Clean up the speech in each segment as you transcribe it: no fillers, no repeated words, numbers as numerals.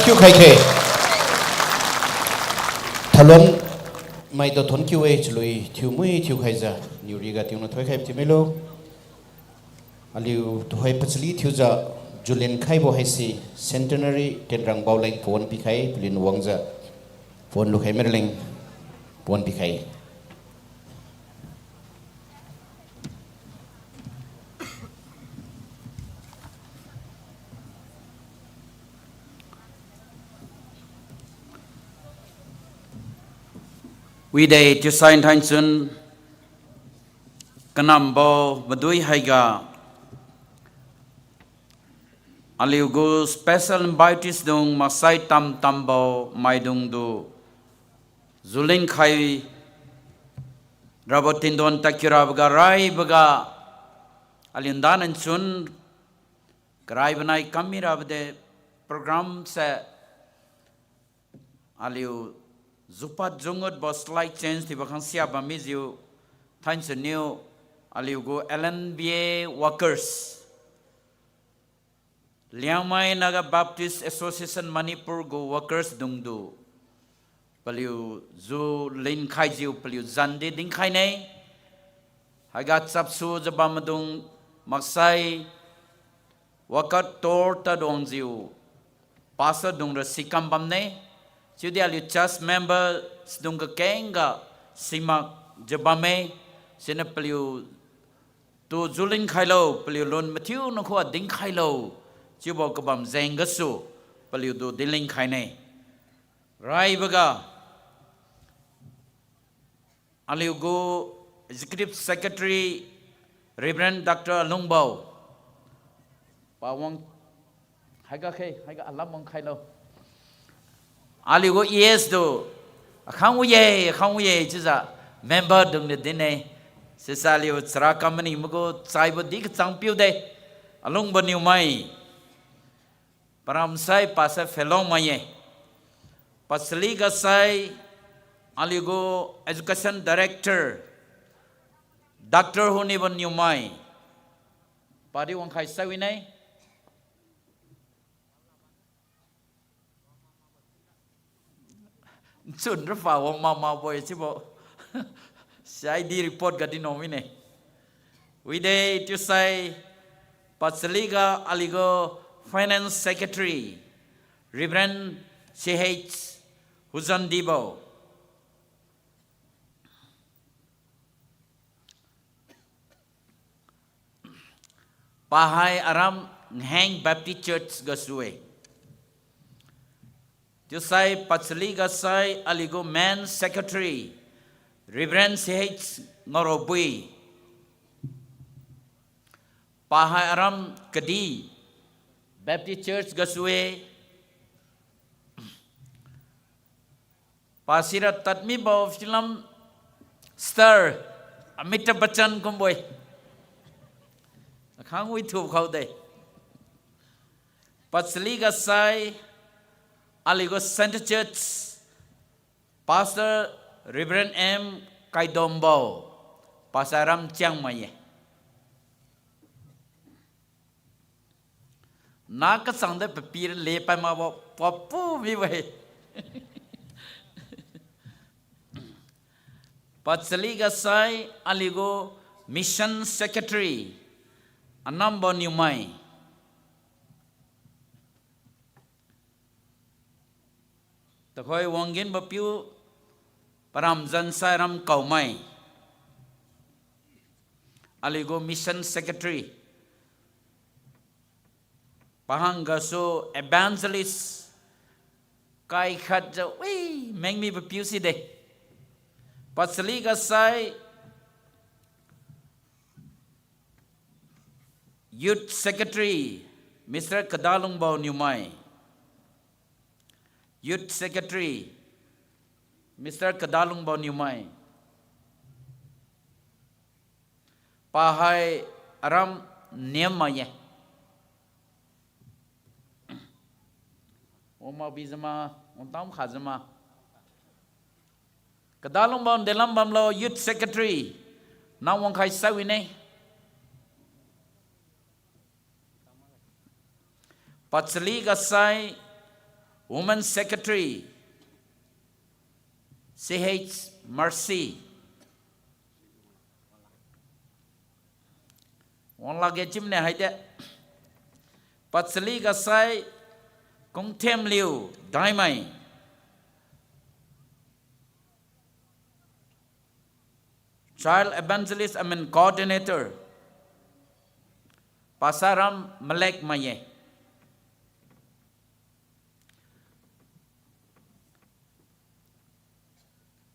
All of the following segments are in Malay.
Q khai khe thalon mai to thon Q H lui thiu mui thiu khai za niuri ga tiu na thoi khai ti melo aliu to hai pachli thiu za Julian khai bo hai si Centenary tenrang bau lai phone pi khai plin wang za phone lu khai merling phone pi khai We day to sign Hansun Kanambo Badui Haiga aliu go special invitees dong masai tam tambo mai dung du zulin khai rabotin don takira baga rai baga aliundan and sun rai banai kamira bade program se aliu zupat jungut bo slight change ti bakang sia bamizu thanks new aliu go LNBA workers Liangmai Naga Baptist Association Manipur go workers dungdu paliu zu lin khai jiu paliu zandi ding khai nei hagat sapsu jabamadung maksai wakat tor ta dong jiu pasa dung ra sikam bam nei chudi aliu church member dung ka kenga simak jabame sina paliu tu zulin khai lo paliu lon mathiu no kho ding khai lo chiu bo ka bam zeng ga su paliu du diling khai nei rai baga aliu go executive secretary Reverend Dr. Lungbao pa wang haiga alam wang khai lo aliu go yes do khang u ye chi za member dung de din nei se sa liu tsra company mo go chai bo dik chang piu de alung bo niu mai param sai pasa fellow mai pasli ga sai aliu go education director Dr. Huni bon niu mai pari wang khai sai wi nei chun ra fa wang ma boy chi bo sai di report ga di no wi nei we day to say pasliga aligo finance secretary Reverend CH Huzan Dibo Pahai Aram Hang Baptist Church Gasue to say pasliga say aligo man secretary Reverend CH Ngorobui Pahai Aram Kadi Baptist Church Gasue Pasira Tatmi Bo film star Amitabh Bachchan Kumboy Khang we thu khau de Pasliga sai aligo Center Church Pastor Reverend M. Kaidombo, Pasaram Chiangmai. Naka sang de papir le pa ma papu vi we. Patsaliga sai aligo Mission Secretary Anambo Niumai. Takoi wangin bapiu Param Zansairam Kaumai aligo Mission Secretary Pahangaso Evangelist Kai Khaja we meng mi bapiu si de Patsaliga sai Youth Secretary Mr. Kadalungbao Niumai Youth Secretary Mr. Kadalungbao Niumai Pahai Aram Niamaya Oma Bizama Untam Khazama Kadalungbao Delambam Lo Youth Secretary Nawang Khai Sawine Patsali Gasai Women's Secretary CH Mercy One lagi chim ne haide Patsali Gasai Kong Tem Liu Daimai Child Evangelist Coordinator Pasaram Malek Maye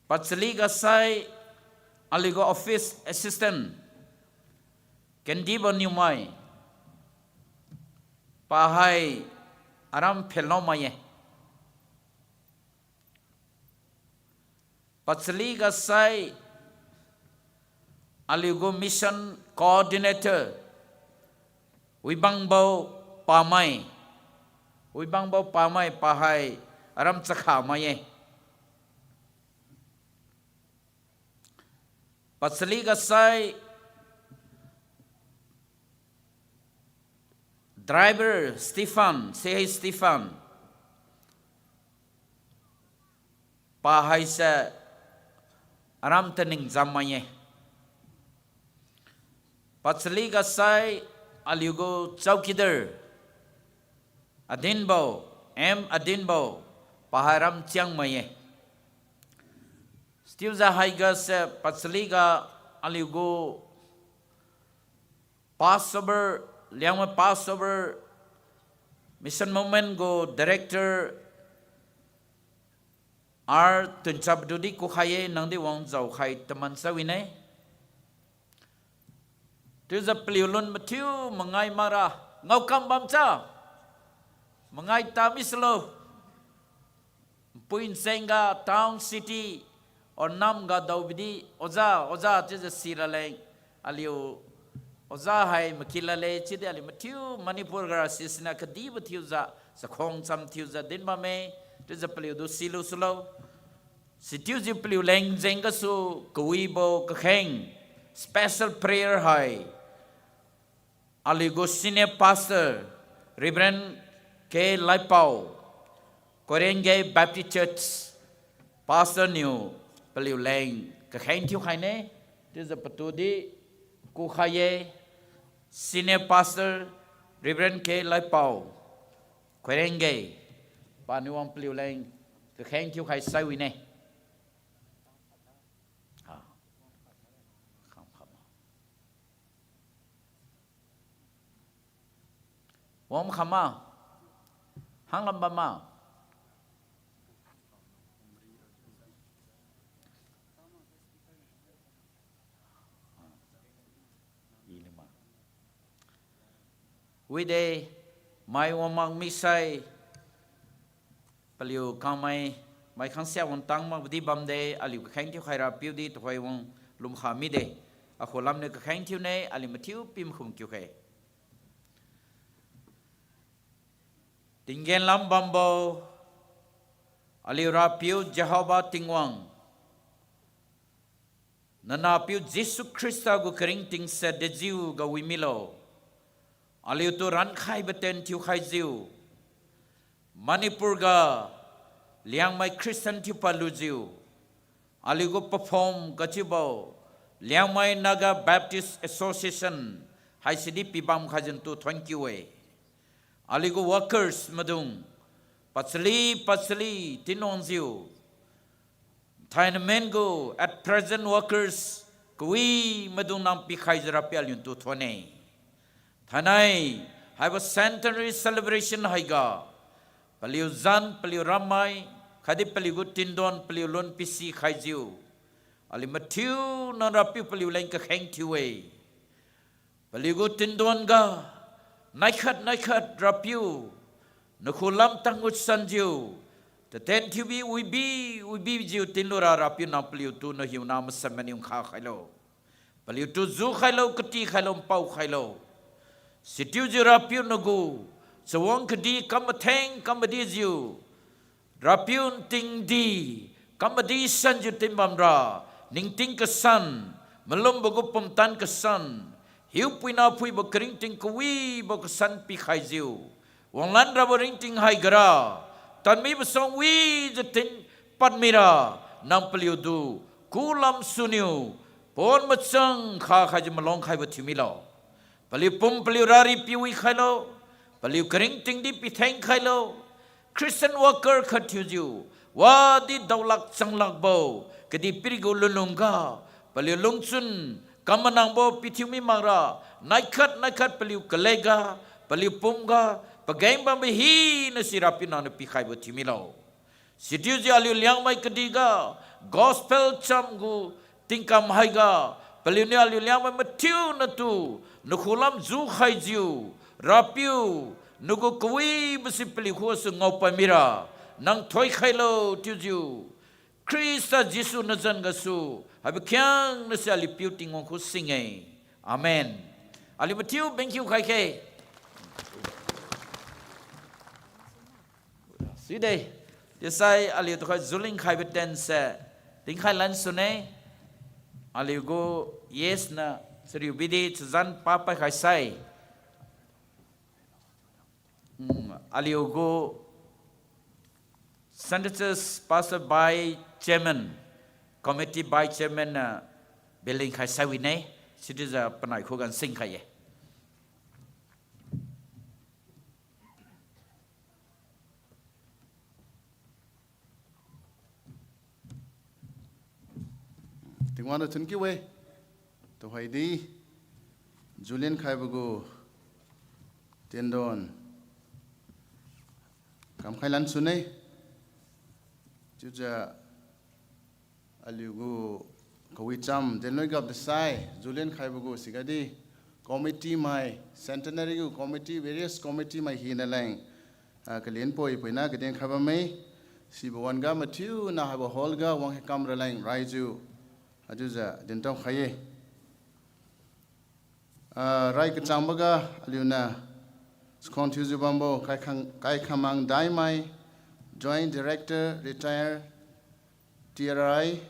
Patsaliga sai aligo office assistant Kendibo Niumai pahai aram phelno maye patsali ga sai aligo mission coordinator wibang bau pamai pahai aram chakha maye patsali ga sai driver Stefan pahai sa aram tening zamaye patsali ga sai aligo chaukidar Adinbo paharam chiang maye stiuza haiga se patsali ga aligo Passover mission moment go director R tunchabdudi ku khaye nangdi wang zau khai teman sawine tu za pliulun matiu mangai mara ngau kam bamcha mangai tamislo puin senga town city or nam ga daubidi oza tu za siraleng aliu oza hai makila le chide ali matiu manipur gara sisna kadi batiu za sakhong sam tiu za din ba me tu za pliu do silu sulo sitiu ji pliu leng zenga su kuibo kakheng special prayer hai ali go senior pastor Reverend K Laipau Korenge Baptist Church pastor new pliu leng kakheng tiu khai ne tu za patudi ku khaye senior pastor Reverend K Laipau Korenge panuang pliu leng kakheng tiu khai sai wi ne Wong khama hang lam bama Wide mai wamang misai paliu kamai mai khang sia won tang ma budi bam de aliu khang tiu khaira piu di toy wong lum kha mi de a kholam ne khang tiu ne ali matiu pim khum kyu khe Tinggen lam bambo aliu ra piu Jehovah tingwang nana piu Jesus Christa gu kering ting se de jiu ga wimilo aliu tu ran khai beten tiu khai jiu Manipur ga Liangmai Christian tiu palu jiu aliu go perform ga chibo Liangmai Naga Baptist Association hai sidi pibam khajan tu thank you we aligo workers madung patsali tinon jiu thain mengo at present workers kui madung nam pi khai jara pi alyun tu thone thanai have a centenary celebration haiga paliu ramai khadi paliu tindon paliu lon pisi khai jiu ali mathiu non rapi paliu leng ka kheng thiwe paliu tindon ga Naikat rapiu Nakhulam tangut sanjiu The ten tibi we be jiu tinura rapiu napliu tu no hiu nam samanium kha khailo Paliu tu zu khailo kati khailo pau khailo Sitiu jiu rapiu nagu Sawang kadi kamateng kamadi jiu Rapiu ting di Kamadi sanju timbam ra Ning ting kesan Melum bagu pemtan kesan Hiu puina pui bo kering ting kui bo kesan pi khai jiu. Wong lan ra bo ring ting hai gara. Tan mi besong wi jetin pat mira nang peliu du kulam suniu pon machang kha khai malong khai bo thimi lo. Peliu pum peliu rari pi wi khai lo. Peliu kering ting di pi theng khai lo. Christian worker khathiu jiu. Wa di daulak changlak bo kedi pirigo lulungga. Peliu lungchun Kamanang bo pitimi mara naikat peliu kelega peliu pumga pagaim bambe hi na sirapi na pikhai bo timilo sitiu ji aliu liangmai kediga gospel chamgu tingkam haiga peliu ni aliu liangmai matiu na tu nukhulam zu khai jiu rapiu nugu kui besi peli huasu ngau pamira nang thoi khailo tuju Krista Jesu nazan gasu habikyang nasi ali piuting ngong ku singai amen ali matiu thank you khai ke sidai desai ali to khai zuling khai beten se ting khai lan sunai ali go yes na seri bidi zan papa khai sai ali go sentences pastor by chairman committee by chairman building khai sai winai citizen panai khogan sing khai ye tiếng Hoa thân kiêu ấy, tôi hỏi đi, Julian khai bago, tiền đồn, cảm khai lăn xuân ấy, chú cha, aliugo, kawi cham, tiền nói gặp được sai, Julian khai bago, xí cái đi, committee mai, Centenary go committee, various committee mai hi na lang, cái liên poi na cái tiền khai ba mấy, si bawan ga matiu na hai ba hall ga wang kam ra lang, rai ju. Ajuza dentong khaye rai ke chambaga aliuna skon thuzu bambo kai khamang dai mai joint director retire TRI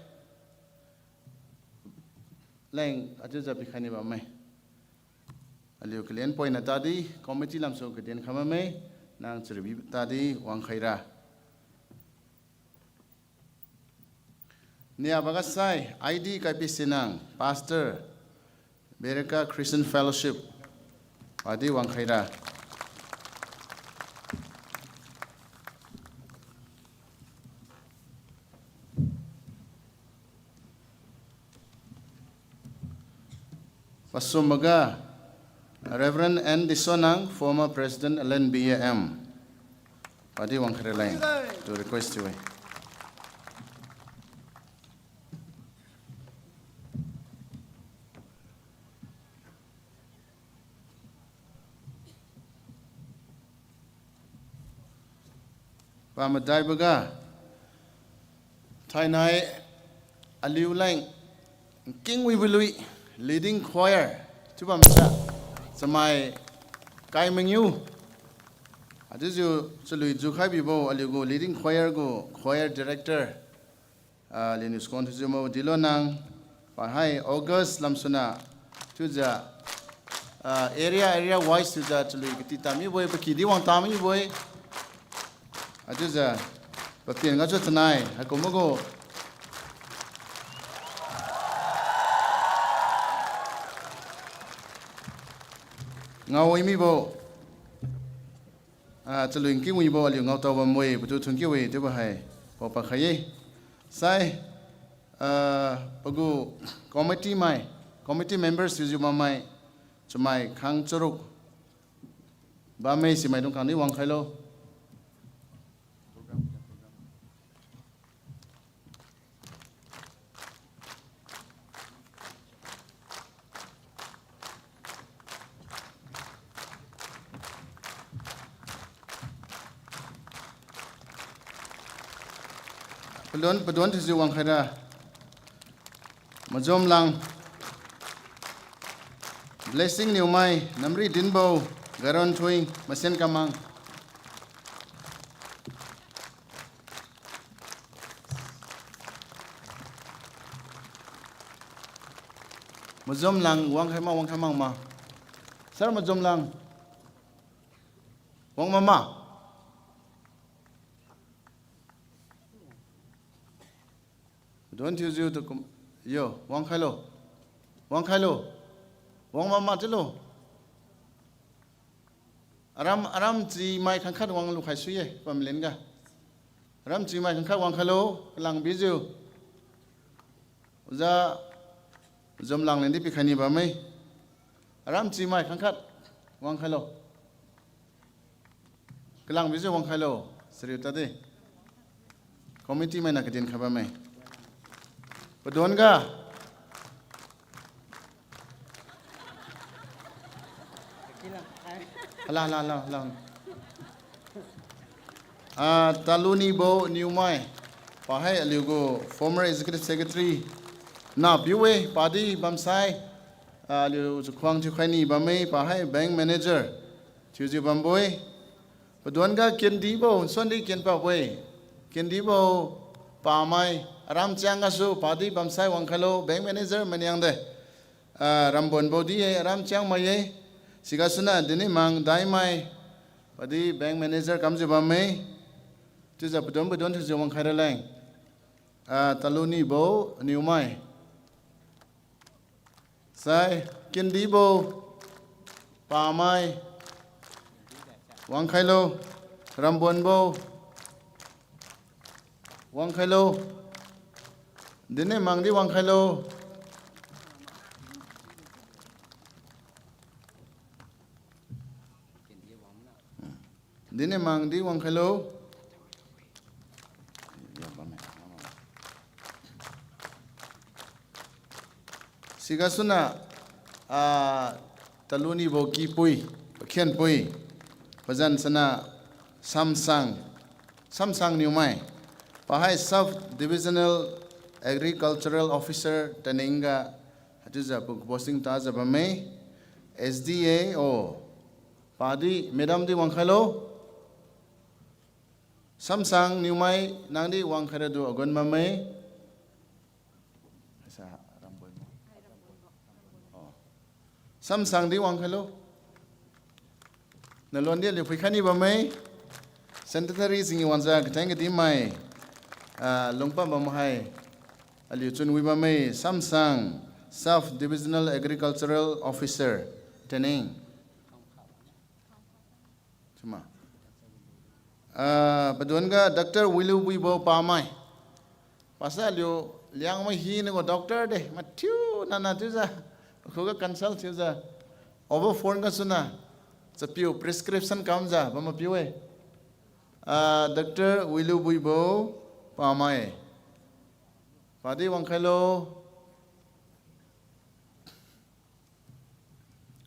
leng ajuza bikhani ba mai aliu klen point atadi committee lamso ke den khama mai nang chribi tadi wang khaira Nia bagasai ID KP Sinang Pastor Bereka Christian Fellowship Adi Wang Khaira Pasumaga Reverend N. Disonang former President LNBAM Adi Wang Khaira lain to request you Pamadai baga Thainai Aliu Lang King Wibului leading choir Chuba Masa Samai Kai Mengyu Adizu Sului Jukhai Bibo Aliu leading choir go choir director Linus Kontuzumo Dilonang Pahai August Lamsuna Tuja area wise Tuja Sului Kitami boy Pakidi Wang Tami boy Ajuza, batin ngajo tanai, aku mogo. Ngau imi bo, celuing kiwi bo aliu ngau tahu bamui, betul tun kiwi tu bahai, papa khaye. Sai, bagu committee members tuju mamai, cumai kang ceruk, bamai si mai dong kang ni wang khailo. Pedon tu wang khaira majom lang blessing new mai namri dinbo garon thui masen kamang majom lang wang khamang ma sar majom lang wang mama Don't use you to come. Yo, Wang Kailo. Wang Mama Tilo. Aram Ji Mai Kankat Wang Lukai Suye, Pamlinga. Aram Ji Mai Kankat Wang Kailo, Lang Bizu. Uza Zom Lang Lendi Pikani Bame. Aram Ji Mai Kankat Wang Kailo. Lang Bizu Wang Kailo. Seriutade. Committee Mai Nakadin Kabame. Pedon ga? Alah. Taluni Bo Liangmai Pahai Aliugo former executive secretary na piwe party bamsai Liu Kwang Chukhani Bame Pahai bank manager Chuju Bamboy Padwanga Kendibo Sunday Kenpa Way Kendibo Pamai Ram Changasu party bamsai Wangkalo bank manager Manyangde Rambon Bodi Ram Chang Maye Sigasuna Dinimang Daimai Padi bank manager Kamju Bame Tuja Padon Padon Tuja Wangkaralang Taluni Bo Liangmai Sai Kendibo Pamai Wangkailo Rambonbo Wangkailo Dine Mangdi Wangkailo Dine Mangdi Wangkailo Sigasuna Taluni Boki Pui Ken Pui Pajan Sana Samsung Liangmai Pahai Sub Divisional Agricultural Officer Taninga Hatuza Posting Taza Bame SDA o Padi Madam Di Wangkalo Samsung Liangmai Nangdi Wangkaradu Ogon Mame Samsung Di Wangkalo Nalondia Lupikani Bame Centenary Singi Wanza Katanga Di Mai Longpa Bamahai Aliuchun Wibame Samsung South Divisional Agricultural Officer Tening Cuma Padunga Dr. Wilu Wibo Pamai Pasal Liangmai hi nego doctor deh Matiu nana tuza Kuga consult tuza Over phone ka suna Sa piu prescription kamza Bama piu Dr. Wilu Wibo Pamai Padi Wangkalo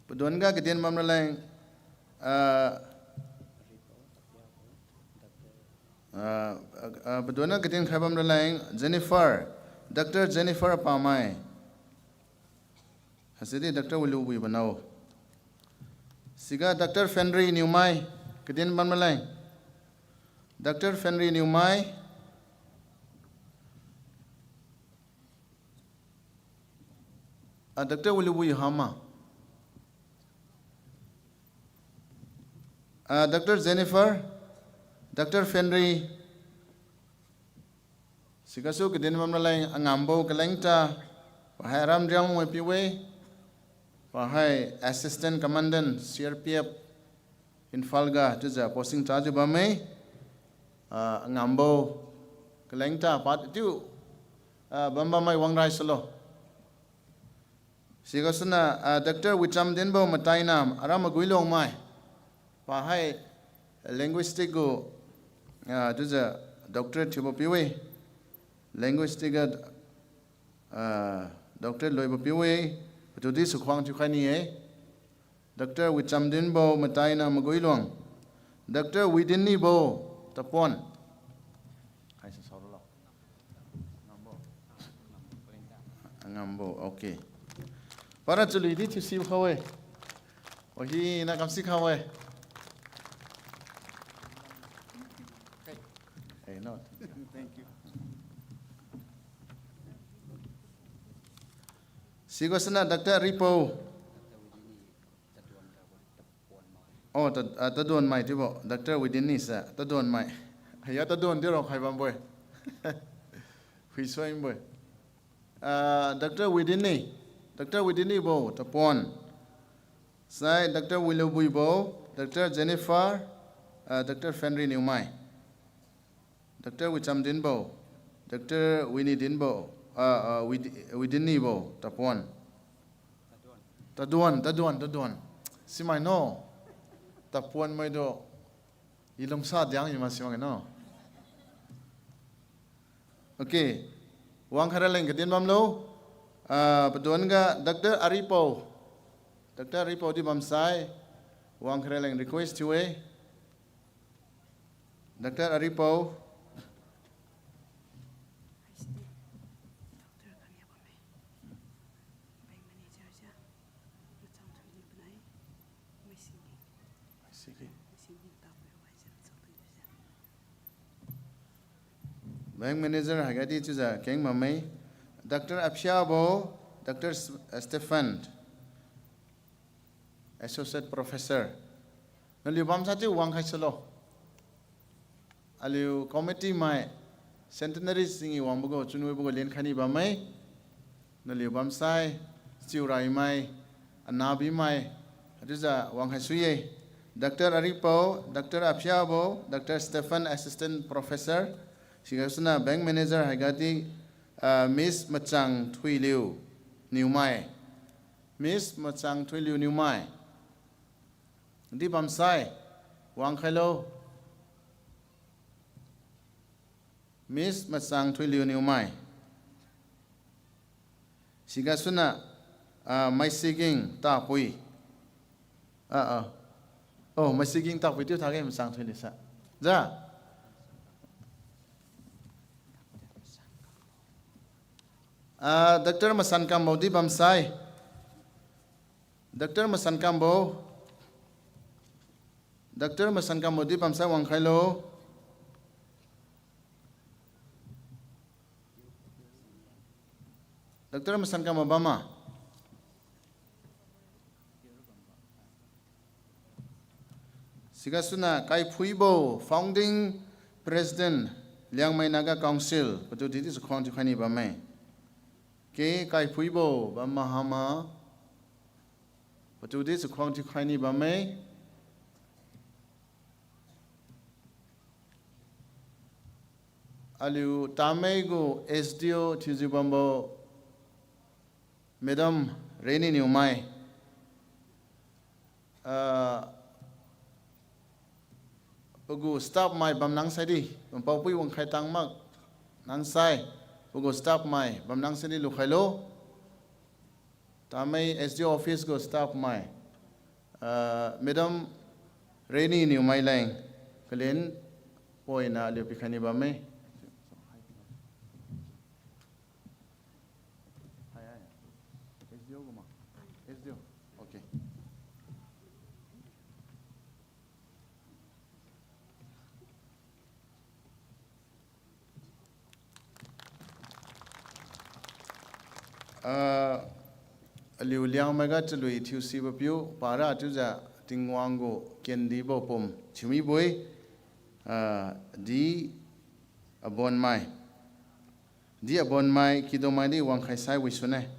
Padunga Kedian Mamralang Padunga Kedian Khabam Ralang Jennifer Dr. Jennifer Pamai Hasidi Dr. Wilu Wibo now Siga Dr. Fenry Liangmai Kedian Mamralang Dr. Fenry Liangmai Dr. Wilu Wibo Hama Dr. Jennifer Dr. Fenry Sigasu Kedian Mamralang Angambo Kalengta Pahai Ram Driang Wepiwe Pahai Assistant Commandant CRPF in Falga Tuja Posting Taju Bame Ngambo Kalengta Pat Tu Bamba Mai Wangrai Solo Sigasuna Dr. Wicham Denbo Matainam Arama Guilong Mai Pahai Linguistic Go Tuja Doctorate Tubo Piwe Linguistic Doctor Loibo Piwe Tudi Sukwang Chukhani Dr. Wicham Denbo Mataina Maguilong Dr. Widini Bo Tapon Ngambo okay Para tuli di tu siu khawe Ohi na kamsi khawe Hey no thank you Sigosana Dr. Ripo Oh tadon mai tibo Dr. Widini sa tadon mai Ya tadon dia rok hai bamboy Khuisoim boy Dr. Widini Bo Tapon Sai Dr. Wilu Wibo Dr. Jennifer Dr. Fenry Liangmai Dr. Wicham Denbo Dr. Winnie Denbo Widini Bo Tapon Taduan Simai no Tapon mai do Ilong sa diang yuma simai no Okay Wang Karalang Kedian Mamlo Paduanga Dr. Aripo di Bamsai Wang Karalang request to Dr. Aripo, Bank Manager Hagati Chuza, King Mamay, Dr. Apshiabo, Dr. Stefan, Associate Professor. Nalibam Sati Wang Haisalo. Aliu Committee Mai, Centenary Singi Wambugo, Chunubugo Linkani Bamay, Nalibam Sai, Stiurai Mai, Anabi Mai, Riza Wang Haisuye, Dr. Aripo, Dr. Apshiabo, Dr. Stefan, Assistant Professor. Sigasuna Bank Manager Hagati Miss Machang Tui Liu New Mai Miss Machang Tui Liu New Mai Di Bam Sai Wang Khalo Miss Machang Tui Liu New Mai Sigasuna Mai Siging Ta Pui Oh Mai Siging Ta Pui Tiu Thage Machang Tui Lisa Ja Dr. Masan Kambo di Bamsai. Dr. Masan Kambo. Dr. Masan Kambo di Bamsai Wang Khailo. Dr. Masan Kambo Bama. Sigasuna Kai Puibo, Founding President Liangmai Naga Council. Betul itu sekurang cukai Bamai. Ke kai puibo ba mahama patude su khwang ti khaini ba mai aliu tamai go SDO thizibambo Madam Reni Niumai ugu stop mai bam nang sai di bam pau pui wang khai tang mak nang sai Ugo stop mai bamnang sini lu khailo tamai SDO office go stop mai Madam Reni New Mai Lang kalen poi na le pikhani ba mai SDO go ma SDO okay Liu Liangmai ga chalui thiu si ba piu para tuja tingwango kendi bo pom chimi boy di abon mai kidomai di wang khai sai wisune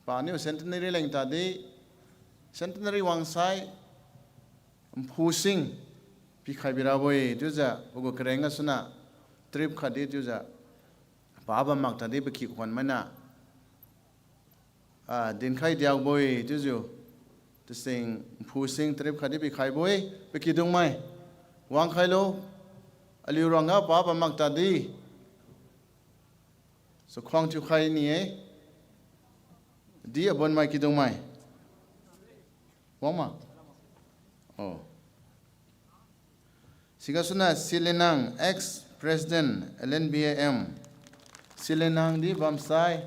pa ni centenary leng ta di centenary wang sai phusing pi khai bira boy tuja ugo krenga suna trip khadi tuja pa ba mak ta di be ki khon mana din khai diao boy tuju to sing phusing trip khadi bi khai boy be kidung mai wang khai lo aliu ranga pa pa mak ta di so khwang chu khai ni e di abon mai kidung mai wang ma oh sigasuna silenang ex president LNBAM silenang di bamsai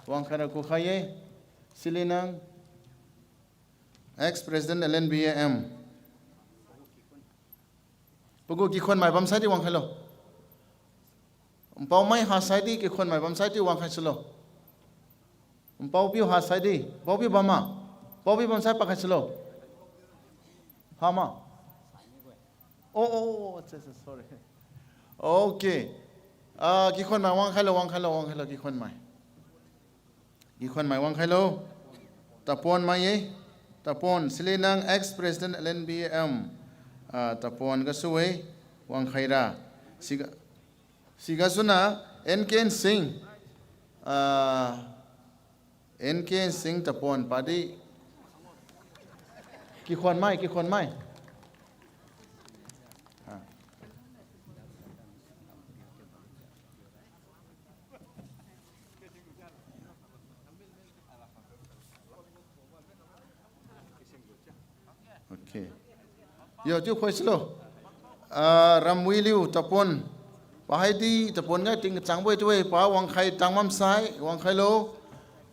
wang khara ko khaye Silinang, ex-president LNBAM. Pugu kikon mai bam sai di wang khalo. Umpau mai ha sai di kikon mai bam sai di wang khalo. Umpau piu ha sai di, pau piu bama. Pau piu bam sai pa khalo. Ha ma. Oh, sorry. Okay. Kikon mai wang khalo kikon mai. Ikon mai wang khalo tapon mai tapon silinang ex president LNBAM tapon ga suwe wang khaira siga suna NKN Singh tapon padi kikon mai Okay. Yo, tu khoi slo. Ramui liu tapon pahai di tapon ngai ting chang boi tuai pa wang khai tang mam sai wang khai lo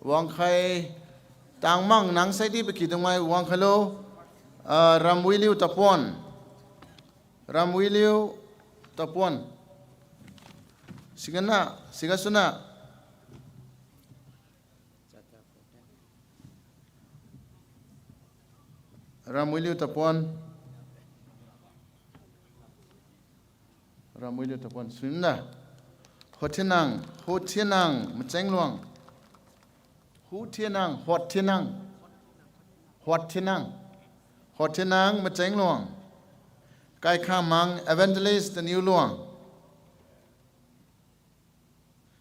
wang khai tang mang nang sai di beki dong mai wang khai lo Ramui liu tapon sigana sigasuna Ramui liu tapon sunna hotienang macheng luang hotienang macheng luang kai kha mang evangelist the new luang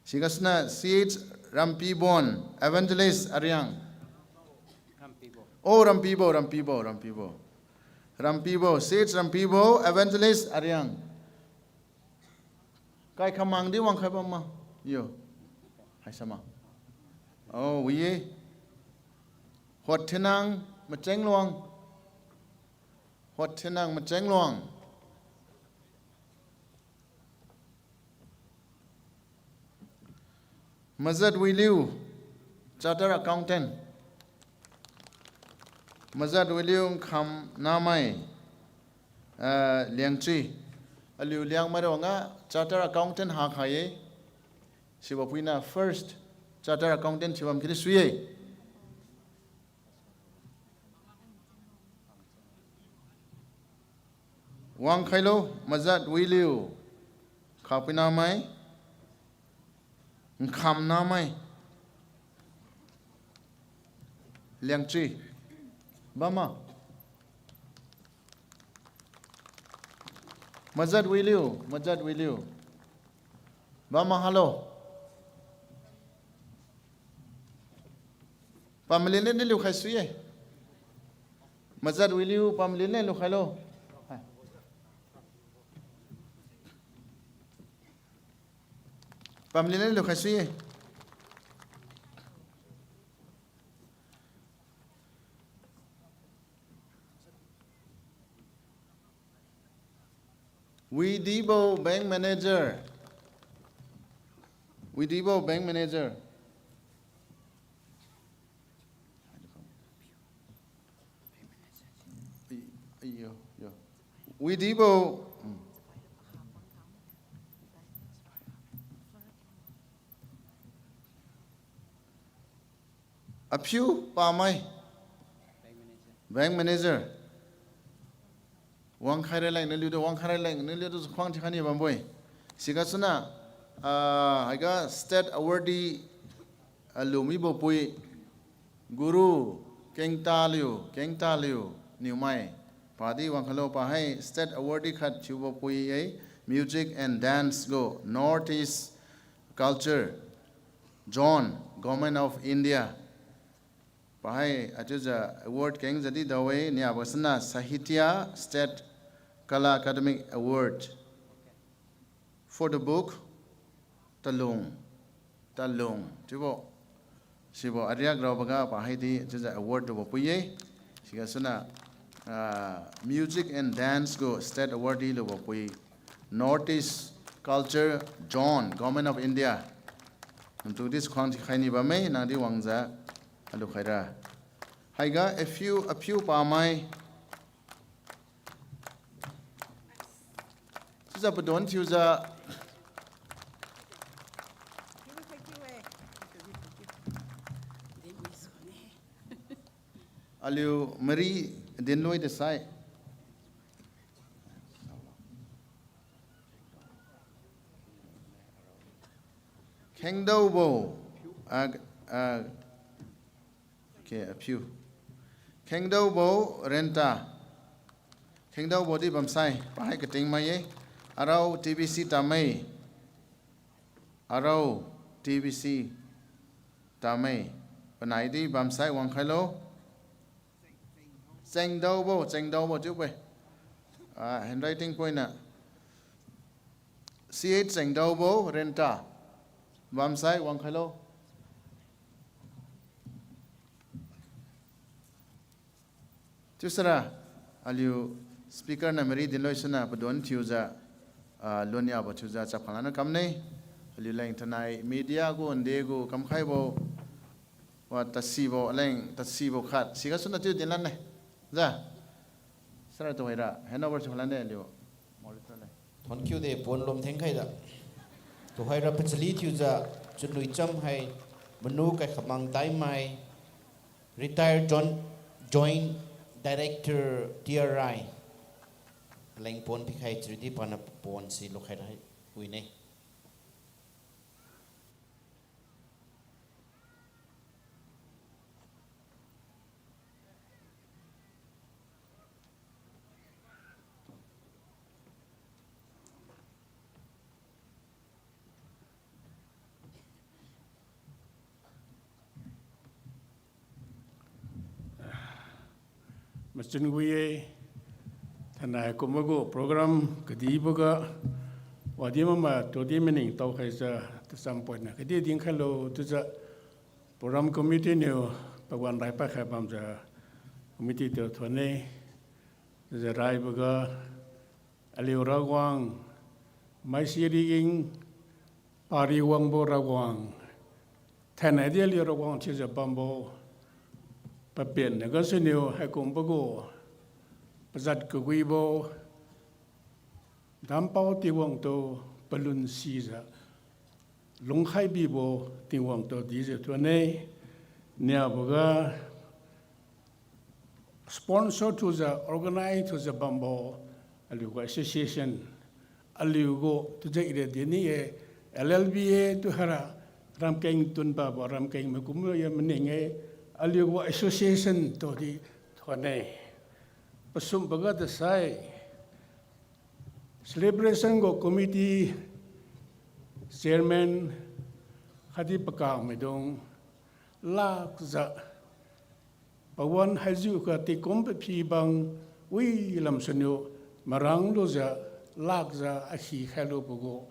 sigasna ch rampi bon evangelist aryang oh rampibo ch rampibo evangelist aryang kai kha mang di wang khai ba ma yo hai sama oh wi hotienang macheng luang Mazat Wiliu, Charter Accountant. Mazat Wiliu Kham Namai Liangchi. Aliu Liangmai Ronga, Charter Accountant Hakaye. Siwapina first Charter Accountant Siwam Kirisuye. Wang Kailo, Mazat Wiliu, Kapinamai. Kham namai Liangchi Bama Mazat Wiliu Bama hello Pamlene ne lu khai suye Mazat Wiliu pamlene lu khai lo Pamlene lu khai suye Widibo bank manager Widibo a few pamai bank manager wang khai lai ne liu wang khai lai ne liu to khwang thani bamboi sigasuna aiga state awardee lumi bo pui guru kengta liu new mai padi wang khalo pa hai state awardee khat chubo pui ai music and dance go northeast culture John government of India Pahai ajuja award keng jadi dawe ni abasana Sahitya State Kala Academic Award for the book Talung Sibo Arya Grabaga Pahai di ajuja award do puye sigasana music and dance go state awardee lo puye Northeast Culture John Government of India to this khani ba mai na di wangza Alu khaira. Haiga a few pamai. Suza bedon tiuza. Alu Marie denloi desai. Kengdo bo Okay, a few. Kengdo bo renta. Kengdo bo di bamsai. Pahai keting mai arau TBC tamai. Panai di bamsai wang khailo. Chengdo bo chu pe. Handwriting point na. CH chengdo bo renta. Bamsai wang khailo. Jusara aliu speaker na meri din loi sana padon thiuza lonia ba thiuza chapkhana kamne liu lang tanai media go ande go kam khai bo wa tasibo leng tasibo khat siga suna tiu din lan ne ja sara to hera hanover chholan ne liu monitor le thon kyu de pon lom theng khai da to hai ra pachali thiu za chun lui cham hai manu kai khamang tai mai retired joint director TRI leng pon pi khai tridi pana pon si lo khai rai ui ne Macam gue, tanah komago program kedibuka, wadi mama todi mening tau kaisa tersampai na. Kedi ding kalau tu sa program komite ni pagwan rai pa khai bam sa komite tu thone, tu sa rai buka aliu rawang, mai siriging pari wang bo rawang, tanah dia aliu rawang cisa bambo. Papian na kasi niyo ay kumbago pasad kuwibo dampaw tiwang to palun siza lungkhay bibo tiwang to dize tuane niya baga sponsor to the organize to the bambo aliugo association aliugo to the ide dini LLBA to hara ramkeng tunba ba ramkeng makumo ya meninge aliugo association to di thone pasum baga the sai celebration go committee chairman khadi pakang medong la za pawan haju ka ti komphi bang wi lam sunyo marang lo za lak za akhi khalo bogo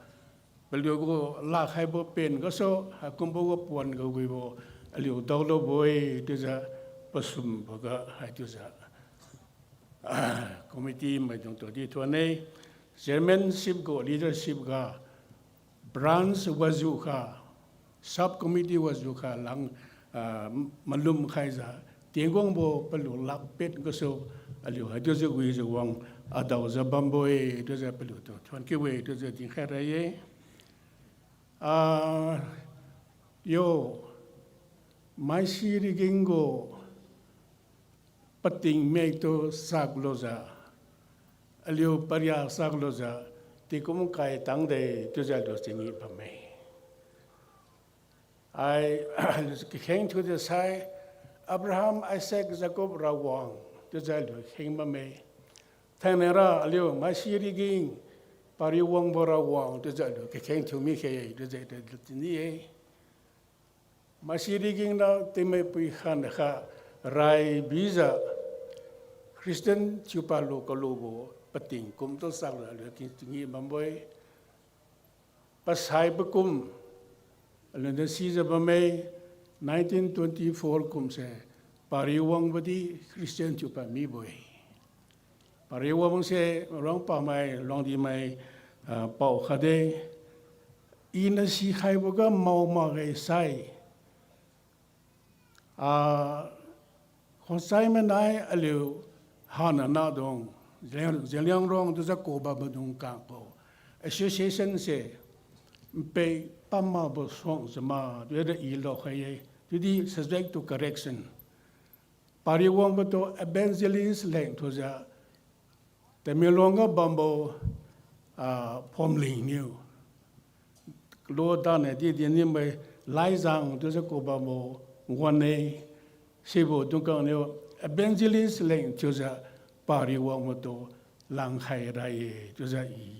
baliogo la khai bo pen go so hakumbo pon go wi bo aliu dawlo boy tu za pasum baga ha tu za committee mai dong to di thone chairmanship go leadership ga branch wazuka sub committee wazuka lang malum khai za tiengong bo palu lak pet go so aliu ha tu za wi za wang adaw za bamboy tu za palu to thon ke we tu za din kha ra ye yo mai sirigingo pating meito sagloza alio paria sagloza ti kum kai tang de tuja do singi pame I came to the side Abraham Isaac Jacob rawang tuja do hing mame thanera alio mai siriging pariwang borawang tuja do came to me ke tuja de ni Masiriging na timay puihan ka rai biza Christian chupalo kalubo pating kum to sang la kingi mamboy pasai bakum alenda siza bame 1924 kum se pariwang badi Christian chupa mi boy pariwang se rong pa mai long di mai pau khade ina si khai boga mau ma ge sai Khonsai menai aliu hana na dong zeliang rong tu za ko ba dong ka ko association se pe pamma bo song zama de de I lo khaye di subject to correction pari wong bo to evangelist leng to za te melonga bambo pomling new lo da ne di ni me lai zang tu za ko ba mo one sibo dungkang neo evangelist leng choza pari wang moto lang khai rai choza I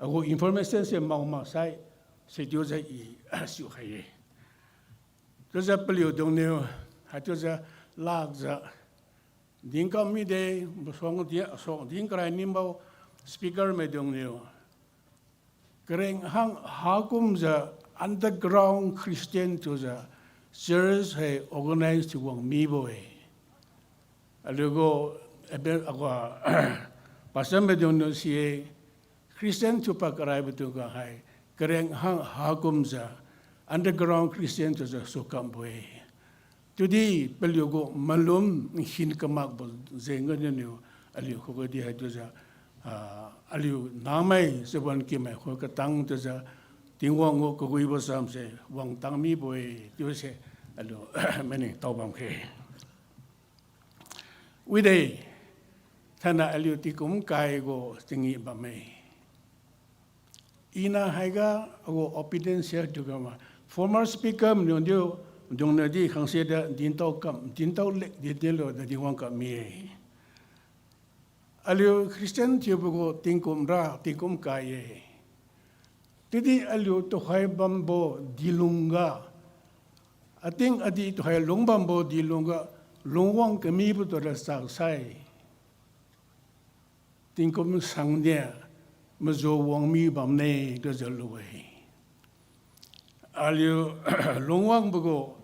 ago information se mau ma sai se choza I siu khai choza pelio dong neo ha choza lag za dingkam mi de song dia song dingkrai nimbau speaker me dong neo kereng hang hakum za underground Christian choza church hai organized wang mi boy alugo ebe agwa pasal medon si Christian tu pakai betul ke hai kereng hang hakum za underground Christian tu za sukam boy. Jadi beliau go malum hin kemak bol zengan ni aliu ko dia tu za aliu namai seban kimai ko ketang tu za tingwang ko ko ibo sam se wang tang mi boy tu se aliu meni tau bam ke. Widai thana aliu tikum kai go tingi bamai. Ina haiga go opinion share juga ma. Former speaker menunjuk dong nadi kang seda dintau lek ditelo da diwang ka mi. Aliu Christian tiup go tingkum kai. Jadi aliu to hai bambo dilunga. Ating adi to hai long bambo dilunga longwang kami betul sak sai. Tingkum sangnya mezo wang mi bam ne do jalui. Aliu longwang bego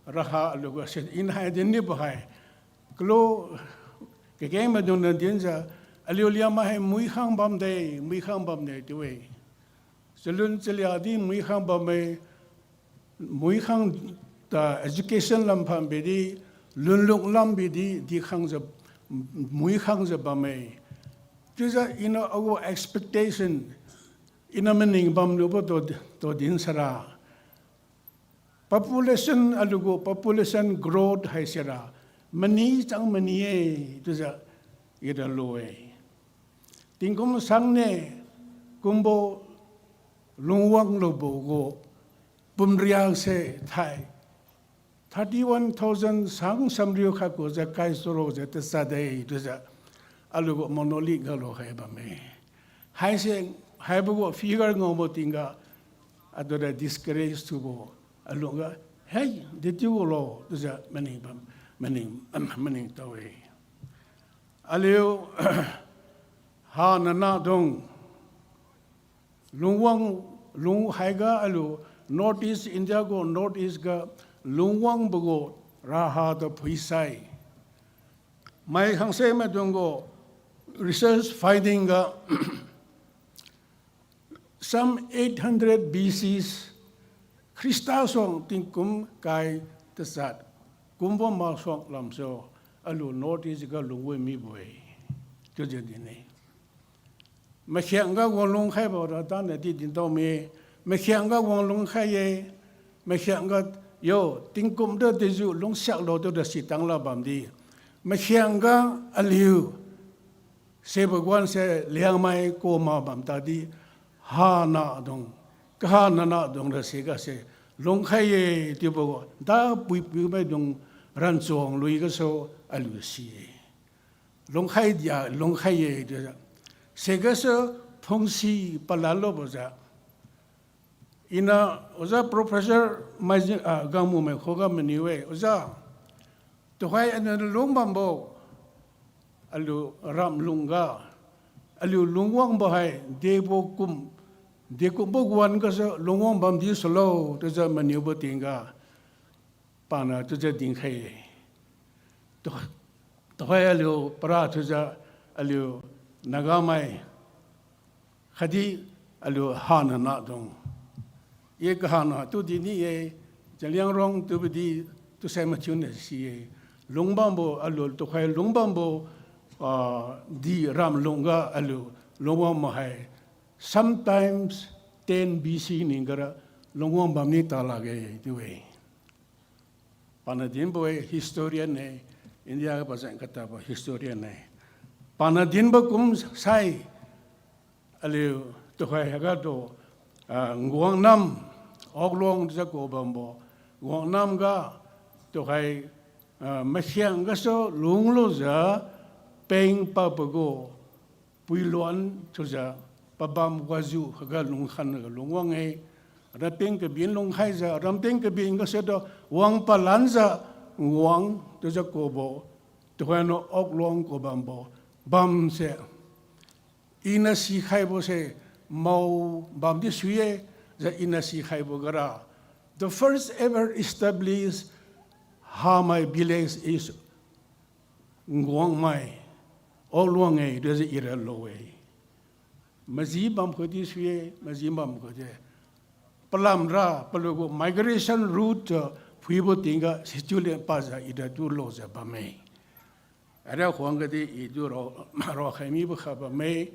raha alu sen in hai den ni bahai. Klo kekeng ma don den ja aliu liangmai mui khang bam de tuwe. Selun celia di mui khang bam mui khang ta education lam pham be di lun luk lam be di khang ja mui khang ja bam Just our expectation in a meaning bam lupo to din sara. Population alugo population growth hai sara. Mani chang mani e tuja ida loe. Tingkum sangne kumbo lungwang lobo go bumriang se thai. 31,000 sang samriyo khako ja kai soro ja tsadai tuja. Alugo monoli galo hai bame. Hai se hai bugo figure ngomo tinga adoda discourage to bo alunga hey did you lo tuja mani bam mani tawe. Aliu ha nana dong lung haiga alu northeast India go northeast ga lungwang bugo raha the puisai. Mai khang se ma dongo research finding some 800 BCs Christa song tingkum kai tesat kumbo ma song lamso alu notice ga lungwe mi boy to jendine ma khianga wong khai ba ra ta ne ti din to me ma khianga wong khai ye ma khianga yo tingkum de de ju long sak lo to de sitang la bam di ma khianga aliu sebagwan se liangmai ko ma bam ta di ha na dong ka na dong da se ga se long khai ye ti bo da pui mai dong ran chong lui ga so alu si long khai ye de se ga so phong si palalo bo za ina oza professor mai gamu me khoga meniwe oza to hai an long bambo alu ram lunga alu lungwang bahai debo kum bogwan ka sa lungwang bam di solo to za manu botinga pana to za ding khai to hai alu para to za alu nagamai khadi alu hana na dong ye kahana tu di ni ye jaliang rong tu di tu sai ma chun si ye longbambo alu to khai longbambo di ram longa alu longwang mahai sometimes 10 BC ningara longwang bamni talage diwe panadin boy historian ne India ka pasang kata ba historian ne panadin ba kum sai alu to khai haga to nguang nam oglong za ko bambo nguang nam ga to khai masyang ga so lunglo za peng pa bago puiluan tuja pabam wazu haga lung khan ga lungwang e rapeng ke bin lung khai za rampeng ke bin ga sedo wang palanza nguang tuja ko bo to no oglong ko bambo bam se ina si khai bo se mau bam di suye za ina si khai bo gara the first ever established how my village is Liangmai all long a does it a low way. Mazibam Kodiswe, Mazimam Kode. Palamra, Palogo, migration route, Fuibo Tinga, Situlian Paza, Ida Duloza Bame. Ada Huangadi, Iduro, Marohami Bame,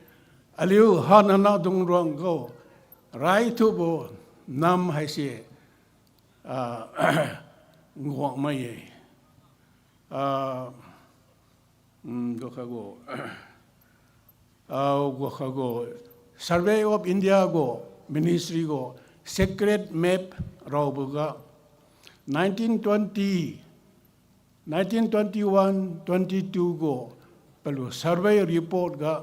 Aliu Hanana Dung Rongo, Rai Tubo, Nam Haise, Ngwangmaye, Gokago, Survey of India go, Ministry go, Secret Map Raubuga, 1920, 1921, 22 go, Pelu Survey Report ga,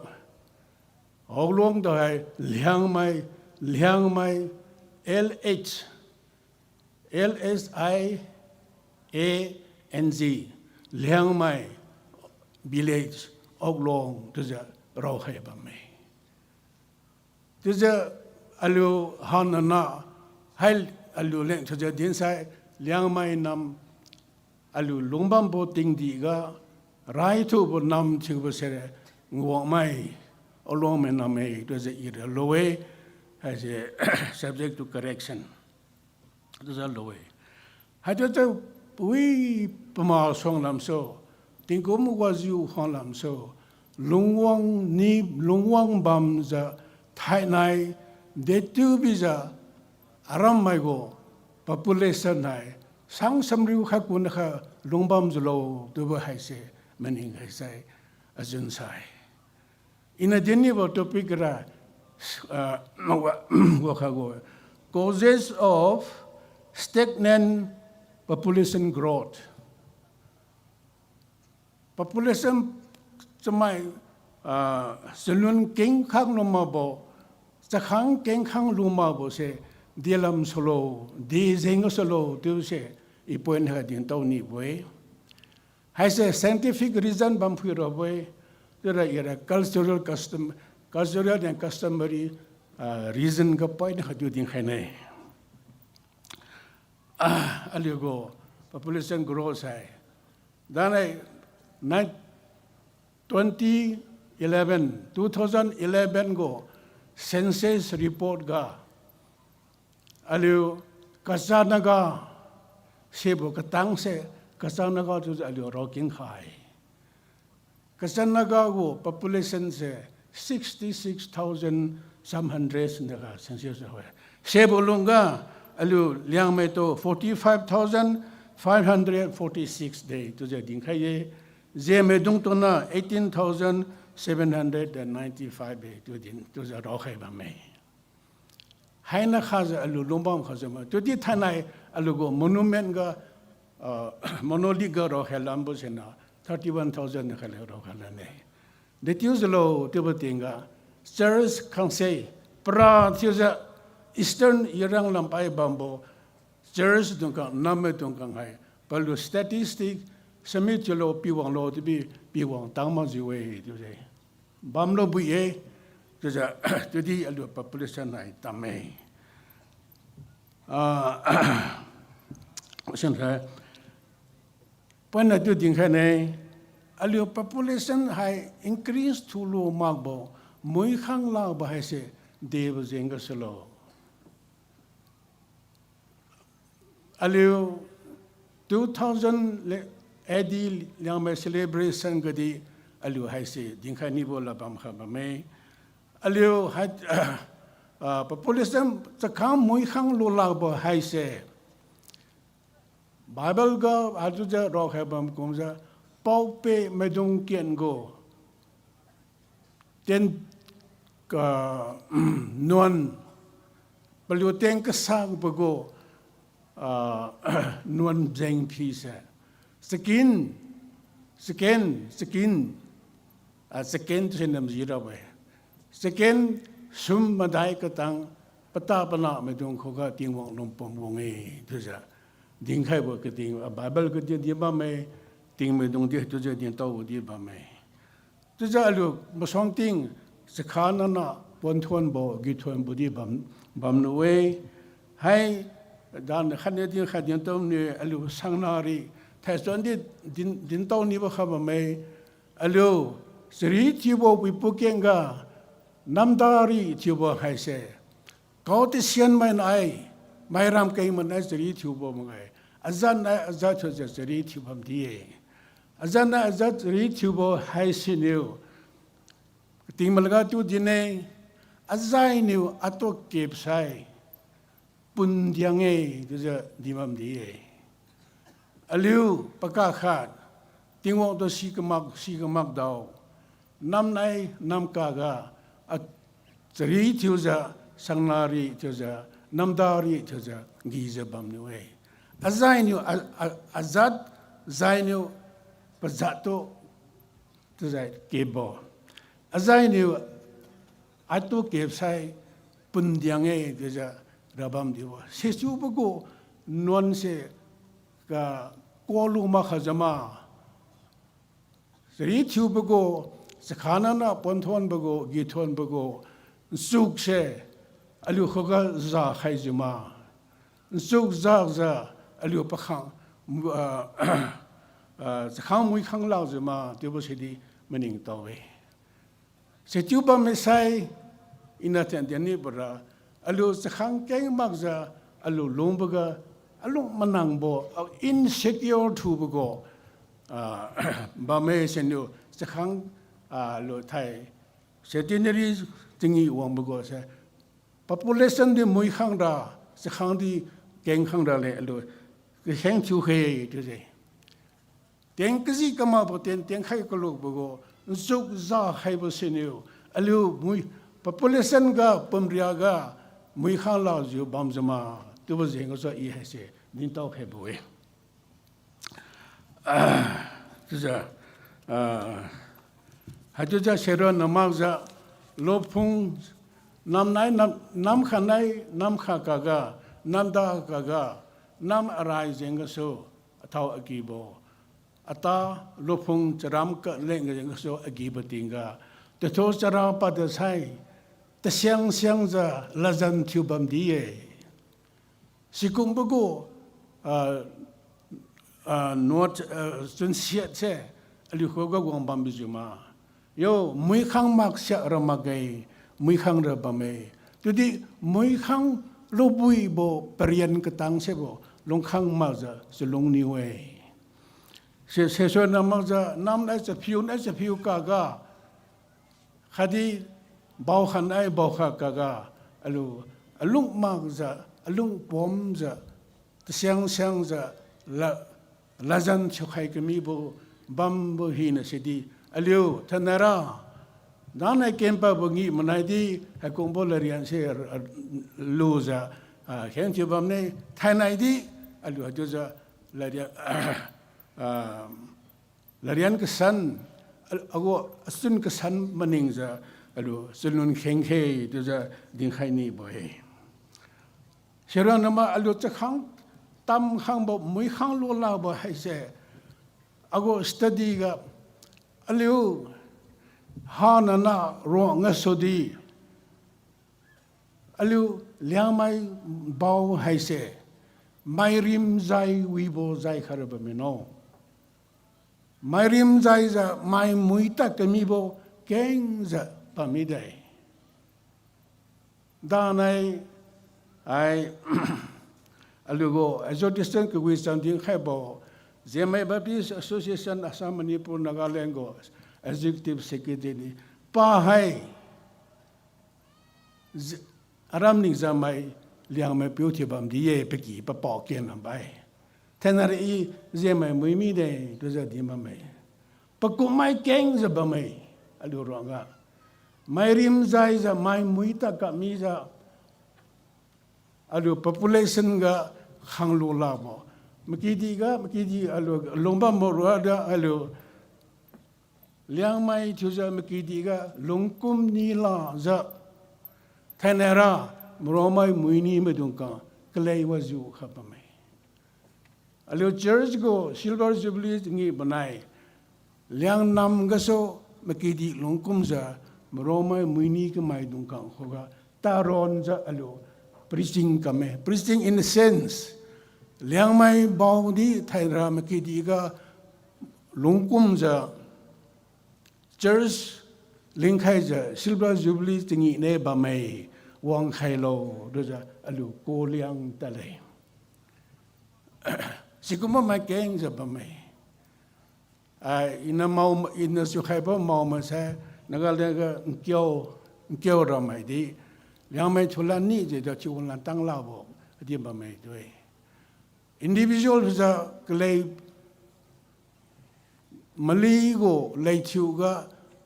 Oglong the Liangmai, LH, LSIANZ, Liangmai village, Oglong to the Rohebame. To the Alu Hanana, Hal Alu Leng to the Dinsai, Liangmai Nam Alu Lumbambo Ting Diga, Raitu Nam Chibusere, Ngwamai, Olomename, to the Ida Lowe as a subject to correction. To the Lowe. Had we Pama Song Lam so, Tingum was you Honlam so, Lungwang Ni Lungwang Bam the Tai Nai, De Tu Biza, Aram Maigo, population Nai, Sang Sam Riu Hakunha, Lungbam Zlo, Duba Haise, Mening Haise, Azun Sai. In a general topic, causes of stagnant population growth. Population, my Salun King Kang Lumabo, Sakang King Kang Lumabo say, Dilam Solo, Di Zing Solo, do say, Ipoin had in Tony way. Has a scientific reason, Bampura way. There are cultural and customary reason ka point ha du ding khane aligo population growth hai then 2011 go census report ga aliu kasanaga sebo katang se kasanaga tu aliu rocking high Kasanaga go population se 66,000 some hundreds naga census ho. Sebolunga alu Liangmai to 45,546 day to the Dinkaye. Zemedung to na 18,795 day to the Roheba May. Haina Haza alu Lumbam Hazama. To the Tanai alugo monument ga monoliga rohelambos and 31,000 Halane. The Tuzelo Tibatinga, Sirs Kansei, Pra Tuza, Eastern Yerang Lampai Bambo, Sirs Dunkan, Name Dunkangai, Palu statistic, Samitulo Piwang Lo to be Piwang Tamaziway today. Bamlo Buye to the population I Tame. When I do think a population high increased to low magbo, muy hang lao bahase, they was Engasolo. Aliu 2000 Adi Liangmai celebration gadi, Aliu Haise, Dinkanibo Labam Habame. Aliu had population to come muy hang low labo Haise. Bible go aduja rock habam kumza paupe medung kien go ten nuan peluteng kesang bego nuan jeng pisa skin senam zira way skin sum madai katang pata pana medung khoga tingwang lumpong wonge tuja Dinkai work a thing, a Bible could do Bame, Ting me don't get to the Dinto di Bame. To the look, Mosong Ting, Sakana, Pontuan Bo, Gituan Budi Bam no way, Hai, Dan Hanedin Hadinto near Alu Sangnari, Taston did Dinto never have a may, Alu, สรีทิววิปุเกงกาน้ำดารีทิวให้เสเขาที่เชียนไม่ไหนไม่รำเกงมันไอ้สรีทิวมั้งไงอาจารย์ไอ้อาจารย์ช่วยสรีทิวผมดีอาจารย์ไอ้อาจารย์สรีทิวให้สินิวติงมันก็ตัวดินเองอาจารย์นิวอัตโตเก็บใส่ปุ่นยังไงตัวจะดีมันดีอลิวปากกาขาดติงวงตัวสีกมักดาวน้ำในน้ำกากาสรีทิวจะสังนารีทิวจะน้ำดารีทิวจะกีจะบัมนิวอาจารย์นิวอาจารย์นิวปัจจัตโตตัวจะเก็บบออาจารย์นิวอัตโตเก็บใส่ปุ่นยังไงตัวจะระบำดีวเสียชูปกูนวลเสกกอลูมาขจมาสรีทิวปกูสขานานาปนทวนปกูกีทวนปกูสุกเสอลิวขกซาไขจมาสุกซาอลิวปะขังสขางมุยขังลาวจมาเดี๋ยวสิดีมันอิงตัวเวเสียชูปไม่ใช่อินาเทนเดียนี่บราอลูสขังเก่งมากจะอลูลงบกอลูมันนังบ่อินเซคิวร์ทูบก็บะเมเซนยูสขังลูไทยเซตินเนอรีจึงอีวังบก็เส population ที่มุยขังดาสขังที่เก่งขังดาเลยอลูก็แข่งชูเฮตัวเจเตียงกษีกมาบ่เตียงใครก็ลูกบก็สุกซาให้บ่เซนยูอลูมุย population ก็ปมเรียก็มุยข้างลาวอยู่บางสมาตัวเองก็จะอีให้เสียดินเต้าให้บุยจะหากจะเชื่อน้ำมันจะลบพุงน้ำไหนน้ำขันไหนน้ำข้ากากาน้ำตากากาน้ำอะไรเองก็สู้เท่าอกีโบอัตาลบพุงจะรำก็เล่นก็ยังก็สู้อกีบติงกาแต่โทษจะรำปัดใช้แต่เสียงจะละจันทิวบัมดีสิกุมบกูนวดจนเสียเช่อลิโคก็กวางบัมบิจุมาโยมุยขังมักเสียระมักไงมุยขังระบำเอจุดีมุยขังลูบุยโบเปรียนกตังเสบลงขังมักจะสลงนิวเสียส่วนน้ำมักจะน้ำได้จะผิวกากาคดีบ่าวขันไอ้บ่าวขากากาอลุงมากจะอลุงปอมจะเสียงจะละจันชุกให้ก็มีบ่บัมบ่หินสิดีอลิวท่านราด้านในเกมปะบ่งี้มันไอ้ดีให้คงบ่ละเรียนเสียลูจะเห็นที่บัมเนี่ยไทยในดีอลิวจะละเรียนก็สันก็สุนก็สันมันนิงจะอลูสนุนเข่งเฮตัวจะดิ้งไข่นี่บ่อยเชื่อนะมาอลูจะขังตำขังบ่มุยขังลูลาบ่ให้เสก็สตัดีกับอลูฮานานะรองเงสดีอลูเลี้ยงไม่เบาให้เสไม่ริมใจวิโบใจขารบไม่นอไม่ริมใจจะไม่มุยตะก็มีบ่เก่งจะปามิได้ด้านในไอ้อลูโกเอโซดิสตันก็วิสันติงให้บ่เจไม่บัพติสแอสโซเชชันอาสามมณีปุรนาการเลงโกเอ็กซิคิวทีฟเซคเรตรีป้าให้อารามนิกจาไม่เลี้ยงไม่พิวที่บัมดีเย่ไปกี่ปะปอกเกนไปเทนอะไรเจไม่มุยมีได้ตัวจะดีมาไม่ปะกุไม่เก่งจะบัมไม่อลูร้องอ่ะไม่ริมใจจะไม่มุยตะกับมีจะอลู population ก็ขังลูลาบ่เมื่อกี้ดีอลูลงบ้านมรัวดาอลูเลี้ยงไม่ทุจะเมื่อกี้ดีก็ลงกุมนีลาจะแทนรามรอไม่มุยนี่ไม่ดุงกันก็เลยว่าจูครับไม่อลู church ก็ silver jubilee งี้บนไหนเลี้ยงนำก็โซเมื่อกี้ดีลงกุมจะมรอไม่มุยนี่ก็ไม่ดุงกันเขาก็ตารอนจะอลูpreaching kami preaching in a sense liang mai bao di thai ra ma ki di ga lungkum ja church link hai ja silver jubilee tingi ne ba mai wang khai lo do ja alu ko liang ta le sikuma mai keng ja ba mai ina mau ina su khai ba mau ma sa naga le ga kyo ra mai di liang mai chula ni je da chu lan tang la bo di ba mai doi individual ja klei mali go lei chu ga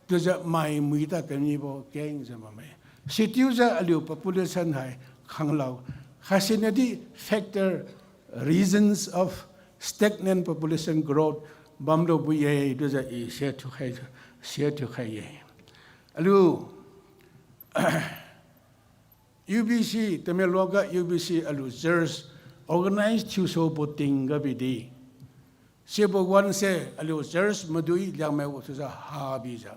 do ja mai mui ta ka ni bo keng ja ba mai sitiu ja alu population hai khang lao khasinadi factor reasons of stagnant population growth bamlo bu ye do ja I share to khai ye alu UBC Tameloga UBC alu church organized to so boting ga bidi sebo wan se alu church madui Liangmai wo sa ha bi ja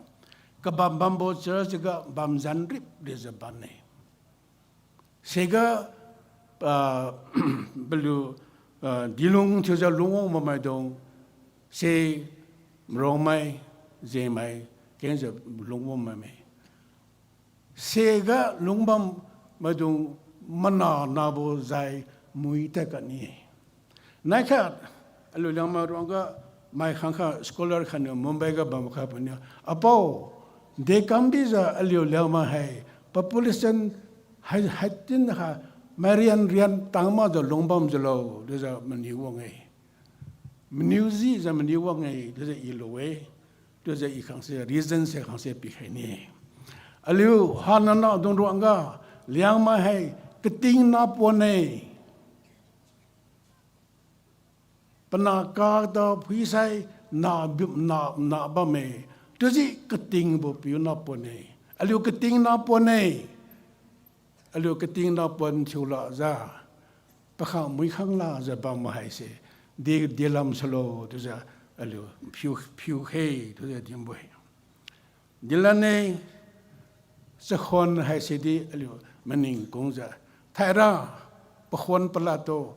ka bam bo church ga bam zan rip de za ban ne sega belu dilung to ja lungo ma mai dong se mromai je mai ken ja lungo ma mai sega lungbam madung mana nabo zai mui ta ka ni nai kha alu Liangmai rong ga mai khangkha scholar khan Mumbai ga bam kha punya apo de kam bi za alu Liangmai hai population hatin ha marian rian tangma do longbam jalo de za mani wong ai music za mani wong ai de za I lo we de za I khang se reason se khang se pi khai ni alu hanana dong ro anga Liangmai hai keting na pone pana ka da phui sai na ba me to ji keting bo pi na pone alu keting na pone alu keting na pon chula za pa kha mui khang la za ba ma hai se de lam salo to za alu phiu he to za dim bo dilane sa khon hai se di alu maning kong za thaira pa khon pala to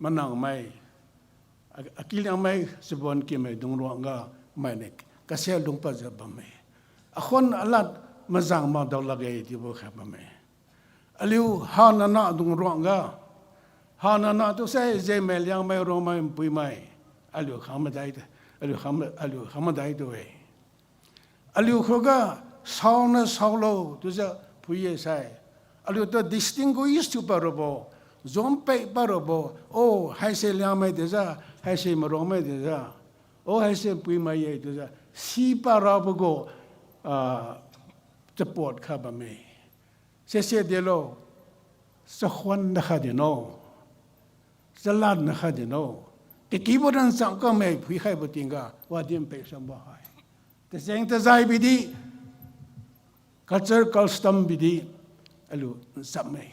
manang mai akil mai sebon ki mai dung ro nga mai ne ka se lung pa za ba mai akhon alat mazang ma daw lagay di bo kha ba mai aliu hanana dung ro nga hanana to sai je mai Liangmai ro mai pui mai aliu kham dai aliu kham dai do we aliu khoga sauna saulo to za pui sai aliu to distinguish to parobo zompe parobo o hai se Liangmai de za hai se maro mai de za o hai se pui mai ye de za si parabo go support kha ba me se de lo sa khwan na kha de no salat na kha de no ke kibodan sang ka me pui khai bo tinga wa dim pe sam ba hai te seng te zai bi di culture custom bi di alu sam me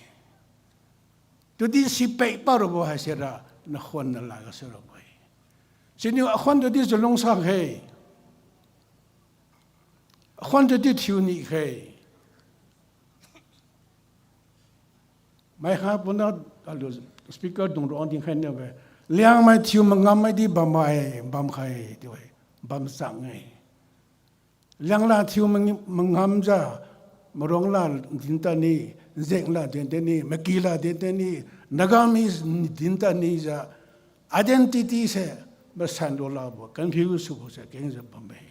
to di si pe parobo ha sera na khwan na la ga sera boy sini khwan de di zolong sang he khwan de di thiu ni he mai kha puna alu speaker dung ro ding khan ne be Liangmai thiu mangam mai di bam mai bam khai di we bam sang ngai Liangla thiu mangam ja morong la dinta ni zeng la dinta ni makila dinta ni nagami dinta ni ja identity se basan do la bo confuse su se keng se bam mai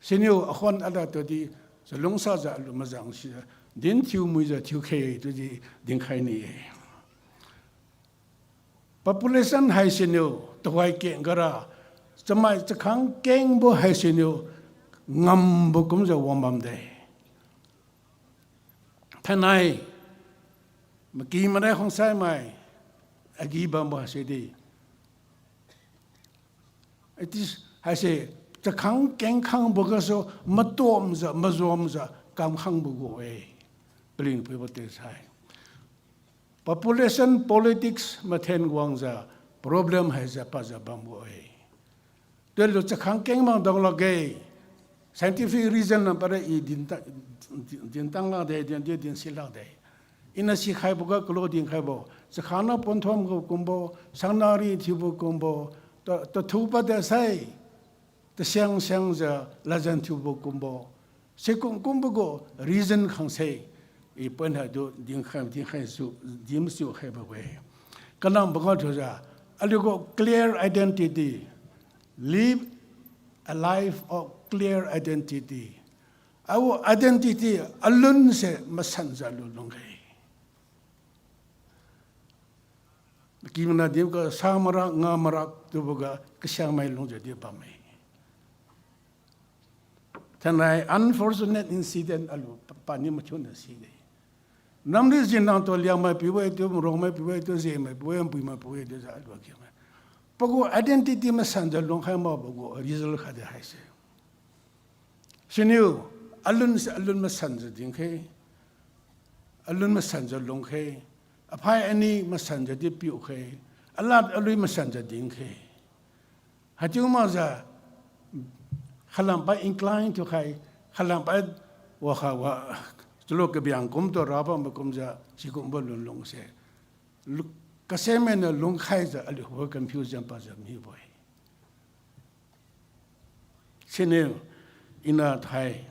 sinyo akhon ala to di zalong sa ja lu mazang si din thiu mu ja thiu khe to di ding khai ni population hai sinyo to wai ke ngara chamai chakhang keng bo hai sinyo ngam bo kum ja wam de thanai maki mare khong sai mai agi bam ba se di it is hai se chakhang keng khang bo ga so matom za mazom za kam khang bo go e bling pe bo te sai population politics mathen gwangza problem hai za pa za bam bo e de lo chakhang keng mang dong lo ge scientific reason na para I din tang la de din sila de ina si khai bo ga klo din khai bo chakhana pon thom go kumbo sangnari thibu kumbo to thu pa de sai the xiang the lajan tu bo kumbo se kumbo go reason khang sei I pen ha do ding khai su dim su hai ba we kanam ba to ja alugo clear identity live a life of clear identity our identity alun se masan za lu long hai kimna dim ka samara ngamara tu boga ksyang mai long je di ba mai tanai unfortunate incident alu pani ma chun si de namri jin nang to Liangmai piwe tu rong mai piwe tu je mai piwe pui ma piwe de za alu ki ma pogo identity ma san ja long hai ma bogo result kha de hai se shinu alun ma san ja ding khe alun ma san ja long khe apai ani ma san ja di piu khe alat alui ma san ja ding khe haju ma za khalam ba inclined to khai khalam ba wa kha wa lo ke biang kum to ra ba ma kum ja si kum ba lun long se ka se men long khai za ali ho confusion pa za mi boy sine ina thai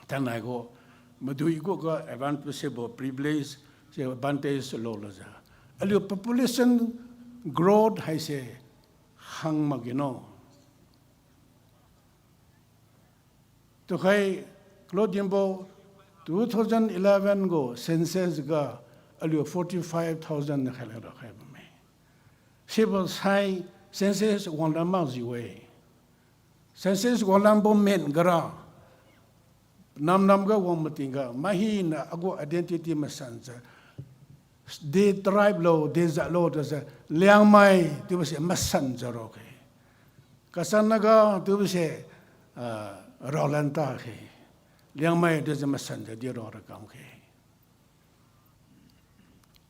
tanai go madui go ga advantage privilege se advantage lo la za ali population growth hai se hang ma gi no to khai Claudiumbo 2011 go census ga alio 45,000 khala ra khai ba me civil sai census wala ma ji we census wala bo men gara nam ga wong matinga mahi na ago identity ma sanza de tribe lo de za lo da za Liangmai tu se ma sanza ro ke kasanaga tu se Rolanta ke Liangmai de ma sanza di ro ra kam ke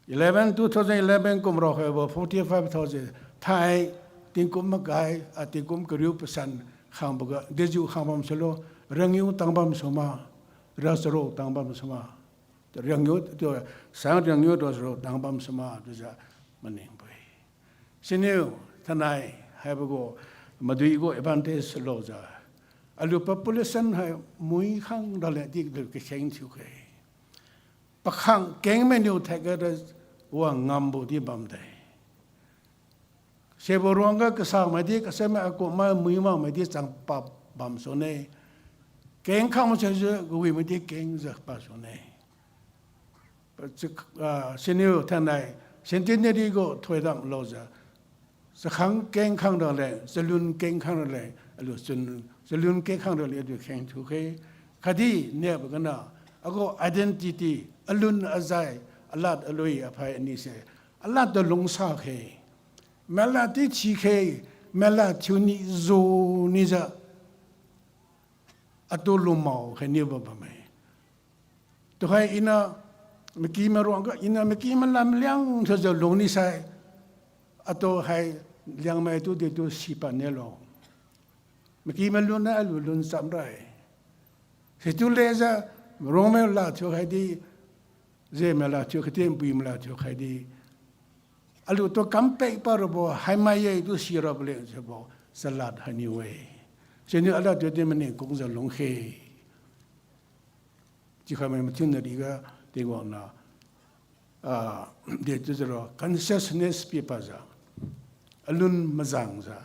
2011 kum ro ke 45,000 thai tin kum ma gai a tin kum kru pasan kham ba de ju khamam selo rangyu tangbam soma rasro tangbam soma rangyu to sang rangyu to ro tangbam soma to ja maning bai sineu thanai habago madui go advantage lo ja alu population hai mui khang dale dik de ke cheng chu ke pakhang keng menu thega da wa ngambo di bam dai seboranga ka sa ma di ka se ma ko ma mui ma ma di chang pa bam so ne keng khang che je go wi ma di keng za pa so ne senior thanai Centenary go thoi dam lo ja sa khang keng khang da le salun keng khang da le alu sun salun keng khang da le du keng thu ke khadi ne ba na ago identity alun azai alat aloi aphai ani se alat do long sa ke mela ti chi ke mela thuni zo ni za atulu mau ke ni ba ba mai to hai ina meki ma ro ga ina meki ma lam liang so zo long ni sai ato hai Liangmai tu de tu si pa ne lo meki ma lu na lu lun sam rai se tu le za ro me la cho hai di je me la cho ke tem pi me la cho hai di alu to kam pe pa ro bo hai mai ye tu si ro ble je bo salat ha ni we se ni ala de de me ne kong za long khe ji kha me ma tin ri ga de go na de tu ro consciousness pi pa za alun mazang za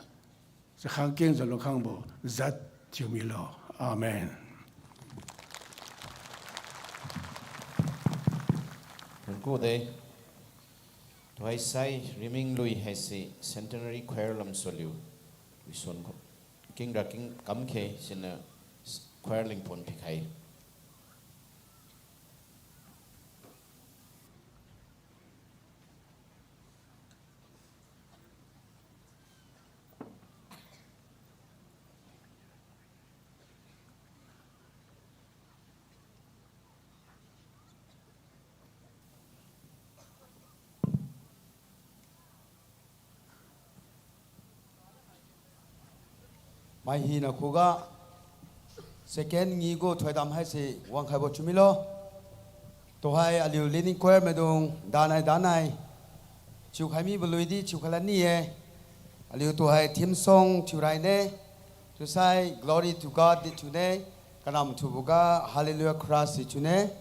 sa khang keng za lo khang bo zat chu mi lo amen Good day. Toy sai riming lui hai si Centenary choir lam soliu. We son king da king kam ke sin choir ling pon pikai. mai hi na khuga second ngi go thoidam hai se wang khai bo chumilo to hai aliu leading choir medong danai chu khai mi boloi di chu khala ni e aliu to hai theme song chu rai ne To say glory to God today, kanam tubuga hallelujah cross today.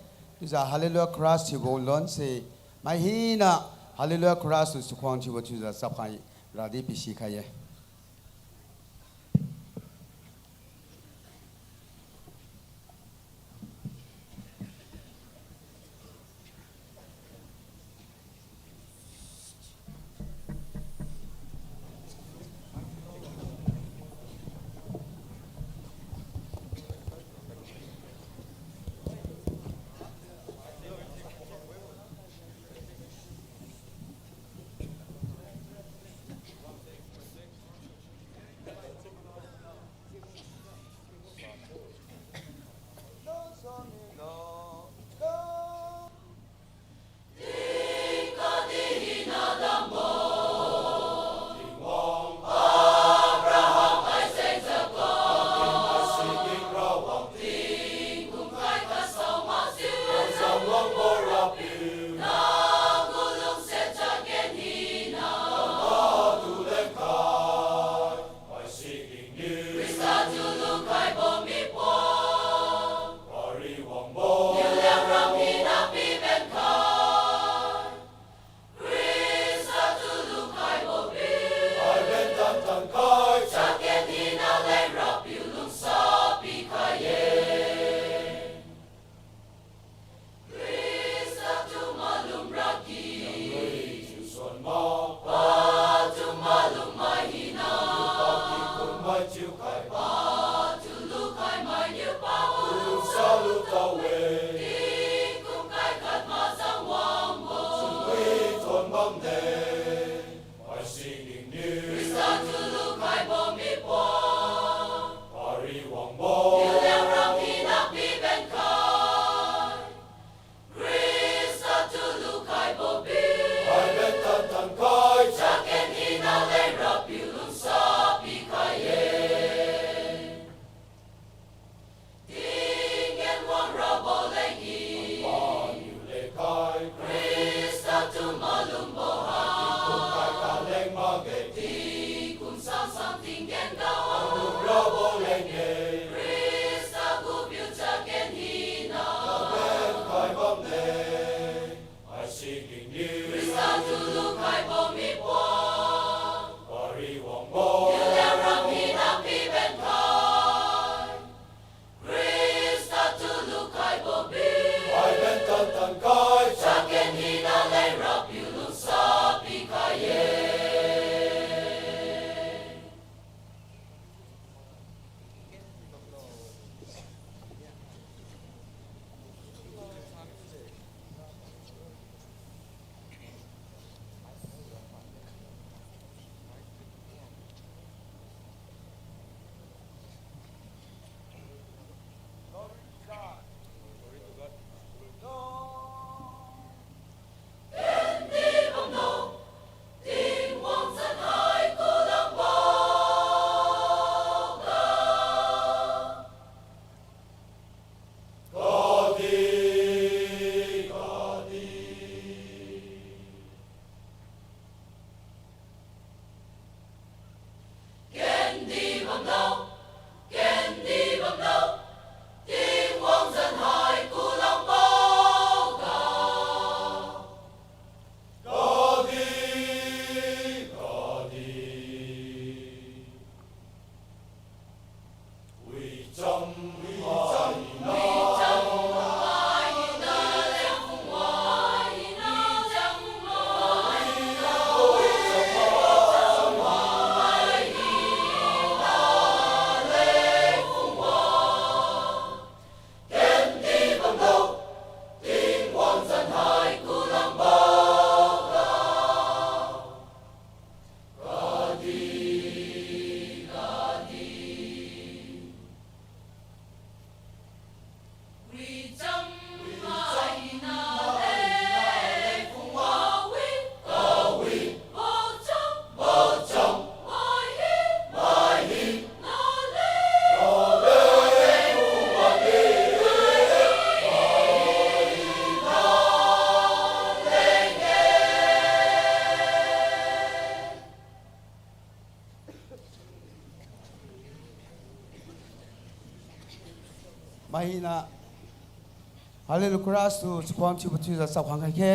To say hallelujah cross to go lon say mahina hallelujah cross to kwang to the sapai radi pisikaye. Krista tu malumbo ha hina hallelujah cross to support you to the sub hang ke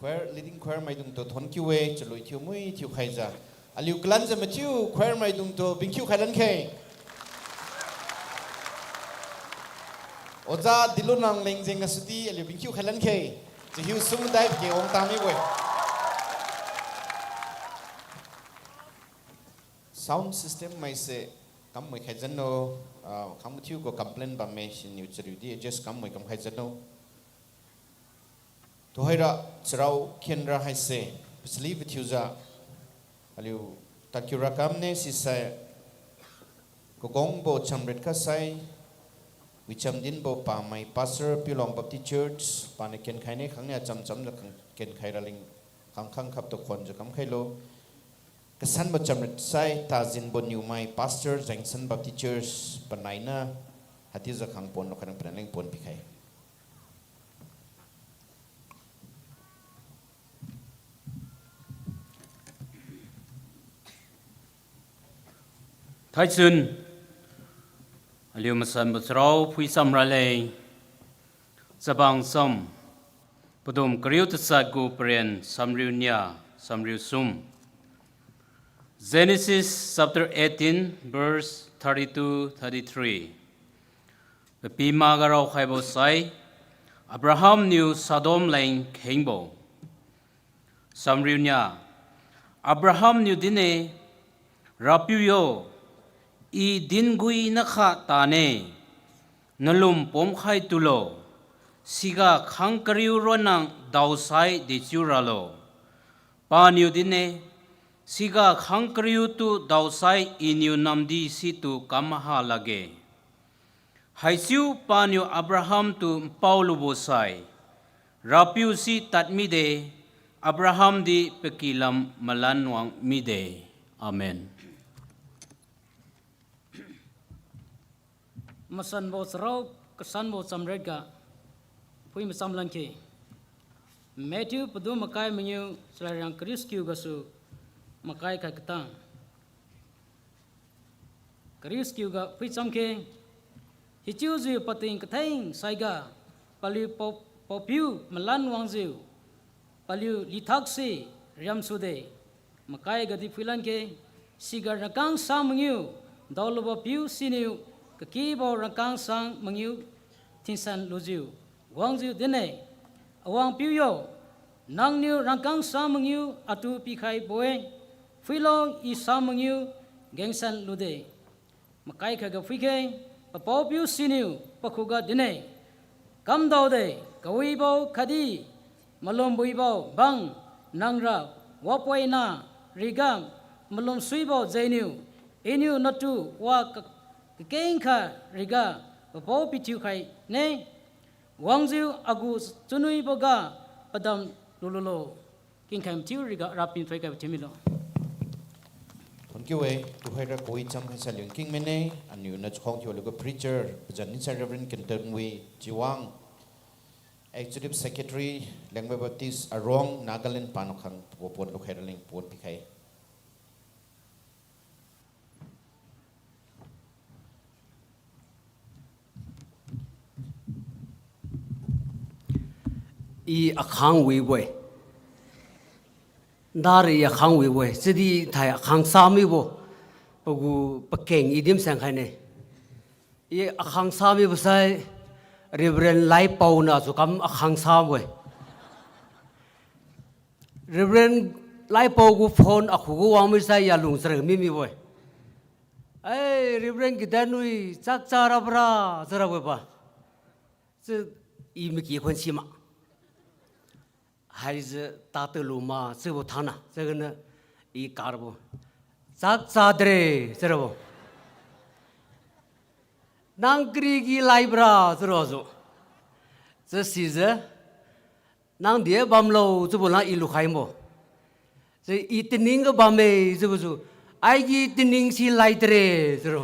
choir leading choir mai dung to thon kiwe chloi thiu mui thiu khaija aliu klan za matiu choir mai dung to bingkhiu khailan khe oza dilunang lengjeng asuti aliu bingkhiu khailan khe chihiu sum dai ke ong tami we sound system mai se kam mai khaijan no kham thiu ko complain ba me shin new chriu di just kam mai kam khaijan no to haira chrau khenra haise pisli vithuza aliu takura kamne sisa ko gongbo chamret ka sai wicham din bo pa mai pastor pilong baptist church paneken khaine khangya chamcham la ken khairaling khang khap to khon ja kam khailo kasan bo chamret sai tajin bo new mai pastor jangsan baptist church panaina หัดที่จะขังปนเราขังเป็นเล่งปนพิไข่ Thái Xuân, liều mà sân bật rau phui xăm ra lệ, za bang xăm, bật đùm kêu tự sát gu bền xăm riu nia, xăm riu sum. Genesis chapter 18, verse 32-33. The Pima Garau Khaibo Sai, Abraham knew Sodom Lane Kingbo. Xăm riu nia, Abraham knew dine, Rapiyo, I din gui na kha ta ne nalum pom khai tulo siga khang kariu ronang dau sai de churalo pa niu dine siga khang kariu tu dau sai iniu namdi si tu kamaha lage haisiu pa niu Abraham tu paulu bo sai rapiu si tatmi de Abraham di pekilam malanwang mi de amen. Masan bo sarau kesan bo samrega pui masam langke Matthew pedu makai menyu selarang Kriskiu gasu makai kai ketang Kriskiu ga pui samke hicu ziu pating ketang saiga paliu popiu melan wang ziu paliu litaksi riam sude makai gadi filan ke sigar rakang samengyu dawlobo piu siniu kaki bau rangkang sang mengiu tinsan luziu wang ziu dene awang piu yo nang niu rangkang sang mengiu atu pikai boe filong I sang mengiu gengsan lude makai kaga fike papau piu siniu pakuga dene kam dau de kawi bau kadi malom bui bau bang nangra wapoi na rigam malom sui bau zainiu eniu natu wa keng kha riga papo pitiu khai ne wangziu agu chunui boga padam lulolo king kham tiu riga rapin thoi ka thimilo คนคิดว่าตัวให้เราคุยจำให้เสลียงกิ้งไม่แน่อันนี้น่าจะของที่ว่าเราก็ preacher ประจันนิสัย Reverend กันเติมวีจีวัง Executive Secretary แหล่งแบบติสอารองนาการเล่นปานขังตัวปนลูกให้เราเล่นปนพิไข่ I akhang we we dari akhang we we jadi thai akhang sami bo pagu pakeng idim sang khai ne I akhang sami bo sai Reverend lai pau na so kam akhang sam we Reverend lai pau gu phone akhu gu wang mi sai ya lung sre mi we ai Reverend gidanui chak chara bra zara we ba ze I mi ki khon chi ma 还是打得路嘛，这不谈了，这个呢，一搞了不，咋的嘞，知道不？南格里基来不啦，知道不？这是这，南地巴姆罗这不那一路开么？这一点零个巴梅，是不是？哎，一点零是来的嘞，知道？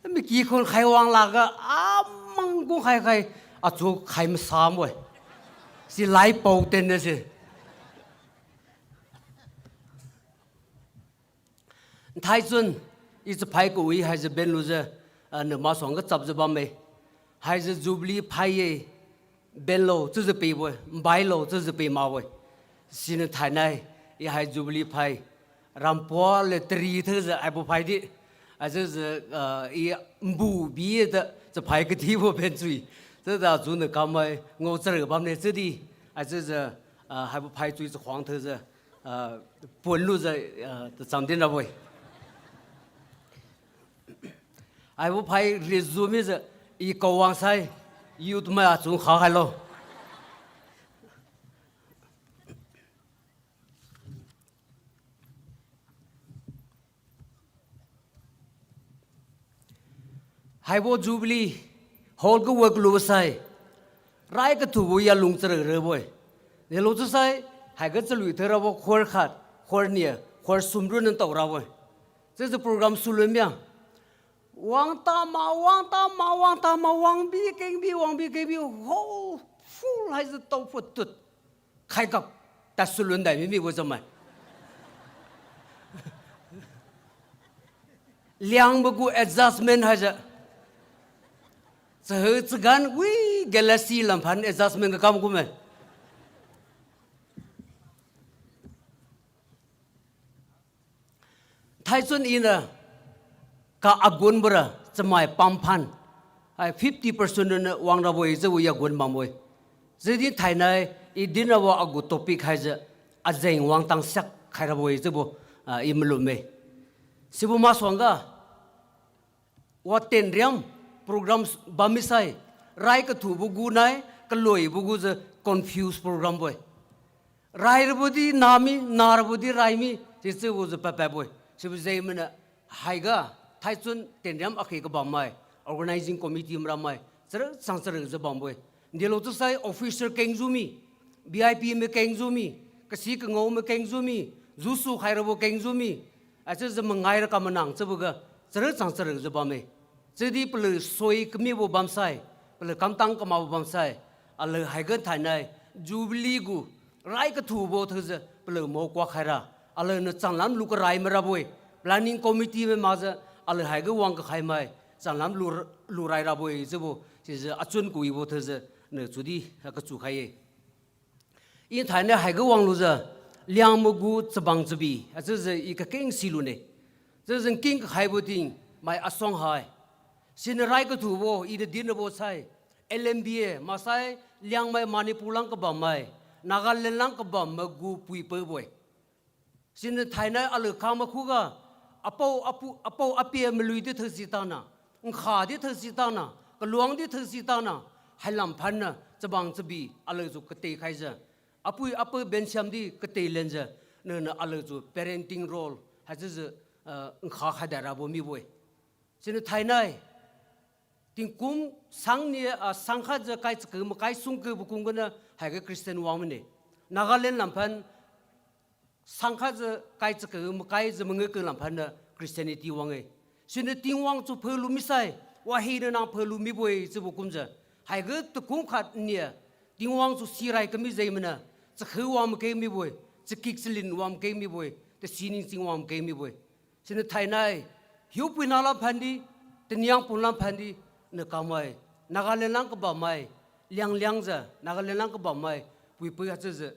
那么几คน开往那个啊，蒙古开。 啊，做开么三位，是来报灯的是。太准，一直拍个位还是边路子，那马上个잡着把没，还是主力拍的边路，这是北位，白路这是北马位，现在台内也还主力拍，让波了3头是还不拍的，啊，这是也不毕业的，这拍个地方边追。 这个做那干嘛？我这个方面这里，还是还不排除是黄头是本路是长点了喂，还不排日做咩是一高往塞，有他妈从好海咯。还不注不离。 hol ko work lu sai rai ka thu ya lung chre re boy ne lo chu sai hai ga chlui thera bo khor khat khor nia khor sumru nan taw ra boy 这是 program 苏伦面 Wang tama, wang tama, wang tama, wang bi keng bi, wang bi keng bi, whole full has the top for tut. Khai gặp, ta sulun đại mi wo zamai. Liang bagu adjustment has a. Sahut segan, we galaxy lampan adjustment ke kamu kumen. Thai sun ina. Ka agun bera semai pampan, 50% na wang raboy zewu ya gun mamoy. Jadi Thai nai idin rawa agu topik haja azeng wang tang sak khai raboy zewu imlume. Sibu maswanga waten riam program bamisai rai ka thu bugu nai ka loi bugu ze confuse program boy. Rai rabudi nami narabudi raimi zewu ze papa boy. Sibu zeimena haiga Thai sun tenriam akhi ka bamai organizing committee mramai sar sangsar ze bamboy dilo tu sai officer kengzumi VIP me kengzumi kasi ka ngau me kengzumi zusu khairabo kengzumi acha ze mangai ra kamanang chebuga sar sangsar ze bamai jadi pel soi kmi bo bamsai pel kamtang kama bo bamsai al haigan Thai nai jubilee gu rai ka thu bo thze pel mo kwa khaira al na changlam lu ka rai mara boy planning committee me maza al hai ga wang ka khai mai changlam lu rai ra boy zebo je achun ku ibo thze ne chudi ka chu khai i Thai ne hai ga wang lu za liang mo gu chabang chabi a je i ka keng silu ne je jeng king ka khai bo ting mai asong hai sin rai ka thu bo i de din bo sai LMBA masai liang mai Manipur lang ka ba mai Nagaland lang ka ba ma gu pui pe boy sin Thai ne al ka ma khu ga apo apie melui di tersitana, engkau di tersitana, keluang di tersitana, halam panna, cabang cebi, alerju kete kaiza, apa bensiam di kete lenza, nena alerju parenting role, haja engkau hadara bomi boy. Sini Thai nai, tingkum sang ni sangha je kai cek kai sung ke bukung guna, haga Kristen wamene, Nagaland lampan. Sangka je kai cek kai je mengeker lampan Christianity wangai. Sini ting wang tu perlu misai, wahai nang perlu mi boy je bukum je. Hai ge tu kum kat nia, ting wang tu sirai kami zai mana. Cek wam ke mi boy, cek kikselin wam ke mi boy, te sini ting wam ke mi boy. Sini Thai nai, hiu pun alam pandi, tenyang pun alam pandi, ne kamai. Nagaland lang ke bamai, liang je, Nagaland lang ke bamai, pui pui aja je,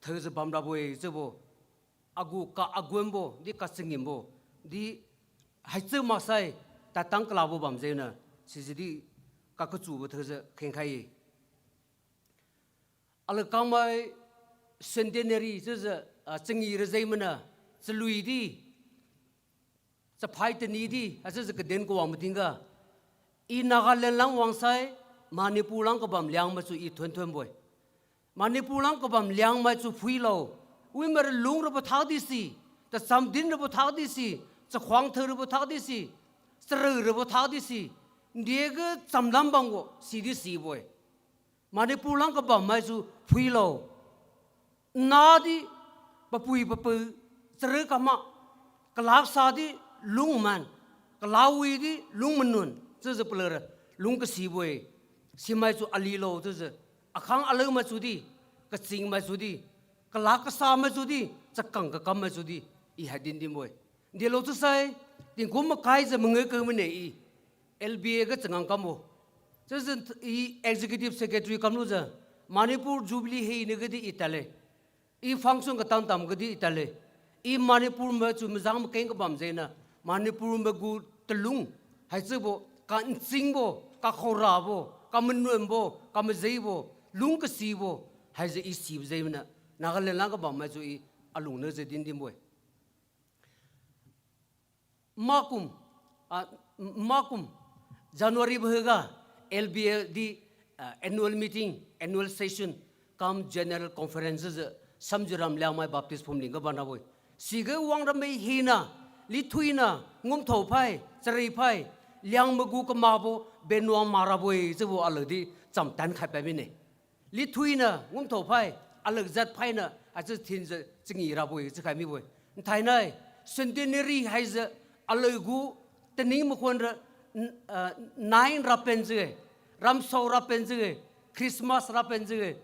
thau je bam boy je bo. Agu ka aguembo di kasengimbo di haitse masai tatang kelabo bamzena sijidi ka kecu bo these kengkai al kamai Centenary je cengi rezaimana celui di sapai teni di asa je keden ko wam tinga I Nagaland lang wangsai Manipur lang ka bam liang ma chu I thon boy Manipur lang ka bam liang ma chu phuilo we mer lung ro thak di si ta sam din ro thak di si cha khwang thar ro thak di si sr ro thak di si de ge chamlam bang go si di si boy Manipur lang ka ba mai su phui lo na di pa pui pa pu sr ka ma kalak sa di lung man kalawi di lung manun ze ze plera lung ka si boy si mai su ali lo ze akhang alu ma su di ka sing ma su di kalak sa ma su di chakang ka kam ma su di I hadin di boy di lo tu sai din kum ma kai ze menge ke mene I LBA ga changang kam bo ze ze I executive secretary kam lu za Manipur Jubilee he ne ga di itale I function ka tam tam ga di itale I Manipur ma chu mjang ma keng ka bam ze na Manipur ma gu telung hai ze bo kan sing bo ka khora bo ka menuen bo ka ma zei bo lung ka si bo hai ze I si ze na Nagaland lang ka bam ma chu I alung ne ze din dim boy makum January bhaga LBA di annual meeting annual session kam general conferences samjuram Liangmai baptist phumling ka bana boy siga wangram me hina lithuina ngum tho phai chari phai Liangmagu ka mabo benwa mara boy zebu aladi cham tan khai pa mine lithuina ngum tho phai alag zat phai na aje thin je chingi ra boy je khai mi boy thai nai Centenary haiza alagu tening mukon nine rapen je ram so rapen je Christmas rapen je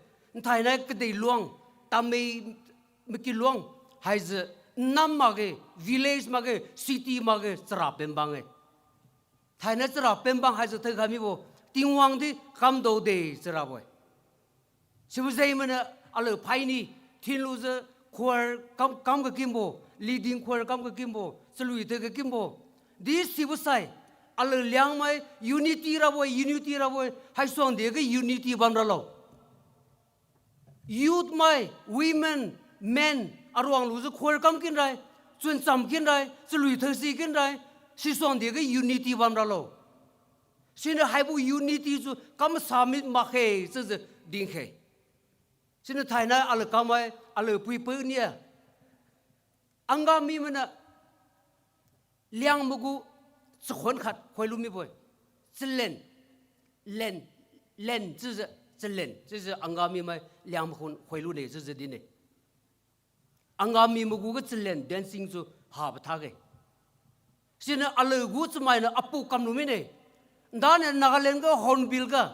thai na ke dei luang tamei miki luang hai je nam ma ge village ma ge city ma ge sra pen bang ge thai na sra pen bang hai je thai khami bo ting wang di kam do de sra boy sibu zai mana alo phai ni thin lu je khwar kam ga kimbo leading khwar kam ga kimbo salui te ga kimbo this sibu sai alo Liangmai unity ra boy hai song de ga unity ban ra lo youth mai women men arwang lu je khwar kam kin rai chun cham kin rai salui the si kin rai si song de ga unity ban ra lo sin hai bu unity chu kam samit ma khe se ding khe sin thai na alo kamai alo pui pu nia anga mi mana liang mugu se khon khat khoi lu mi boy se len se len se anga mi mai liang mu khon khoi lu ne se di ne anga mi mugu ga se len dancing chu ha ba tha ge sin alo gu chu mai na apu kam nu mi ne da ne nagaland ga hornbill ga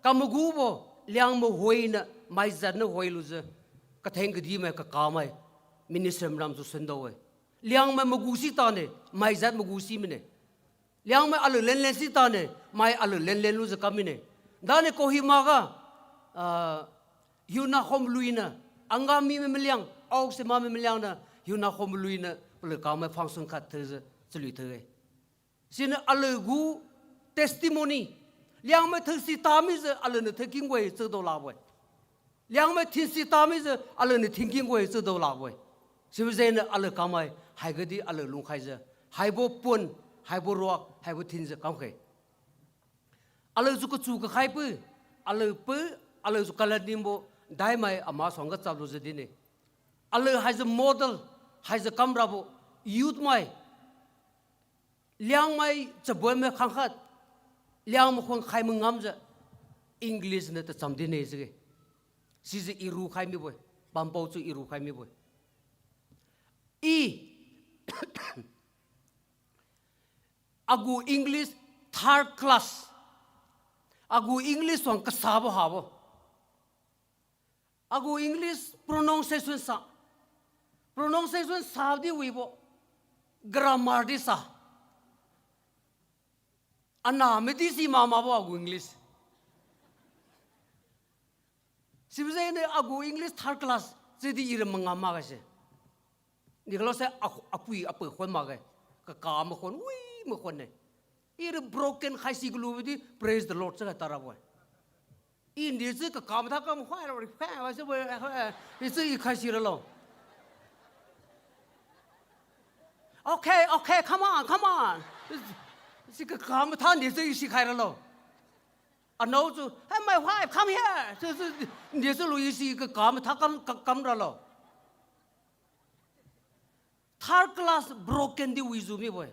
kamugu bo liang mu hoi na mai zat na hoi lu je ka theng ga di mai ka mai minister ram chu sen do we liang mai mugu si ta ne mai zat mugu si mi ne liang mai alu len si ta ne mai alu len lu je ka mi ne da ne ko hi ma ga yu na khom luina anga mi me liang au se ma me liang na yu na khom luina le ka mai phang sun khat the je lui the sin alu gu testimony liang mai thử si ta mi je alu ne the king we ze do la we liang mai thin si ta mi je alu ne thin king we ze do la we si je ne alu ka mai hai ga di alu lung khai je hai bo pun hai bo ro hai bo thin je kam khe alu zu ko chu ka khai pu alu zu kala nim bo dai mai ama song ga chap lu je di ne alu hai je model hai je kam ra bo youth mai liang mai che bo me khang khat liang mo khong khai mo ngam je English ne ta cham di ne je si je iru khai mi boy bam po chu iru khai mi boy agu English third class agu English song ka sabo habo agu English pronunciation sa di wi bo grammar di sa ana me di si mama bo agu English sibze ne agu English third class je di ir manga ma ga se ni lo se apui khon ma ga ka ma khon ui ma khon ne ir broken khai si glu di praise the lord se ta ra bo in di se ka ma tha ka ma khwa ro fa wa se bo ni se i khai si lo okay come on si ka ma tha ni se i si khai lo I know to hey my wife come here ni se lu i si ka ma tha kam ra lo third class broken di wizu mi boy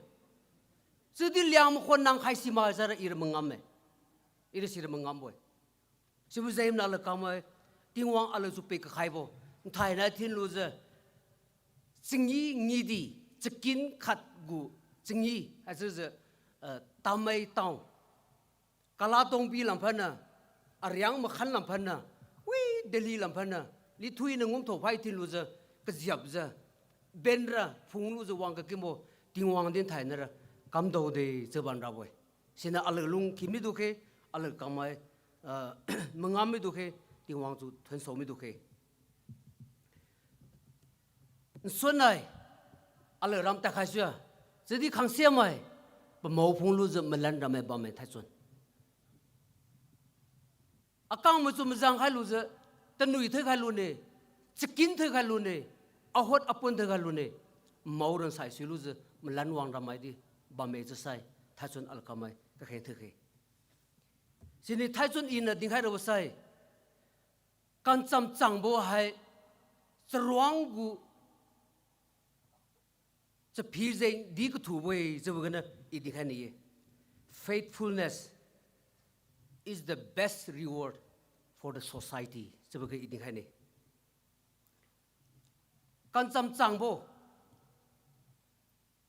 se di liang mo khon nang khai si ma sa ir mangam me ir sir mangam boy se bu zaim na la kam ting wang ala zu pe ka khai bo thai na thin lu je singi ngi di chikin khat gu singi a se tamai tong kala tong pi lam phan na aryang ma khan lam phan na wi delhi lam phan na li thui na ngum tho phai thin lu je ka jiap je benra phunglu zo wang ka kimbo tingwang din thai na kam do de zeban ra boy sina alu lung kimi du khe alu kamai mangam mi du khe tingwang zu thon so mi du khe sunai alu ram ta kha sha zedi khang sia mai ba mo phunglu zo malan ra mai ba mai thai chon akang mu zu mjang khai lu ze tanui thai khai lu ne chikin thai khai lu ne ahot apun the galu ne mauran sai silu je mlan wang ramai di ba me je sai thachun al kamai ka khe the khe sini thachun in na ding khai ro sai kan cham bo hai chruang gu che phi je di ku thu boi je bu gana I ding khai ni faithfulness is the best reward for the society je bu ga I ding khai ni kan cham bo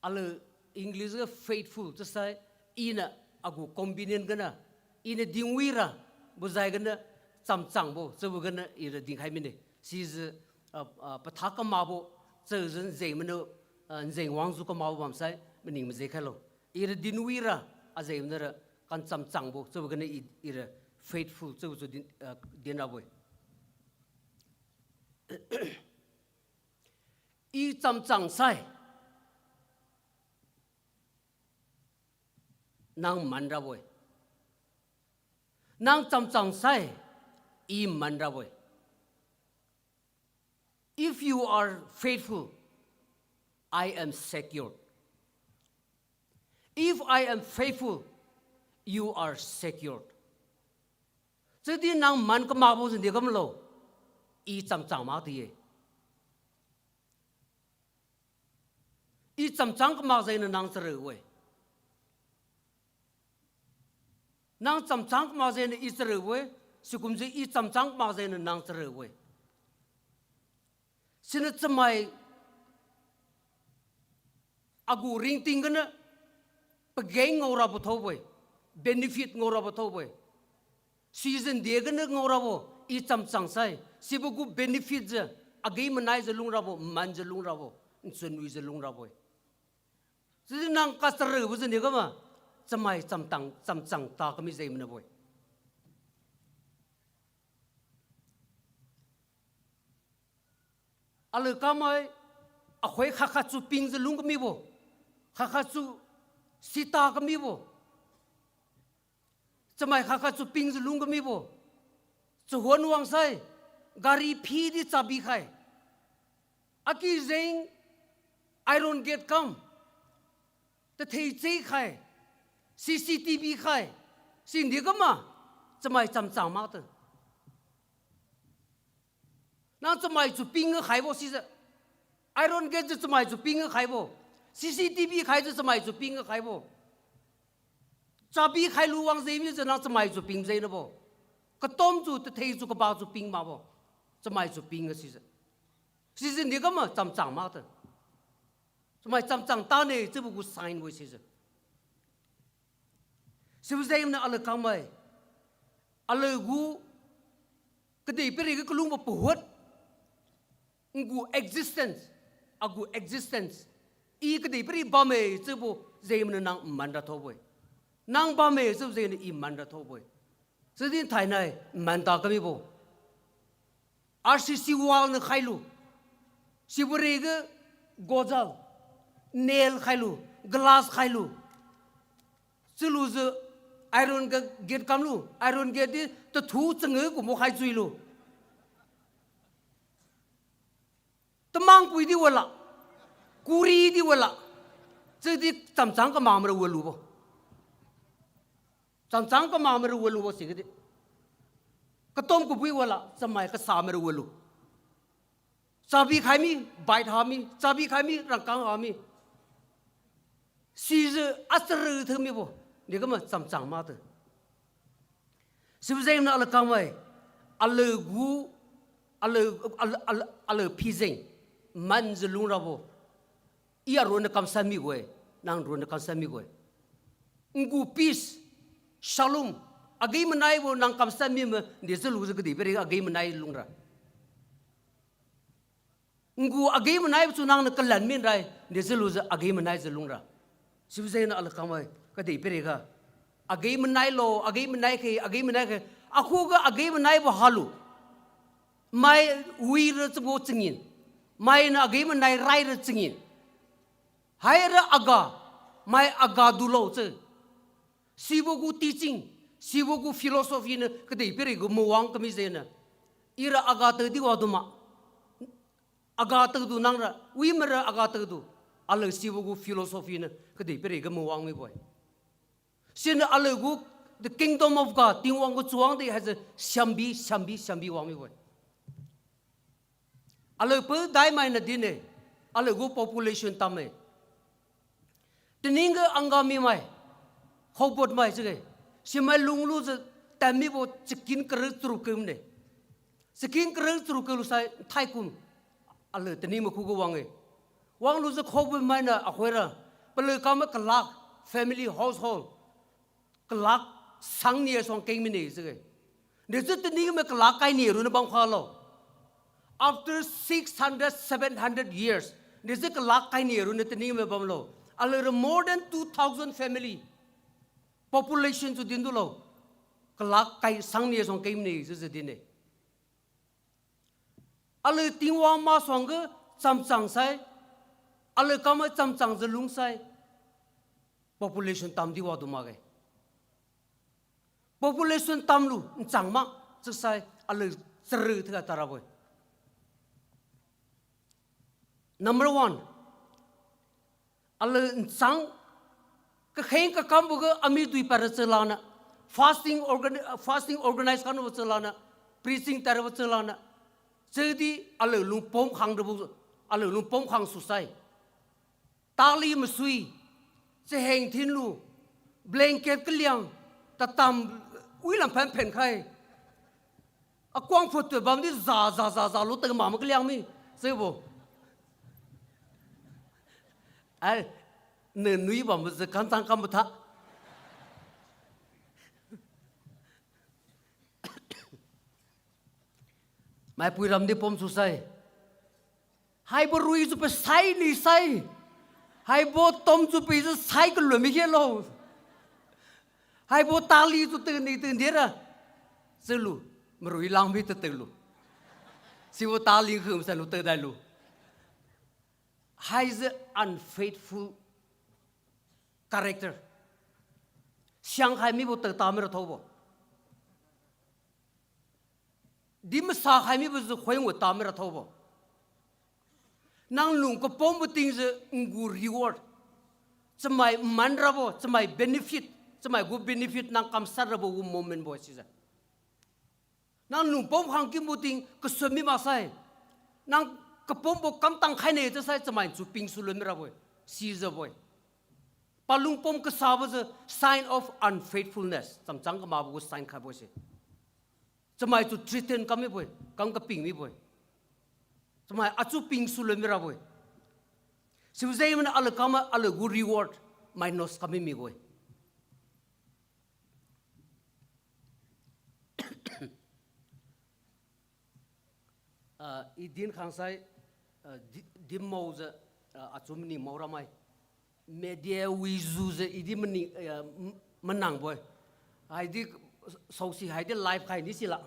alu English faithful just say ina agu combination gana ina dingwira buzai gana chang bo zebu gana ira ding hai mine si is pathaka mabo ze zen ze meno ze wang zu ka mabo bam sai mening me ze khalo ira dinwira a ze mena kan chang bo zebu gana ira faithful zebu zu din aboy I chang sai nang man ra boy nang chang sai I man ra boy if you are faithful I am secure if I am faithful you are secure jadi nang man ka ma bo sin de kam lo I chang ma ti ye I chang ka ma zai na nang sre we nang chang ka ma zai na I sre we sikum je I chang ka ma zai na nang sre we sin chamai agu ring ting gana pageng ngora bo tho we benefit ngora bo tho we season de gana ngora bo I chang sai sibu gu benefit je agai manai je lung ra bo man je lung ra bo chun wi je lung ra bo si nang ka sre bu je ne ga ma chamai cham chang ta ka mi je mna boy alu ka mai a khoi kha chu ping je lung ka mi bo kha chu sita ka mi bo chamai kha chu ping je lung ka mi bo chu hon wang sai gari phi di chabi khai aki zeng I don't get come the thei chei khai CCTV khai sin di ka ma chamai cham ma ta na chamai chu ping khai bo si I don't get the chamai chu ping khai bo CCTV khai chu chamai chu ping khai bo chabi khai lu wang zai mi na chamai chu ping zai na bo ka tom chu the thei chu ka ba chu ping ma bo chamai chu ping si si ni ka ma cham ma ta chamai cham ta ne chu bu sign wo si si bu zai na ala ka mai ala gu ka dei pe ri ka lung ba pu hot ngu existence agu existence I ka dei pe ri ba me chu bu zai na nang man ra tho boy nang ba me chu zai na I man ra tho boy so din thai nai man ta ka mi bo RCC wall na khailu sibure ga gojal nail khailu glass khailu chulu ze iron ga get kamlu iron get di to thu chang ko mo khai chui lu tamang pui di wala kuri di wala che di cham chang ka ma ma ru lu bo cham chang ka ma ma ru lu bo si ga di ka tom ko pui wala samai ka sa ma ru lu chabi khai mi bait ha mi chabi khai mi rang kang ha mi si ze asr thu mi bo ni ka ma cham ma ta si bu zai na ala ka mai ala gu ala pizeng man ze lung ra bo ia ro na kam sa mi we nang ro na kam sa mi we ngu peace shalom agai manai bo nang kam sa mi ma de ze lu ze ga di pe agai manai lung ra ngu agai manai chu nang na kalan min rai de ze lu ze agai manai ze lung ra si bu zai na ala ka mai ka de pe ga agai manai lo agai manai ke aku ga agai manai bo halu mai wi ra chu bo chingin mai na agai manai rai ra chingin hai ra aga mai aga du lo che sibo gu teaching sibo gu philosophy na ka de pe ga mo wang ka mi ze na ira aga te di wa du ma aga te du nang ra wi ma ra aga te du ala sibo gu philosophy na ka de pe ga mo wang mi boy sin ala gu the kingdom of God ting wang gu chuang de has a shambi wang mi boy ala pe dai mai na din ne ala gu population tam me tininga angami mai khobot mai che simai lunglu ze tami bo chikin kru tru kum ne chikin kru tru kum sai thai kum ala tini ma khu gu wang e wang lu ze khob mai na akhwera pele kam ka lak family household กลักสังเนียสองเก่งไม่เนี่ยสิเดี๋ยวจะนี้มันกลักไกเนี่ยรู้นะบางคนเรา after 600 700 years เดี๋ยวจะกลักไกเนี่ยรู้นะจะนี้มันบางเราอะไรmore than 2,000 family population จุดดินดูเรากลักไกสังเนียสองเก่งไม่เนี่ยสิดินเนี่ยอะไรติงว่ามาสองก็จำจังใส่อะไรก็มาจำจังจะลุงใส่ population ตามที่ว่าดูมาไง population ตามลูจังมากจะใส่อะไรสรือที่กันตาราบอย number one อะไรจังก็เห็นก็คำบอกว่าอเมริกาไปรัสเซียนะ fasting organize กันวัสลานะ preaching แต่วัสลานะjadi ala lumpom khang de ala lumpom khang susai tali masui se heng thin lu blanket kliang ta tam ui lam phan phen khai a kwang phot te bam ni za lu te ma ma kliang mi se bo ai ne nui bam se kan tang kam thaไม่พูดรำดิปมสุดใส่ให้บรุยจุไปใส่นี่ใส่ให้บต้มจุไปจะใส่กันเลยไม่ใช่หรอให้บตาลีจุตื่นนี่ตื่นเดี๋ยวสิลูมรุยลังไม่ตื่นลูสิบตาลีคือมันสนุกตื่นได้ลูให้ the unfaithful character เชียงให้ไม่บตื่นตามไม่รู้ทั้งหมดดิมสาให้มีบุษคอยงวดตามไม่ระทบบ่นางลุงก็ป้อมบุติงจะงูรีวอร์ดสมัยมันระบบสมัยเบนฟิตสมัยกูเบนฟิตนางคำสารระบบกูโมเมนต์บ่สิจ้ะนางลุงป้อมขังกิมบุติงก็สมิมาใส่นางก็ป้อมบุกำตังใครเนี่ยจะใส่สมัยจูปิงสุลไม่ระบบซีจะบ่ปาลุงป้อมก็สาวจะ sign of unfaithfulness จำจังก็มาบุก sign ใครบ่สิสมัยจุดทรีเทนก็ไม่บ่อยกังก็ปิงไม่บ่อยสมัยอาจูปิงสุลไม่รับบ่อยสิ่งที่มันอะไรก็มาอะไรกูรีวอร์ดไม่นอสก็ไม่มีบ่อยอีดินข้างซ้ายดิมมูจะอาจูมันนี่มูราไม่เมเดียวิจูจะอีดิมันนี่มันนั่งบ่อยไอ้ดิส่งสิให้ได้ไลฟ์ใครนี่สิละ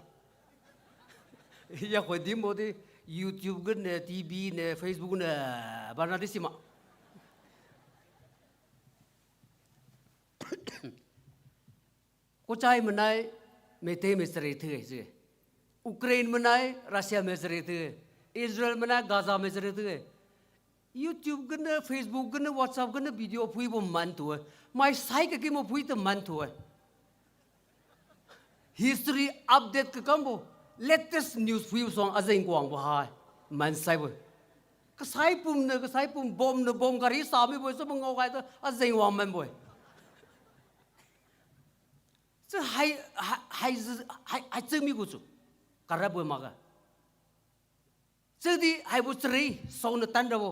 อยากคุยดิมบ่ที่ YouTube กันเนี่ย TV เนี่ย Facebook เนี่ยบ้านนั้นดิสิมาก็ใจมันได้ไม่เท่ไม่เสร็จเลยสิอุกเรนมันได้รัสเซียไม่เสร็จเลยอิสราเอลมันได้กาซาไม่เสร็จเลย YouTube กันเนี่ย Facebook กันเนี่ย WhatsApp กันเนี่ยวิดีโอพูดบ่มันตัวไม่ใช่ก็กินบ่พูดแต่มันตัวhistory update ke kambo latest news view song azeng kwang bo hai man sai bo ka sai pum bom ne bom gari sa mi bo so ngo ga to azeng wang man bo so hai zeng mi gu zu ka ra bo ma ga so di hai bo tri so ne tan da bo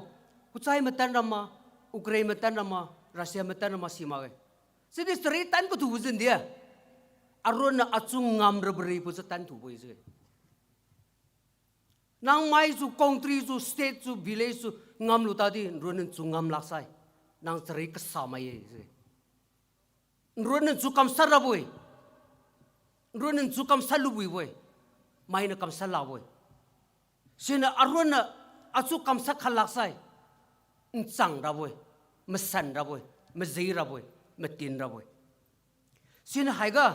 ku chai ma tan da ma ukraine ma tan da ma russia ma tan da ma si ma ga so di tri tan ko tu zin dia arun na achung ngam rebri pu sa tan thu boi se nang mai su country su state su village su ngam lu ta di run chu ngam lak sai nang sari ka sa mai se run chu kam sar boi run chu kam salu boi boi mai na kam sala boi sina arun na achu kam sa khalak sai chang ra boi ma san ra boi ma zai ra boi ma tin ra boi sina hai ga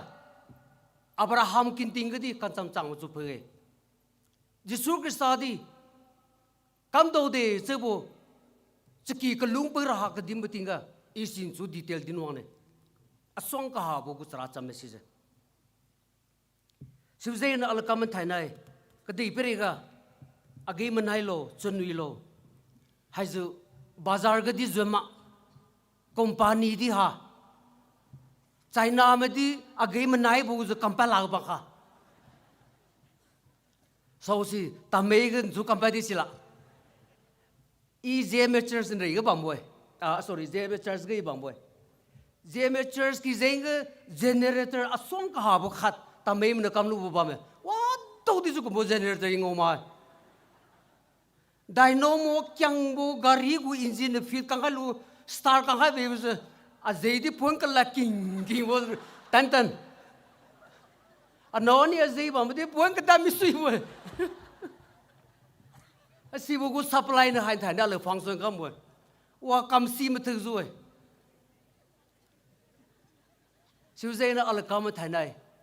Abraham kinting gadi kan chang chu phege Jisu Krista di kam do de sebo chiki ka lung pa ra ka dim batinga isin chu detail din wang ne asong ka ha bo ku tra cham message sibzain al kam thai nai ka dei perega age manai lo chunui lo haizu bazar gadi zema company di ha China में दी अगे में नाई बोझ कंपा लाग बका सोसी तमेगन जो कंपा दी सिला ई जे में चर्च ने ये बंबोय sorry जे में चर्च गई बंबोय जेमे चर्च की जेंगे जनरेटर असों का हाबो खत तमें मन कम लु बुबा में वाह तो दिसु को जनरेटर इंगो मार डायनोमो क्यांगबो गाड़ी को इंजन फिर कंगालू स्टार कंगा बेबस अजेदी फोन कल्ला किंग वो तन अनोनी अजेदी बामदे फोन कदा मिसुई वो असीबो को सप्लाई न हाय थाना ले फंक्शन कम वो वा कम सी में थक जुए शिवजेना अल कम थाना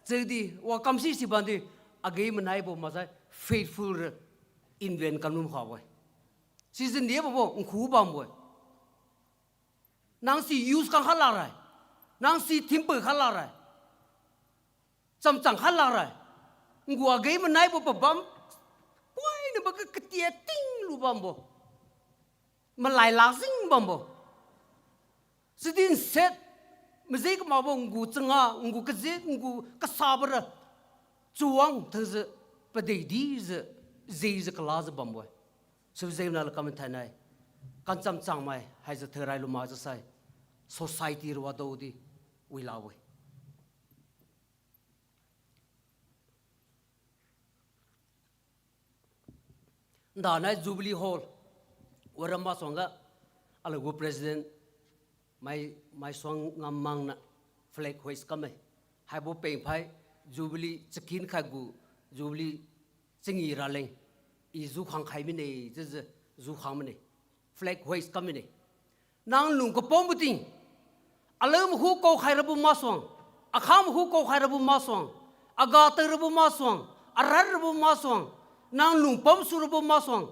जदी वा कम सी सिबांदी अगे मनाई बो मजा फेथफुल इन्वेंट कनुम खावे सीजन दिए बो उखु बाम वो नang si use kan halarai nang si timpe halarai sam chang halarai ngua gei manai bo bam poi ne ba ka tia ting lu bam bo malai la sing bam bo sidin set mzei ka ma bo ngu changa ngu ka je ngu ka sabra chuang thze pa dei di ze class bam bo so zei na la kam thanai kan cham chang mai hai za therai lu ma za sai society ro do di wilawe nda na jubilee hall waramba songa ala go president mai song ngamang na flag hoist kame hai bo pe phai jubilee chikin kha gu jubilee chingi ra leng I zu khang khai mi ne zu khang mi ne flag hoist kame ne nang lung ko pom buting alam hu ko khai rabu ma song akham hu ko khai rabu ma song aga ter rabu ma song arar rabu ma song nang lung pom su rabu ma song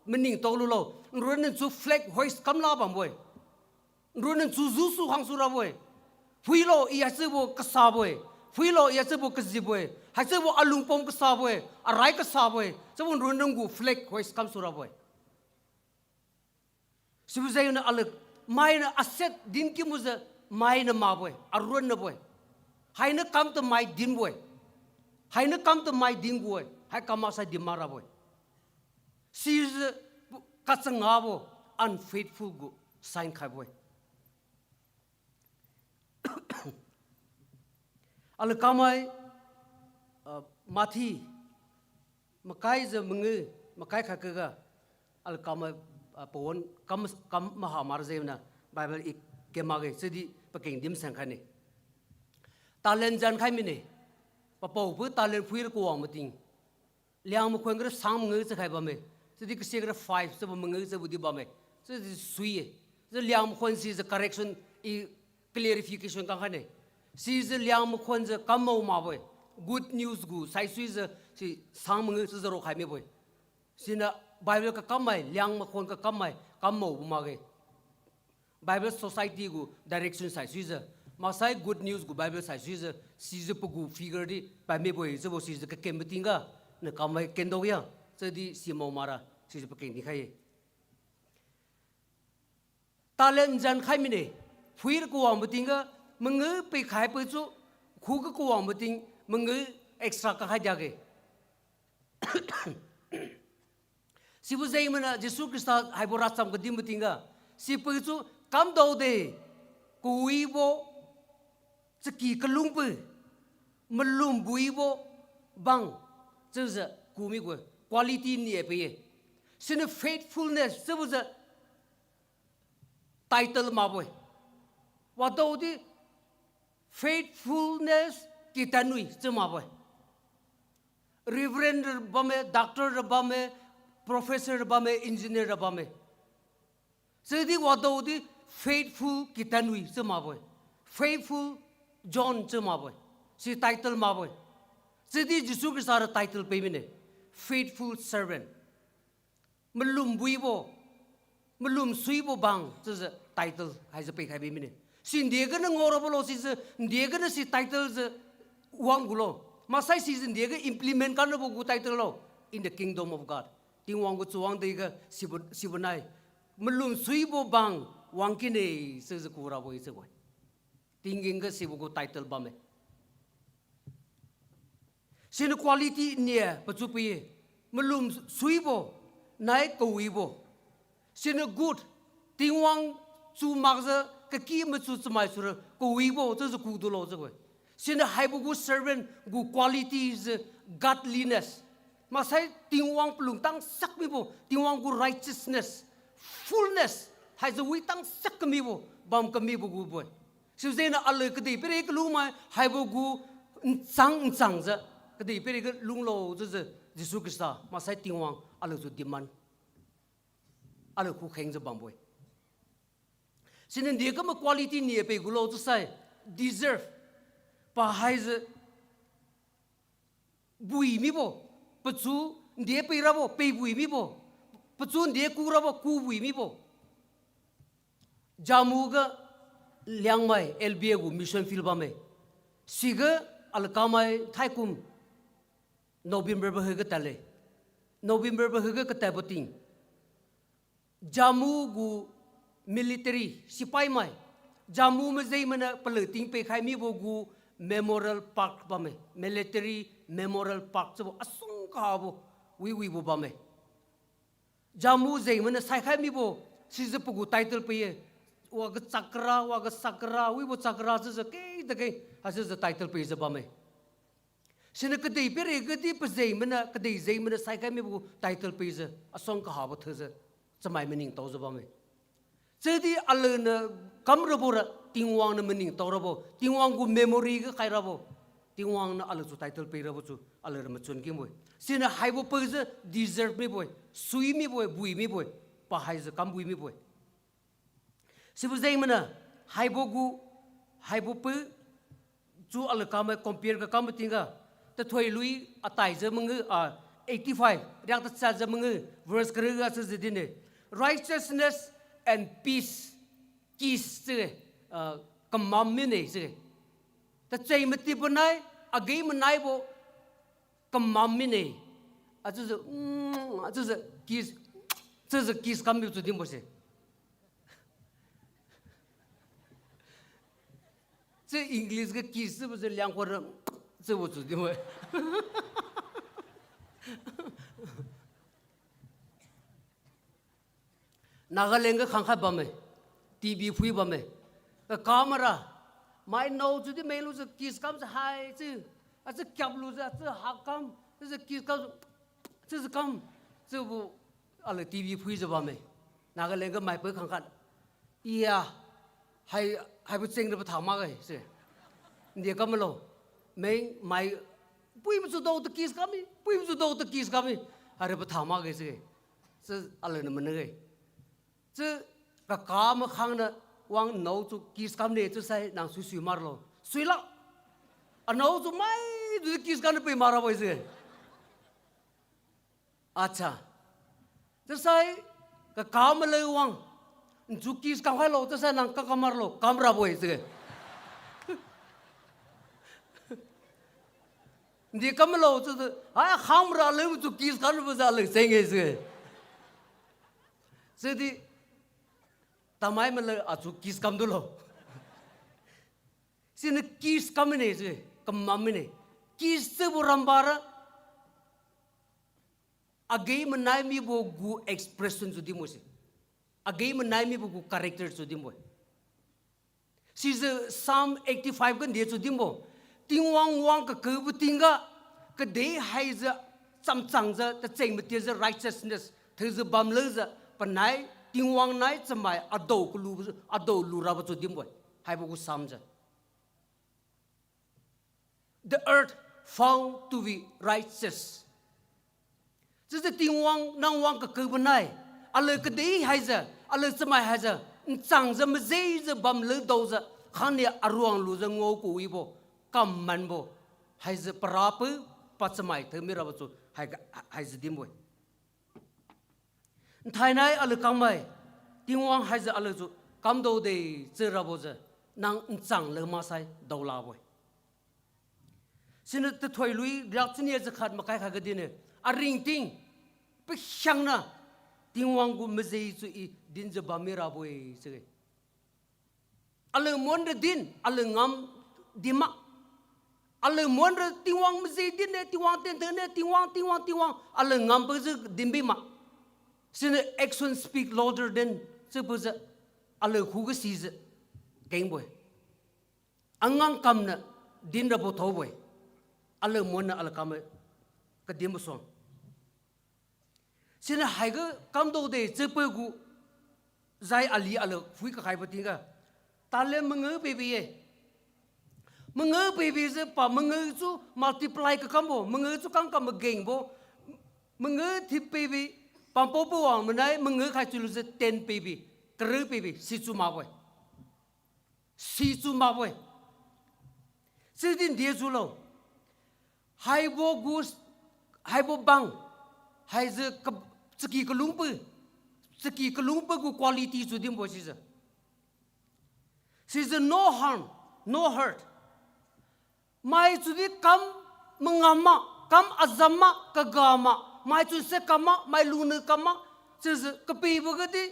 mening to lu lo run zu flag hoist kam la bam boy run zu su hang su ra boy phui lo I se bo ka sa boy phui lo I se bo ka zi boy ha se bo alung pom ka sa boy arai ka sa boy se bo run gu flag hoist kam su ra boy sibuzayna alak maina asset din ki muza maina ma boy arun na boy haina kam to mai din boy haina kam to mai din boy hai kama sa dimara boy siz katsanga bo unfaithful go sign khai boy alak kamai mathi makai ze mungu makai khakaga alak kamai pon kam mahamar zevna bible ik kemage sedi paking dim sang khane talen jan khai mine pa pau pu talen phuir ko ang mating liang ma khong gra sang nge cha khai ba me sedi ke segra 5 sa ma nge sa budi ba me sedi sui the liang ma khon si the correction I clarification ka khane si the liang ma khon the kam mau ma boy good news gu sai sui the si sang nge sa ro khai me boy sina Bible ka kamai liang ma khon ka kamai kam mo bu ma ge Bible society gu direction sai suiza ma sai good news gu Bible sai suiza siza pu gu figure di pa me boy zo siza ka kem tinga na kamai kendo ya so di si mo mara siza pa ken di khai talen jan khai mine fuir ku wang butinga mengu pe khai pe chu khu ka ku wang buting mengu extra ka khai ja ge si bu zai mana Jesu Krista hai bo rasam ka dim butinga si pe chu kam do de kui bo chki kalung pu malum bui bo bang chu za ku mi go quality ni e pe sin faithfulness chu bu za title ma boy wa do di faithfulness ki tanui chu ma boy reverend ba me doctor ba me professor ba me engineer ba me sedi wa do di faithful kitanui chu ma boy faithful John chu ma boy si title ma boy sedi Jesu Krista ra title pe mine faithful servant malum bui bo malum sui bo bang chu title hai ze pe khai be mine sin de ga na ngoro bo lo si de ga na si title ze wang gulo ma sai si de ga implement kan bo gu title lo in the kingdom of God ting wang gu chuang de ga sibunai malum sui bo bang wang ki ne se ze ku ra bo se boy ting ging ga sibu gu title ba me sin quality ne pa chu pi malum sui bo nai ko wi bo sin good ting wang chu mak ze 个基么出什么出了，个微博这是孤独了这个。现在还不够 servant 个 qualities godliness， 嘛才定王不能当什么不，定王个 righteousness fullness 还是为当什么不，帮个么不个不。所以呢，阿拉个地别个路嘛，还不够长着，个地别个路路就是耶稣基督嘛才定王阿拉就 demand， 阿拉苦看着帮不。现在你个么 quality 你也被个路就是 deserve。把孩子不依密不，不做你被了不被不依密不，不做你顾了不顾不依密不。jamu个Liangmai LBA 个 mission field 吧没，是个阿拉刚买泰国 November 不黑个带来 ，November 不黑个带不定。jamu 个 military 西派买 jamu 么在么呢？不勒定被开咪不个。Memorial Park 吧没 ，Military Memorial Park 这不阿松卡不，微不吧没。jamu 在么呢？才开咪不，是这不个 title 不耶？我个 sakra， 我个 sakra， 微不 sakra 这是给的给，还是这 title 不是吧没？现在个地别人个地不在么呢？个地在么呢？才开咪不 title 不是阿松卡不特是，这买么领导是吧没？这里阿拉呢，咁了不了。定王的门领到了不？定王个 memory 个开了不？定王呢，阿拉做 title 背了不？做阿拉么尊敬不？现在还不背着 deserve 没不？水没不？不没不？把孩子干不没不？是不是这么呢？还不顾，还不背，做阿拉干么 compare 个干么听个？แต่ถอยลุยอาตายจะมึง85เรียกตัดจะมึง verse กระเรือจะจะดิน righteousness and peace กำมัมมินเองสิแต่ใจมันตีปนายอาเกยมันนายบ่กำมัมมินเองอาจจะกิสกำมิวจุดนี้บ่สิ这อังกฤษ个 kiss 不是两个人这我主定位哪个人个看看吧没 TV 会吧没camera ไม่โน้จุดที่ไม่รู้จะ kiss กันจะหายจื้ออาจจะจับรู้จะหักกันจะ kiss กันจะกันจะบุอะไร TV พูดจะบ้าไหมนักเล่นก็ไม่เปิดขังขันอียให้ผู้เจงเดี๋ยวไปถามมาเลยสิเดี๋ยวก็ไม่รู้ไม่ปุ้ยมันจะโดนตะ kiss กันมั้ยปุ้ยมันจะโดนตะ kiss กันมั้ยให้ไปถามมาเลยสิจะอะไรนั่นมันเลยจะกับกามขังน่ะวางโน้ตกิสกันเนี่ยจะใส่นางสวยๆมาแล้วสวยละอันโน้ตไม่ดูกิสกันไปมาแล้วไปสิอาจารย์จะใส่กับกามเลยวางจุกิสกันให้เราจะใส่นางก็กำมาแล้วกำรับไปสิเดี๋ยวกำมาแล้วจะข้ามราเลยจุกิสกันไปจะเลยเซ็งสิสิทำไมมันเลยอาจจะกิสกำดูโลสิ่งกิสกำนี่สิกำมั่มนี่กิสเสบุรัมบาระอาเกยมันนายมีบุกู expression สุดที่มั้ยสิอาเกยมันนายมีบุกู character สุดที่มั้ยสิ่งPsalm 85กันเดียวสุดที่มั้ยทิ้งวางก็คือบุทิ้งก็เดี๋ยวให้จะจำจังจะแต่เจมันเดียวจะ righteousness เธอจะบำเพ็ญจะปนไหนทิ้งวางไหนจะไม่อดกูรู้ราบจุดดิ้มไว้ให้พวกกูซ้ำจะ the earth found to be righteous จะทิ้งวางนั่งวางก็คือปนไหนอะไรก็ดีให้จะอะไรจะไม่ให้จะจังจะไม่ใช่จะบำเพ็ญดูจะข้างนี้อารมณ์รู้จะงอกูอีโบกำมันโบให้จะปราบปัจจัยเธอไม่ราบจุดให้จะดิ้มไว้ไทยนั้นอะไรกังไม่ทิ้งวางให้จะอะไรจุกำดูได้เจอระบบจะนั่งจังเลยมาใส่ดาวลาไว้สิ่งที่ถอยลุยรักที่นี่จะขาดมาใครกันดีเนี่ยอาริงทิ้งไปช่างนะทิ้งวางกูไม่ใช่จุดินจะบามีระบบใช่ไหมอะไรม้วนเรดินอะไรงามดีมากอะไรม้วนเรทิ้งวางไม่ใช่ดินเนี่ยทิ้งวางเต็นเต็นเนี่ยทิ้งวางอะไรงามไปจะดินบีมาสิ่ง action speak louder than 这不是阿拉胡个事子， geng boy angang kam na din ra bo tho boy ala mon na ala kam ka dim song sina hai ga kam do de che pe gu zai ali ala fui ka khai pati ga tale menge baby ye menge baby ze pa menge chu multiply ka kam bo menge chu kam kam geng bo menge thi baby pam po po wang menai menge khai chu ze 10 baby kru baby si chu ma boy si chu ma boy si din dia chu lo hai bo gus hai bo bang hai ze seki kelumpu gu quality chu dim bo si ze no harm no hurt mai chu di kam mengama kam azama kagama mai chu se kama mai lunu kama se kapi bo ga di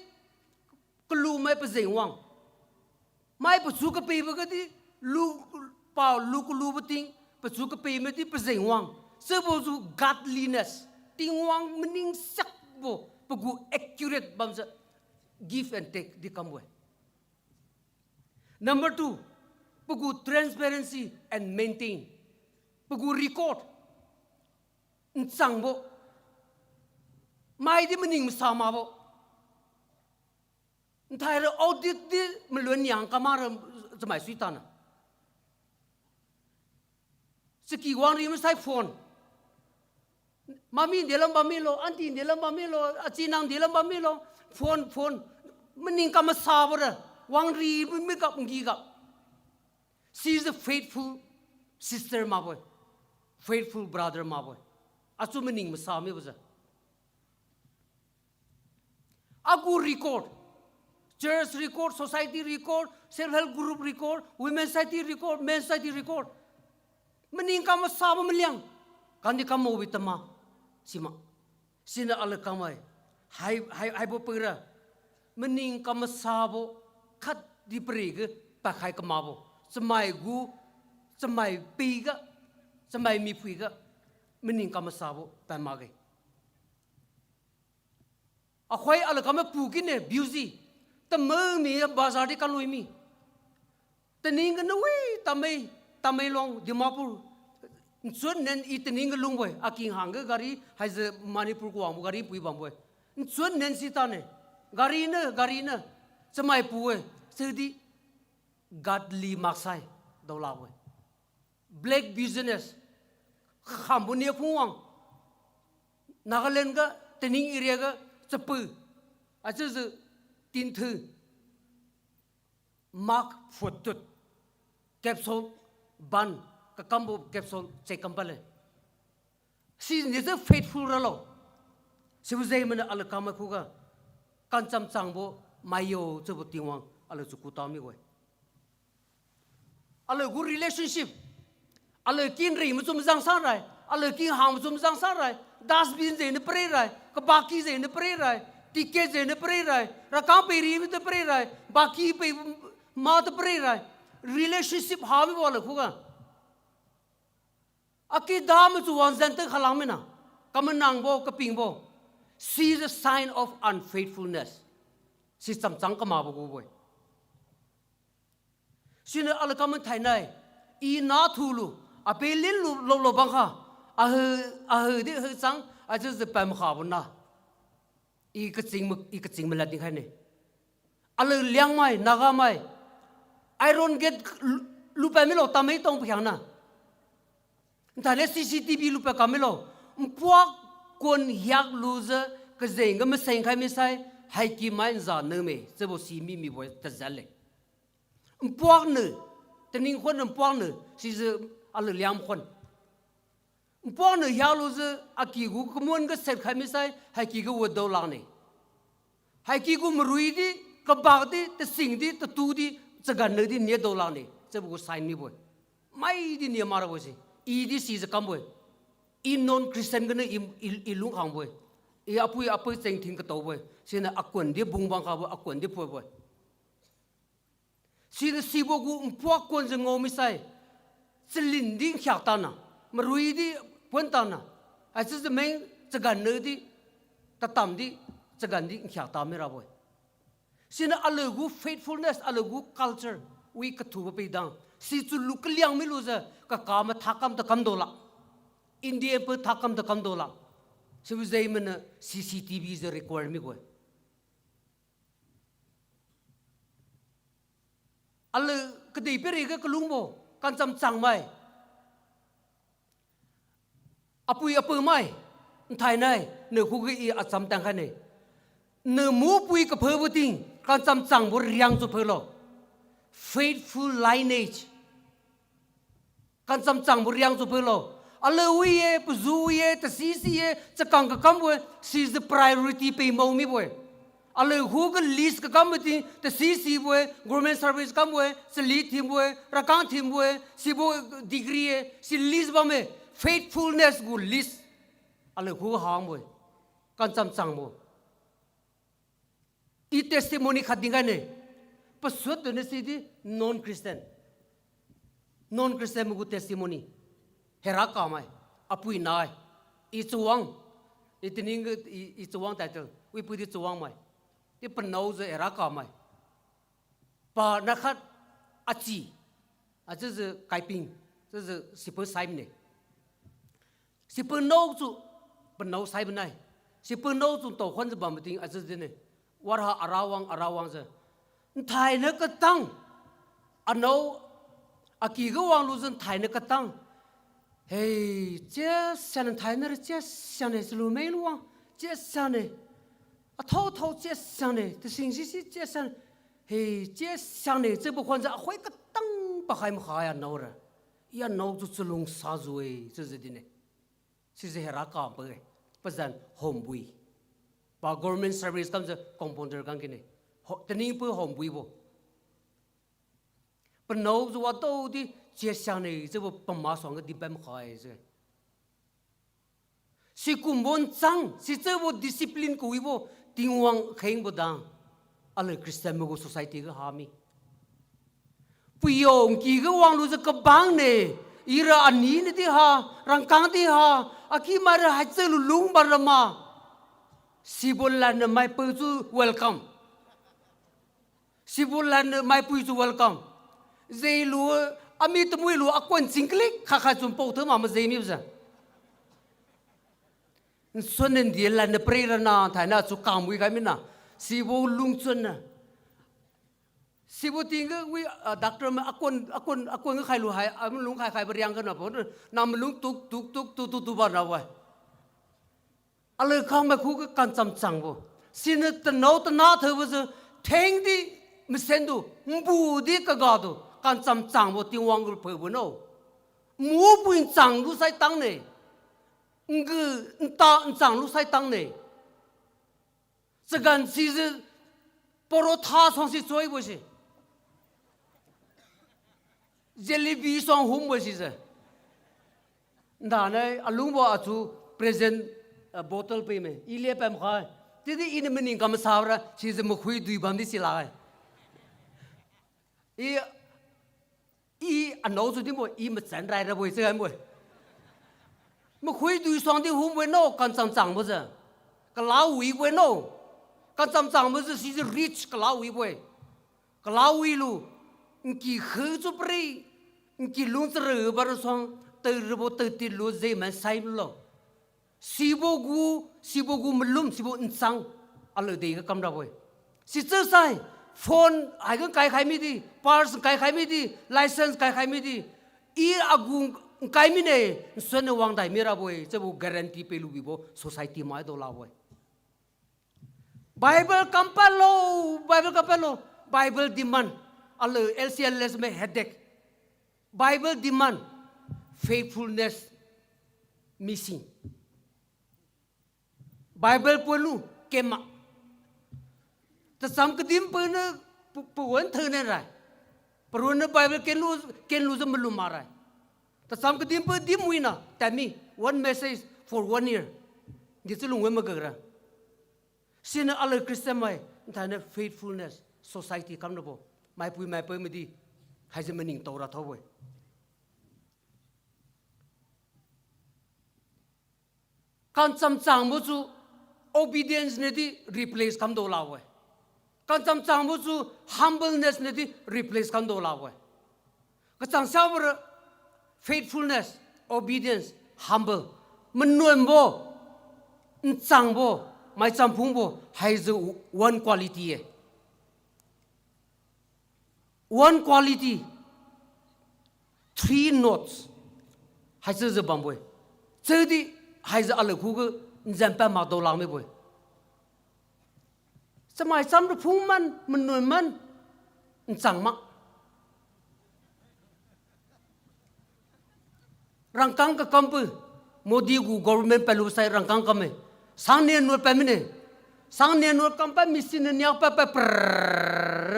kelu mai pa zeng wang mai pa chu kapi bo ga di lu pa lu kelu beting pa chu kapi me di pa zeng wang se bo chu godliness ting wang mening sak bo pagu accurate bamsa give and take di kamwe. Number 2, pagu transparency and maintain. Pagu record. Nsang bo. Mai di mening sama bo. Ntai audit di meluen yang kamara semai suitana. Seki wang ri mesai phone. Mami dalam bamilo, auntie dalam bamilo, acinang dalam bamilo, phone, mening kama sabara, wang ri mikap ngigap. She is a faithful sister maboy, faithful brother maboy. Asu mening masami baza. Aku record, church record, society record, self-help group record, women's society record, men's society record. Mening kama sabo meliang, kandi kama ubitama. Sima, sina ala kamai, hai bo pera, mening kama sabo, kat di perigi, pakai kamabo, semai gu, semai piga, semai mi piga, mening kama sabo, pamagai. Akhwai ala kama pukin ne, busy, tamai mi bazar di kalui mi, tening kenui, tamai long di mapur. Nsuan nen itening lung boy, aking hangga gari haize Manipur ko amu gari pui bam boy. Nsuan nen sitane, gari na, semai pue, sedi godly maksai dola boy. Black business, kambunia puang, Nagaland ga tening area ga cepu, aja ze tintu, mark fotut, capsule ban. Kambo capsule cek kembali. Si is a faithful ralo. Si uzai mana ala kama kuga kancam cangbo mayo sebut tiwang ala suku tami gue. Ala good relationship. Ala kin ri macam zang sarai. Ala kin ham macam zang sarai. Dustbin je ne perai. Kebaki je ne perai. Tiket je ne perai. Rakam peri me te perai. Baki pe mat perai. Relationship hami bola kuga. Aki dam tu wan zente khalamina, kamanang bo kaping bo. See the sign of unfaithfulness. Si samsang kamabo go boy. Sina ala kaman thainai, I na thulu, apelin lo bangha, di sang, aja se pam khabuna. I kacing melati khane. Ala Liangmai, Nagamai. I don't get lupamilo tamai tong piana. Tale CCTV lupa kamilo, puak kon yak loser kezenga meseng kai mesai haiki main za neme sebo si mi boy tazale. Puak ne tening kon puak ne si ze ala liam kon. Puak ne yak loser aki gu kemuan ke set kai mesai haiki gu wodo lang ne. Haiki gu meruidi kebagdi te singdi te tudi segan ne di ne do lang ne sebo sign mi boy. Mai di ne mara boy si. This is a kamboy. In non-Christian gana ilung kamboy. Apoy seng ting kataw boy. Sina akwan di bungbang kabo akwan di poy boy. Sina sibo gu umpuak kwan sa ngomisay. Silinding hyaktana. Marui di puntana. Asa sa may sagan na di tatam di sagan di hyaktami ra boy. Sina alagu faithfulness, alagu culture. วิกถูไปดังสิจุลุกเลี้ยงไม่รู้จะก็กามาทักคำตะคำโดละอินเดียเปิดทักคำตะคำโดละสิวิจัยมัน CCTV จะ require ไม่ก่อนอะไรก็ดีไปเรียกก็ลุงโบกันจำจังไหมอปุยอปือไหมไทยไหนเนื้อคู่ก็อีอัดจำแต่งแค่ไหนเนื้อมูปุยกับเพอบุติงกันจำจังบริยังจุเพอโล faithful lineage กันจำจังบริยังจุเพอโลอะไรวิเยปจูวิเยตซีซีเยจะกังกับคำว่า is the priority ไปมองมีบ่อะไรหูก็ list กับคำว่าที่แต่ซีซีบ่ government service คำว่าสิ lead ทีมบ่รักการทีมบ่สิบ่ degree สิ list บ่ไหม faithfulness กู list อะไรหูหางบ่กันจำจังบ่อี testimony ขัดยังไงเนี่ยประสบตัวนี้สิที่ non Christian มุกุ testimony เฮรักกาไหมอปุยนายอีจวงอีตินิงอีจวงแต่เจอวิปุยที่จวงไหมที่ปนเอาจะเฮรักกาไหมป่านักอาจีอาจจะไก่ปิงจะสิบเปอร์ไซม์เนี่ยสิบเปอร์โน้จุปนเอาไซม์ไหนสิบเปอร์โน้จุตัวคนจะบ่มาติงอาจจะเนี่ยว่าหาอาราวางจะไทยนักก็ตั้งอันเอาอากีก็วางรู้จนไทยนักก็ตั้งเฮ้ยเจ้าฉันไทยนั่นเจ้าฉันเนี่ยสรุปไม่รู้ว่าเจ้าฉันเนี่ยท่อเจ้าฉันเนี่ยแต่สิ่งที่เจ้าฉันเฮ้ยเจ้าฉันเนี่ยจะบุคคลจะคุยก็ตั้งปะใครมาขายอันนู้นระยันนู้นจะลงซาจุยจะจะดีเนี่ยสิ่งที่เรากำไปเพราะฉะนั้นโฮมบุยป่า government service ก็จะคอมพอนเดอร์กันกินเนี่ยแต่นี่เพื่อโฮมบุยบ่ปนเอาจะว่าโตที่เจ้าฉันเนี่ยจะว่าประมาณ2 ก็ดีแบบมาขายใช่สิกุมบนจังสิเจ้าว่า discipline กุยบ่ติงวังเข่งบ่ดังอะไรคริสเตียนมุก society ก็หามีปุยองกีก็วางรู้จะกบังเนี่ยอีระอันนี้นี่ที่หารังกังที่หาอากีมาระหัดเจลุงบารมาสิบุลลันไม่ปุยจู welcome สิบุลลันไม่ปุยจู welcome เจลูอามีตมุยลูอากวนซิงคลิกข้าจุนโปเธอมาเจมีบ่ส่วนนั้นเดียร์ลันเปรย์นาถ่ายน่าสุกามวิกันมินะสิบุลุงชนนะสิบุติงก็วิดักเตอร์มาอากวนก็ใครรู้หายมันลุงใครบริยังกันนะเพราะนำลุงตุกบ้านเราไว้อะไรข้างมาคู่ก็การจำจังบ่สินตโนตนาเธอว่าจะเทงดีมิเซนดูบูดีก็กาดูการจำจังบ่ติงวังก็เผื่อบ่โน่มูบุญจังรู้ใส่ตั้งเนี่ยคือตาจังรู้ใส่ตั้งเนี่ย这个其实ปรทาส่งสิช่วยบ่สิเจลีบีส่งหุ่มบ่สิจะด่าเนี่ยอลุงบ่อาจู present bottle ไปไหมอีเลียไปมั้ยที่ที่อินมันนิงกำสาวระชีจะมาคุยดุยบันดิสิลาอีอันนู้นสุดที่บ่อีมันแสนไรระบ่ใช่ไหมบ่มาคุยดุยส่งที่หุ่มไว้โน่กันจังบ่จะก็ลาวิไว้โน่กันจำจังมันจะสิ่ง rich กล่าววิเว้กล่าววิลูกี่ขือจุปรีกี่ลุงจะรือบาร์ซองตื่นระบบตื่นติดลูเจมันใส่ไม่ลงสิบกูมันลุ่มสิบกูอินซังอะไรเด็กก็กำลังเว้สิเจอใส่โฟนไอ้ก็ใครไม่ดีพาร์สใครไม่ดีไลเซนส์ใครไม่ดีอีอากูใครไม่เนี่ยส่วนวางได้ไม่รับเว้จะบุการันตีไปลูบิโบ society ไม่ตัวลาเว้Bible compel Bible demand Allah LCLS में headache Bible demand faithfulness missing Bible perlu kema tasam kedim pernah puan thene rai perlu Bible ken lu zaman lu marai tasam kedim per dim wina tami one message for 1 year dia tu lungwe magara Sina Allah Kristen mai, entahnya faithfulness society kam nabo, mai pui medi, haji mening Torah tahu. Kan sam sang mucu obedience nedi replace kam do lawe, กันจำจังบุจู humbleness เนี่ยที่ replace กันโดลาไว้ก็จังเสียบ faithfulness obedience humble มันนวลบ่จังบ่ไม่จำพุงบ่ให้จะ one quality one quality 3 notes ให้จะบังบ่เจอที่ให้จะอะไรคู่ก็จำเป็นมาโดลาไม่บ่สมัยจำพุงมันนวลมันจังมากรังกังกับกัมพูโมดีกู government ไปรู้ใส่รังกังกัมเอสังเนียนนวดไปมั้ยเนี่ยสังเนียนนวดกัมไปมิสซินเนี่ยไปปร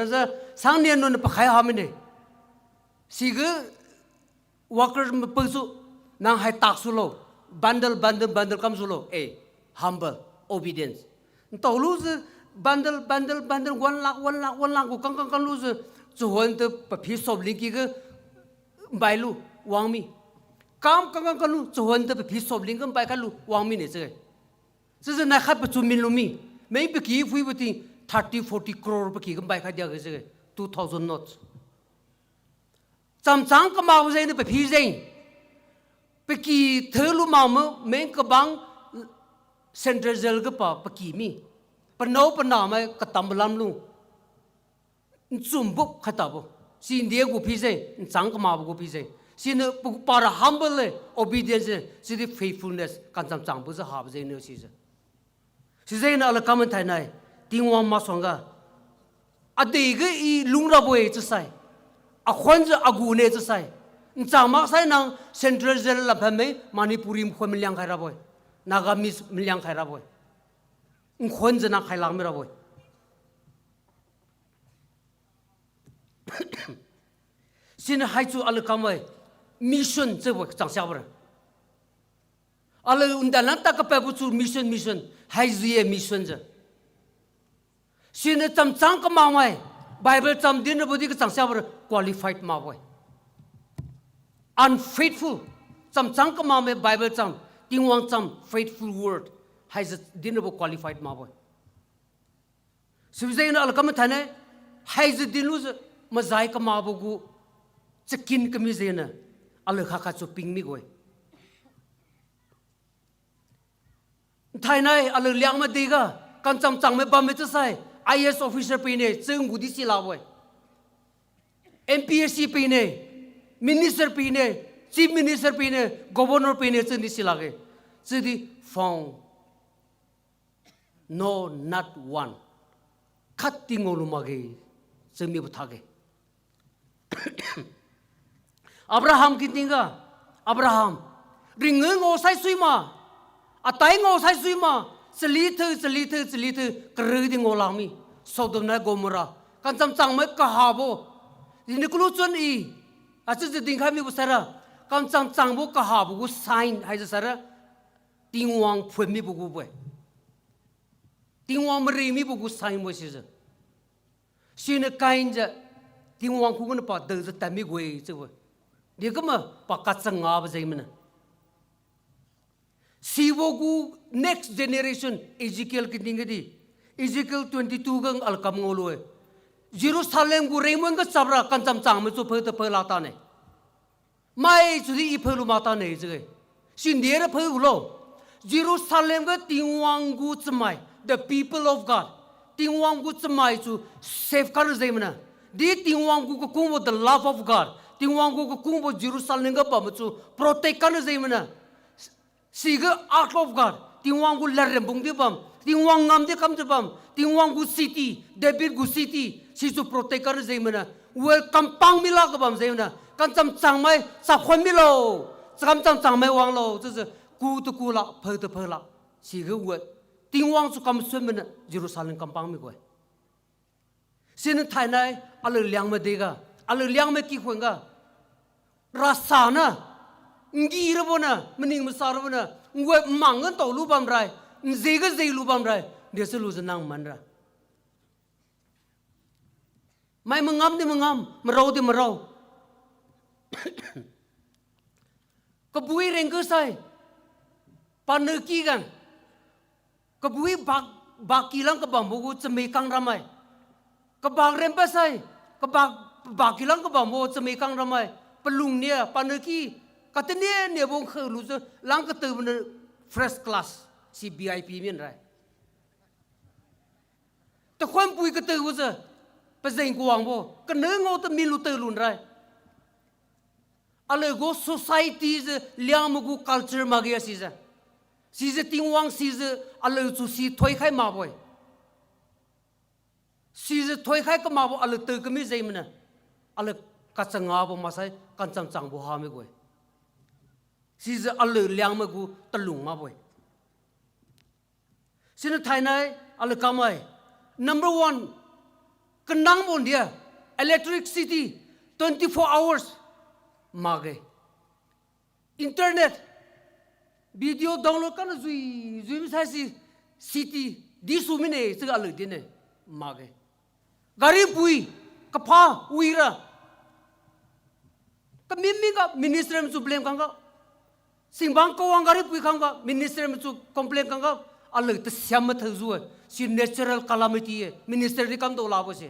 สังเนียนนวดไปขายหามั้ยเนี่ยสิก worker มาเปิดสุนางให้ตักสุโล bundle กัมสุโลhumble obedience ตัวรู้สึ bundle วันลักกูกังรู้สึจวนตัวไปพิสูจน์ลิงกี้ก็ใบลูวางมีกังลูจวนตัวไปพิสูจน์ลิงก์ไปกันลูวางมีเนี่ยเจ๊นะครับปัจจุบันลูมีไม่ไปกี่ฟุยไปที่30-40 crore ไปกี่กันไปกันเดียวกันเจ๊2,000 notes จำจังก็มาเจ๊เนี่ยไปพิเศษไปกี่เธอรู้มาเมื่อไม่ก็บัง Centenary ก็ไปกี่มีปนเอาปนามก็ตำบลำลุงจุ่มบุกขัดตาบุสิ่งเดียวกูพิเศษจังก็มาบุกพิเศษสิ่งนี้para humble obedience สิ่งที่ faithfulness การจำจังบุษหาบุษเนื้อสิ่งนี้อะไรคำมันไทยไหนทิ้งวันมาส่งกันอดีตก็อีลุงระบวยจะใส่คนจะอากูเนี่ยจะใส่จังมาใส่นาง Centenary ละพันไม่มานิปุริมคนมิลยังใครระบวยนากามิสมิลยังใครระบวยคนจะนักใครลังไม่ระบวยสิ่งนี้ให้จูอะไรคำว่ามิชชั่น这个长下不了，阿拉undan nan tak apa bucu mission hai zia mission je. Sini tam cang kemamai Bible tam din budi ke cang siapa qualified mawai. Unfaithful tam cang kemamai Bible tam tingwang tam faithful word hai din bu qualified mawai. Sebizai na ala kamu thane hai din lu mazai kemabugu cekin kemizena. Allah kakak coping mi gue. Thai nai Allah Liangmai diga kan cang me bam me sai IS officer pine ceng gudi sila gue. MPSC pine minister pine chief minister pine governor pine ceng di sila ge. Jadi found no not one. Kat tingolu mage ceng mi butage. Abraham kitinga Abraham ringe ngosai suima atai ngosai suima selithu kerudi ngolami Sodom na Gomorrah kan cang me kahabo ini kulucun I acu jadi kami besara kan cang bu kahabo gu sign hai besara tingwang phumi bugu boy tingwang merimi bugu sign boy sih sini kainja tingwang ku kan pa de tami gue coba dia kemana pakat sengah apa mana siwogu next generation Ezekiel kitingga di Ezekiel 22 gang alkam ngoloi Jerusalem gu remun ke sabra kan cang me tu pe lata ne mai sudi I pe lu mata ne je sin dia pe lo Jerusalem ke tingwang gu cemai the people of God tingwang gu cemai tu safeguard je mana di tingwang gu ku the love of God tingwang gu ku Jerusalem ga pa mu protect kan je mana siga out of God tingwang gu larem bung di pam tingwang ngam di kam je pam tingwang gu city David gu city si tu protect kan je mana wel kampang mila ga pam je mana kan cang mai sa khon milo cang mai wang lo je ku tu ku la pe la siga wel tingwang su kam sun mana Jerusalem kampang mi ko sin thai nai ala Liangmai dega ala Liangmai ki khwenga rasana ngi rabona mening masarabona ngwe mangan to lu bam rai nzega ze lu bam rai dia selu senang manra mai mengam di mengam merau di merau kebui rengke sai paneki kan kebui bak bakilang ke bambu cemekang ramai กบางเรมไปใส่กบางบางกิลังกบางโมจะมีกังทำไมปลุงเนี่ยปานกี้กัตเนี่ยบงคือรู้สึกลังก็ตื่นมัน first class CBIP มีอะไรแต่ความปุยก็ตื่นว่าจะไปเจงกวางโบก็เนื้องอตมีลุตื่นลุนไรอะไรก็ society จะเลี้ยงมกู culture มาเกียสิจะติงวังสิจะอะไรจะสิถอยใครมาบ่อยสิจะถอยใครก็มาบ่อะไรตื่นก็ไม่ใจมันนะอะไรกัดสังอาบ่มาใส่กันจังบ่หาไม่บ่อยสิจะอะไรเลี้ยงมกูตะลุงมาบ่อยสินไทยไหนอะไรกำไม number one กันนั่งบนเดีย electricity 24 hours มาเกอินเทอร์เน็ตวิดีโอดาวน์โหลดกันจุยไม่ใช่สิซิตี้ดีสุดไม่เนี่ยสิ่งอะไรดีเนี่ยมาเกการีปุยกับพ้าวิระก็มีกับมินิสเตอร์มันจุเบลมกันก็สิ่งบางก็วางการีปุยกันก็มินิสเตอร์มันจุคอมเพลนกันก็อะไรแต่เสียมันเท่าจุสิ natural calamity มินิสเตอร์ที่กันตัวลาบสิ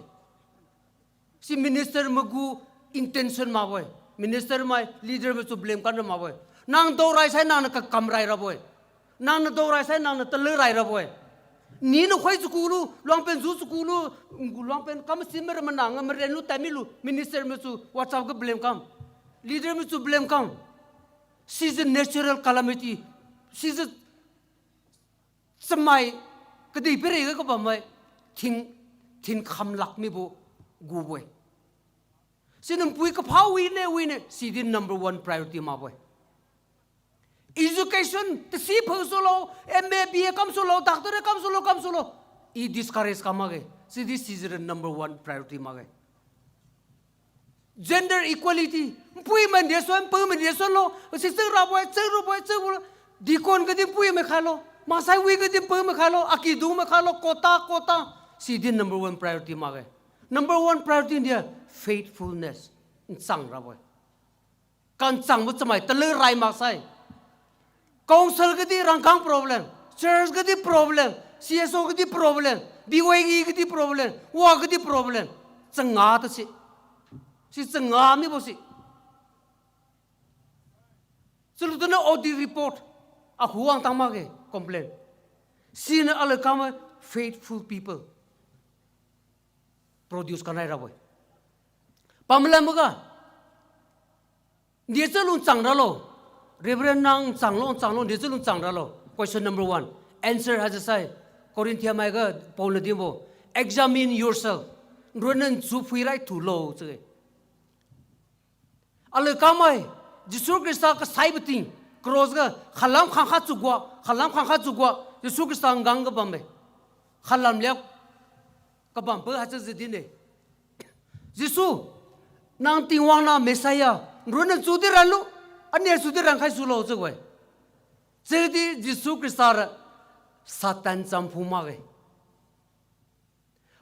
si minister magu intention ma boy minister mai leader me chu blame kan ma boy nang do rai sai nang ka kam rai ra boy nang do rai sai nang ta le rai ra boy ni no khoi chu lu long pen zu chu lu long pen kam simmer ma nang ma renu tamilu minister me chu whatsapp ka blame kam leader me chu blame kam si is a natural calamity si is samai ka dei pere ka ba mai thin kham lak mi bo gu boy sinum pui ka phau wi ne si din number one priority ma boy education to see solo MBA kam solo doctor kam solo I discourage kamage see this is the number one priority mage gender equality pui man de son pu man de son lo si ra boy di kon ga di pui me khalo ma sai wi ga di pu me khalo aki du me khalo kota si din number one priority mage number one priority dia faithfulness sang ra boy kan sang mu chamai talu rai ma sai council ga di rangkang problem church ga di problem CSO ga di problem BYG ga di problem wa ga di problem changa ta si changa mi bo si sulu tu na audit report a huang tang ma ge complain sin ala kama faithful people produce kanai ra boy pamla muga dia celun chang ra lo reverend nang chang lo dia celun chang ra lo question number 1 answer has a say Corinthians mai ga paul dimo examine yourself runan chu phui rai tu lo che ala kamai jisu krista ka sai biting cross ga khalam khang kha chu gwa jisu krista ngang ga bam me khalam lek ka bam pe ha che zidine jisu nang ting wang na messiah runan chu de ran lu ane chu de ran khai su lo che wai che di jisu krista ra satan cham phu ma ge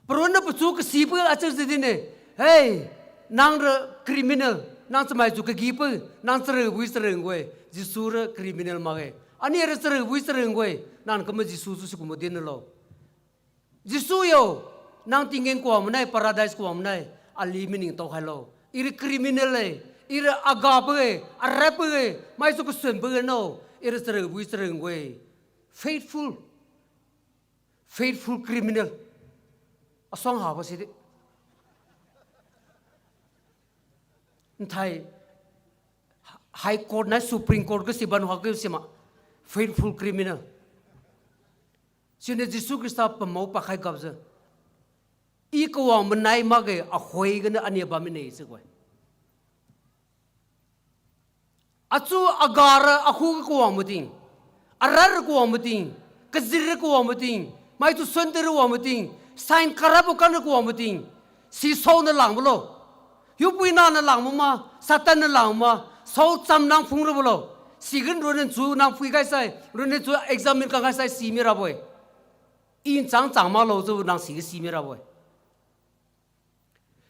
prona pu chu ka si pu a che zidine hey nang re criminal nang samai chu ka gi pu nang sre wi sre ngwe jisu ra criminal ma ge ane re sre wi sre ngwe nan ka ma jisu su ku mo din lo jisu yo nang tingen ko am nai paradise ko am nai ali meaning to hello iri criminal le iri agape arape mai su ku sen bu no iri sre wi sre ngwe faithful criminal asong ha ba si de Thai High Court na Supreme Court ka si ban ha ka si ma faithful criminal sine Jisu Krista pa mau pa khai gab za I ko wa manai ma ge a hoi ga na ania ba mi nei se ko achu agara a khu ko wa muting arar ko wa muting kazir ko wa muting mai tu sunter wa muting sign karabu kan ko wa muting si so na lang lo yu pui na lang ma satan na lang ma so cham nang phung ro lo sigun runen chu nang phui kai sai runen chu examine ka kai sai si mi ra boy in chang ma lo chu nang si mi ra boy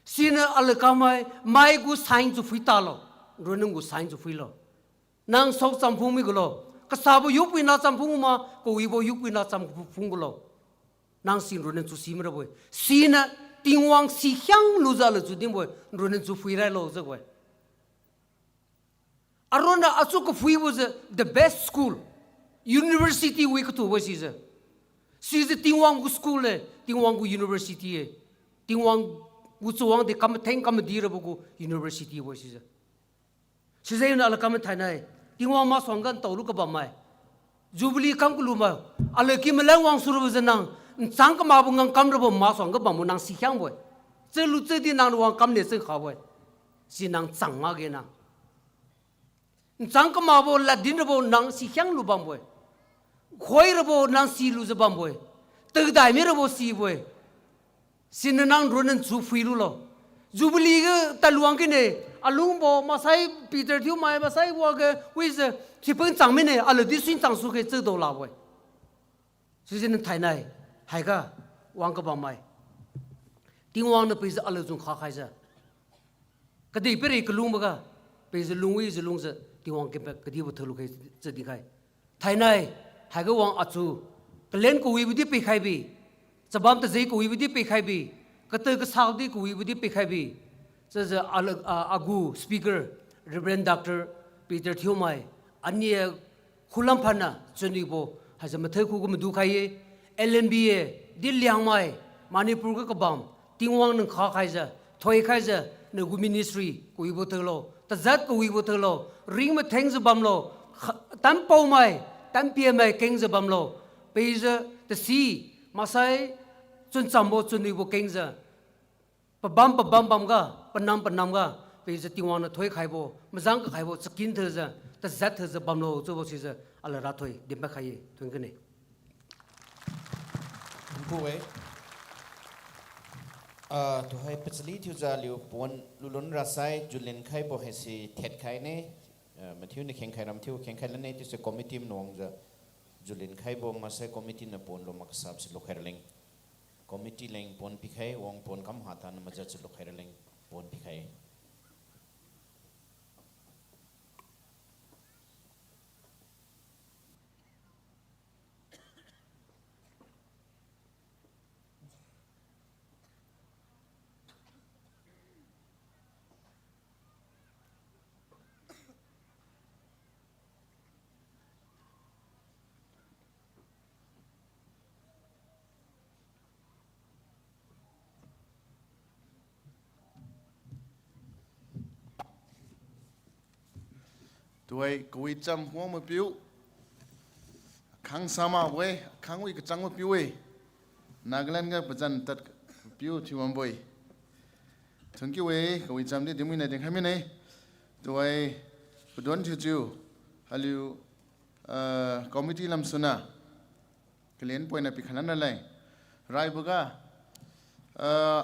sina al ka mai gu sign chu phui ta lo runen gu sign chu phui lo nang so cham phung mi gu lo ka sa bo yu pui na cham phung ma ko wi bo yu pui na cham phung gu lo nang sin runen chu si mi ra boy sina tiếng wang si hyang lu za le zu ding boy ron zu fui rai lo za boy arona asu ko fui was the best school university we ko to was is the tiếng wang school le tiếng wang university e tiếng wang zu wang de kam theng kam di ra bu university was is si zai na la kam thai nai tiếng wang ma song gan to lu ka ba mai jubilee kam ku lu ma ale ki melang wang suru was nang sang ka ma bu ngang kam ra bo ma song ga ba mu nang si hyang boy ze lu ze di nang wang kam ne se kha boy si nang chang ma ge na sang ka ma bo la din ra bo nang si hyang lu bam boy khoi ra bo nang si lu ze bam boy te dai me ra bo si boy sin nang ron chu fui lu lo jubilee ga ta luang ke ne alung bo ma sai Peter Thiu mai ma sai wa ge with ki peng chang me ne ala di sin chang su ke ze do la boy si sin thai nai hai ga wang ka ba mai ting wang na pe za ala zung kha khai za ka dei pe re ka lung ba ga pe za lung wi za lung za ting wang ke pe ka di bo thlu khai za di khai thai nai hai ga wang a chu ka len ko wi bi di pe khai bi zabam ta zai ko wi bi di pe khai bi ka te ka saw di ko wi bi di pe khai bi za agu speaker Reverend Dr. Peter Thiu mai ania khulam phana chuni bo ha za ma thai khu ko ma du khai LNBA di Liangmai Manipur ka kabam tingwang nang kha khai za thoi khai za ne gu ministry ko ibo thelo ta zat ko ibo thelo ring ma theng za bam lo tam pau mai tam pia mai keng za bam lo pe za the sea masai chun chambo chun ibo keng za pa bam bam ga panam ga pe za tingwang na thoi khai bo mazang ka khai bo skin the za ta zat the za bam lo zo bo si za ala ra thoi dim ba khai thung ke ne Kuwe to hai pachli thiu za liu pon lulun rasai julin khai bo hesi thet khai ne mathiu ne kheng khai ram thiu kheng khai la ne ti se committee nong za julin khai bo ma se committee na pon lo mak sab se lo khair leng committee leng pon pi khai wong pon kam ha ta na ma ja se lo khair leng pon pi khai tuổi cuối trăm hoa một phiếu khang sama way khang wi kachang một phiếu way Nagaland ga bajan tat phiếu thi wam boy thank you way cuối trăm đi điểm này tiếng hai mươi này tuổi budon chu chu halu committee lam suna kalian point api khanan na lai rai buga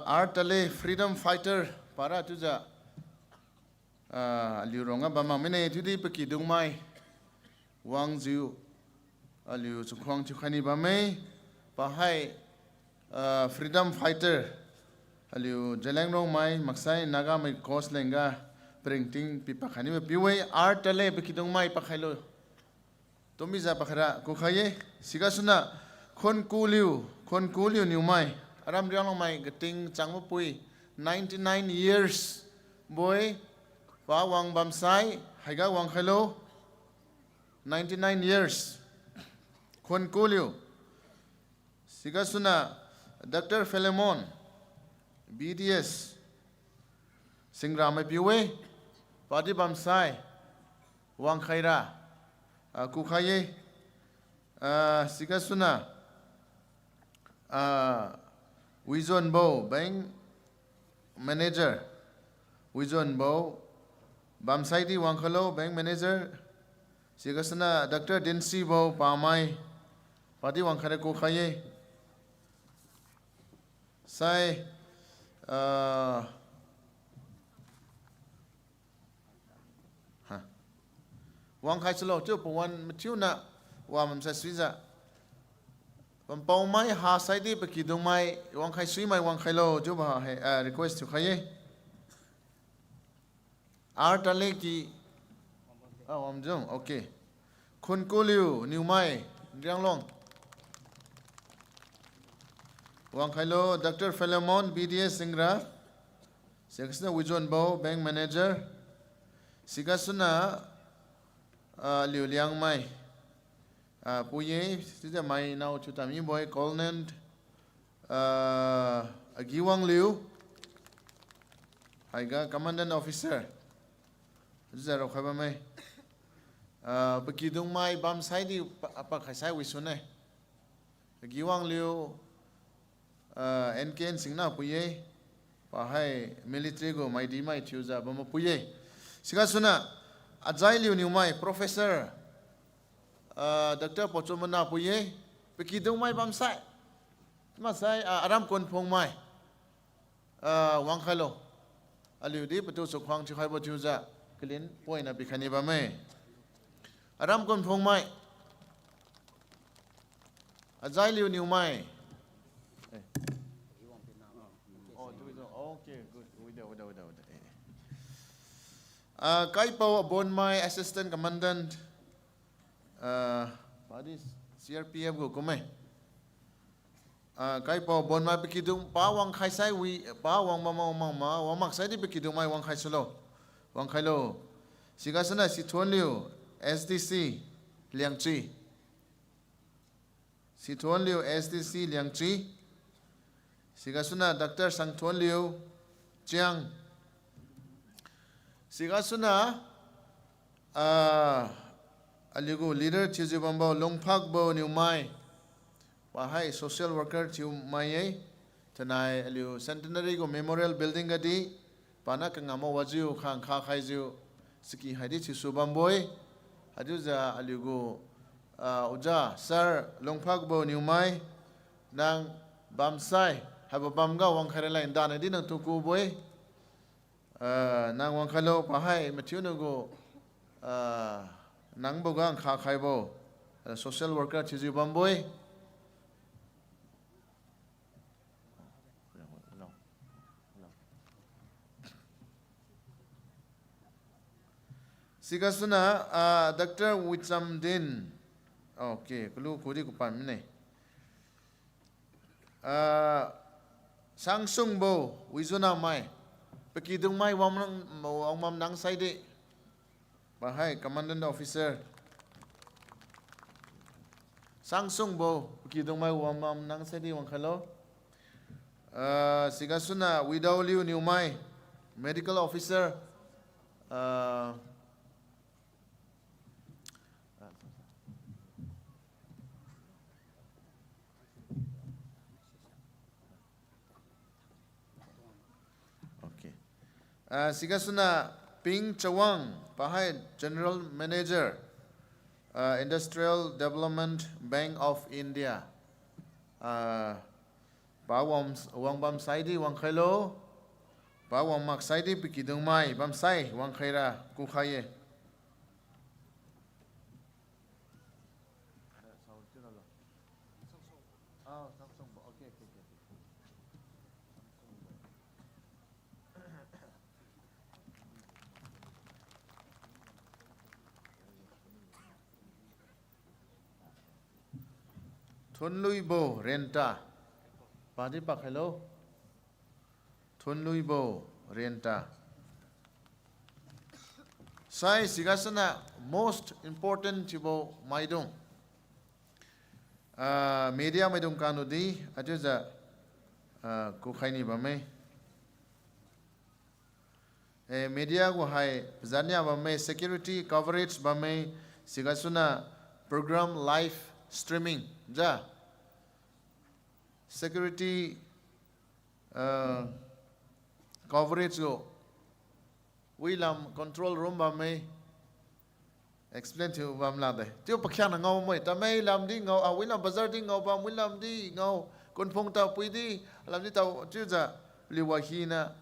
artale freedom fighter para tu ja liu ronga bama mene tudi peki dungmai wang ziu liu chukwang chukhani bame pahai freedom fighter liu jeleng rong mai maksai naga mai kos lenga printing pipa khani me piwe art tale peki dungmai pakhailo tomi za pakhara ko khaye siga suna khon kuliu niu mai aram riang mai gating changmo pui 99 years boy Wa wang bamsai haiga wang khalo 99 years khon kuliu siga suna Dr. Philemon BDS singra mai piwe padi bamsai wang khaira ku khaye siga suna Wizon Bo bank manager Wizon Bo Bamsai di Wangkhalo bank manager sigasana Dr. Dinsi Bo Pamai Pati Wangkhare ko khaye sai Wangkhai chlo tu pwan mtiu na wa mamsa swiza pam pau mai ha sai di peki dung mai Wangkhai sui mai Wangkhailo ju ba request tu khaye art aleki amjong okay khun kuliu niu mai riang long Wang Khailo, Dr. Philemon, BDS Singra, Sigasuna Wijon Bo, Bank Manager, Sigasuna Liu Liangmai, Puye, Sija Mai now Chutami Boy, Colnand, Giwang Liu, Haiga Commandant Officer, Zero Khabame, Bakidung Mai Bam Saidi Apakasai Wisune, Giwang Liu, NKN Singna Puye, Pahai military go Mai Di Mai Tuza Bama Puye, Sigasuna, Ajai Liu New Mai, Professor, Dr. Pochomana Puye, Bakidung Mai Bam Sai, Masai Aram Kon Pong Mai, Wang Khalo. Aliu di betul sukwang cikai berjuza kelin poin api kani bame. Aram kon pong mai. Azai liu niu mai. Oh, okay, good. Udah. Kai pau bon mai assistant commandant. Badis CRPF go kumai. Kai pau bon mai bekidung pawang khai sai wi pawang mama wang mak sai di bekidung mai wang khai solo wang khai lo sigasana si thon liu SDC Liangchi si thon liu SDC Liangchi sigasana Dr. Sang thon liu Chiang sigasana aligo leader chizu bambao longphak bo niu mai Wahai social worker cium mayai tanai aliu Centenary go memorial building gadi pana kangamo wajiu khang kha khaijiu siki hadi chi subam boy hadu za aliu go uja sir longphak bo niumai nang bamsai haba bamga wang khare lain dan di nang tuku boy nang wang khalo pahai mathiu no go nang bogang kha khaibo social worker chizu bam boy Sigasuna Dr. Witsamdin. Okay, kulu kudi kupam ni. Sangsung bo wizuna mai. Pekidung mai wam nang saide. Bahai commandant officer. Sangsung bo pekidung mai wam nang saide wang khalo. Sigasuna Widau Liu Niu Mai medical officer. Sigasuna Ping Chawang, Pahai General Manager, Industrial Development Bank of India. Bawam Bam Saidi Wang Khailo, Bawam Mak Saidi Pikidung Mai, Bam Sai, Wang Khaira, Kukhaye. Thun Lui Bo Renta Padi Pak hello Thun Lui Bo Renta Sai Sigasana most important Chibo Maidung media Maidung Kanudi Ajuza Kukhaini Bame media go hai Zania Bame security coverage Bame Sigasuna program live streaming ja security coverage go wilam control room ba mai explain to bam la de tio pakhan ngau moi ta mai lam di ngau a wilam bazar di ngau ba wilam di ngau kon phong ta pui di lam di ta chu ja liwa hi na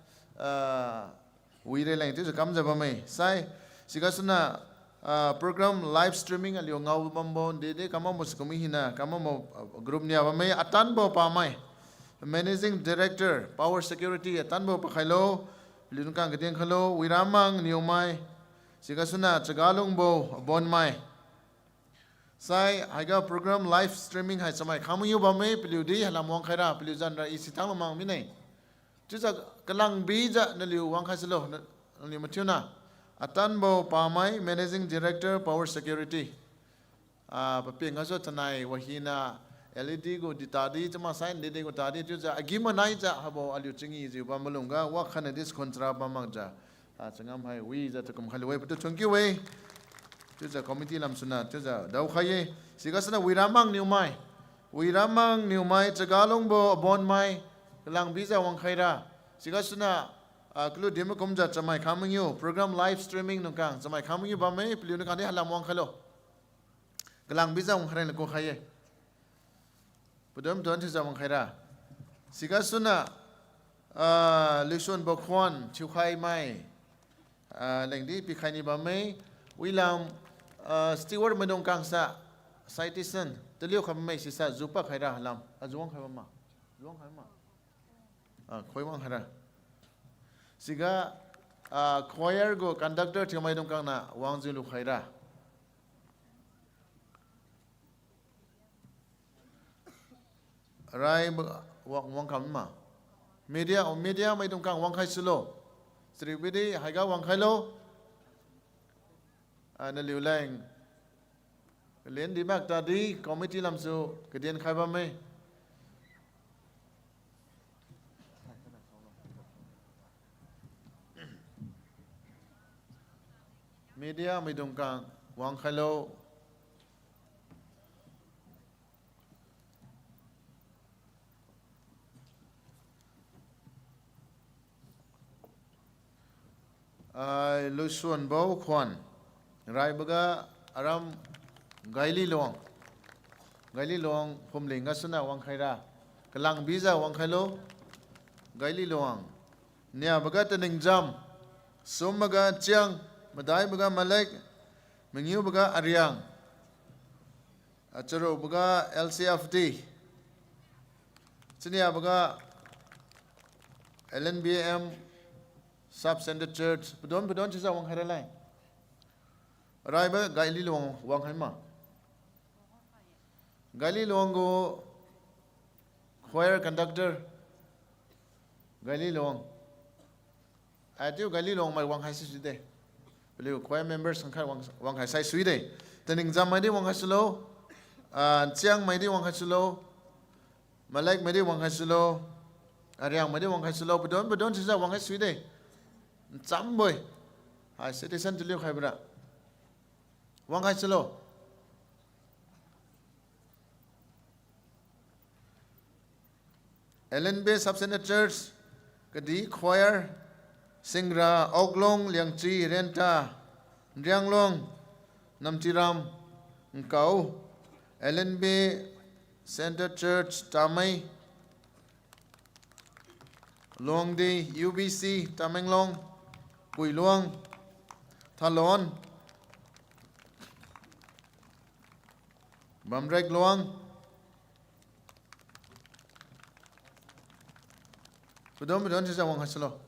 wi re lang tu kam ja ba mai sai sigasuna program live streaming alio ngau bambo de kama muskumi hina kama mo group nia ba mai atan bo pa mai managing director power security atan bo pa khailo lin kang gedeng khalo wiramang niu mai sigasuna chagalung bo bon mai sai haiga program live streaming hai samai khamu ba me piliu di halam wang khaira piliu jan ra isi tang lamang mi nei chu za kalang bi ja na liu wang khai selo ni mathiuna atan bo pa mai managing director power security pa pe nga so tanai wahina LED go ditadi chama sign LED go tadi chu za agima nai ja habo aliu chingi ji ba malunga wa khana dis kontra ba mang ja changam hai wi za takum khali wei patu chungki wei chu za committee lam suna chu za dau khaye sigasana wiramang niu mai chagalong bo bon mai lang biza wang khaira sigasana klu demo komja chamai khaming you program live streaming nungkang chamai khaming you ba me pliu nukani halam wang khalo galang biza wang kharen ko khaye Pudom don chu za wang khaira sigasuna lishon bo khwan chu khai mai lengdi pi khai ni ba me wilam steward madong kang sa citizen telio kham mai sisa zupa khaira halam azuang khai ma zuang khai ma khoi wang khaira siga choir go conductor thimai dong kang na wang zilu khaira rai wang kam ma media mai dong kang wang khai sulo sri bidi haiga wang khai lo na liu lang len di mak ta di committee lam su kedien khai ba me media mai dong kang wang khai lo lu suan bo khwan rai baga aram gaili long phom linga suna wang khaira kalang biza wang khailo gaili long nia baga taning jam som baga chiang madai baga malek mengyu baga aryang acharo baga LCFD chinia baga LNBM sub center church pedon chisa wang khaira lai rai ba gaili long wang khai ma gaili long go choir conductor gaili long atiu gaili long mai wang khai si de beliau choir members sang khai wang khai sai sui de tening jam mai de wang khai slo chiang mai de wang khai slo malek mai de wang khai slo aryang mai de wang khai slo pedon chisa wang khai sui de cham boy hai citizen tliu khai bra wang khai slo LNB Sub-Center Church kadi choir singra oklong liangchi renta rianglong namchiram ngkau LNB Center Church tamai longdi UBC tamenglong puiluang thalon bamrek luang pedon chisa wang haslo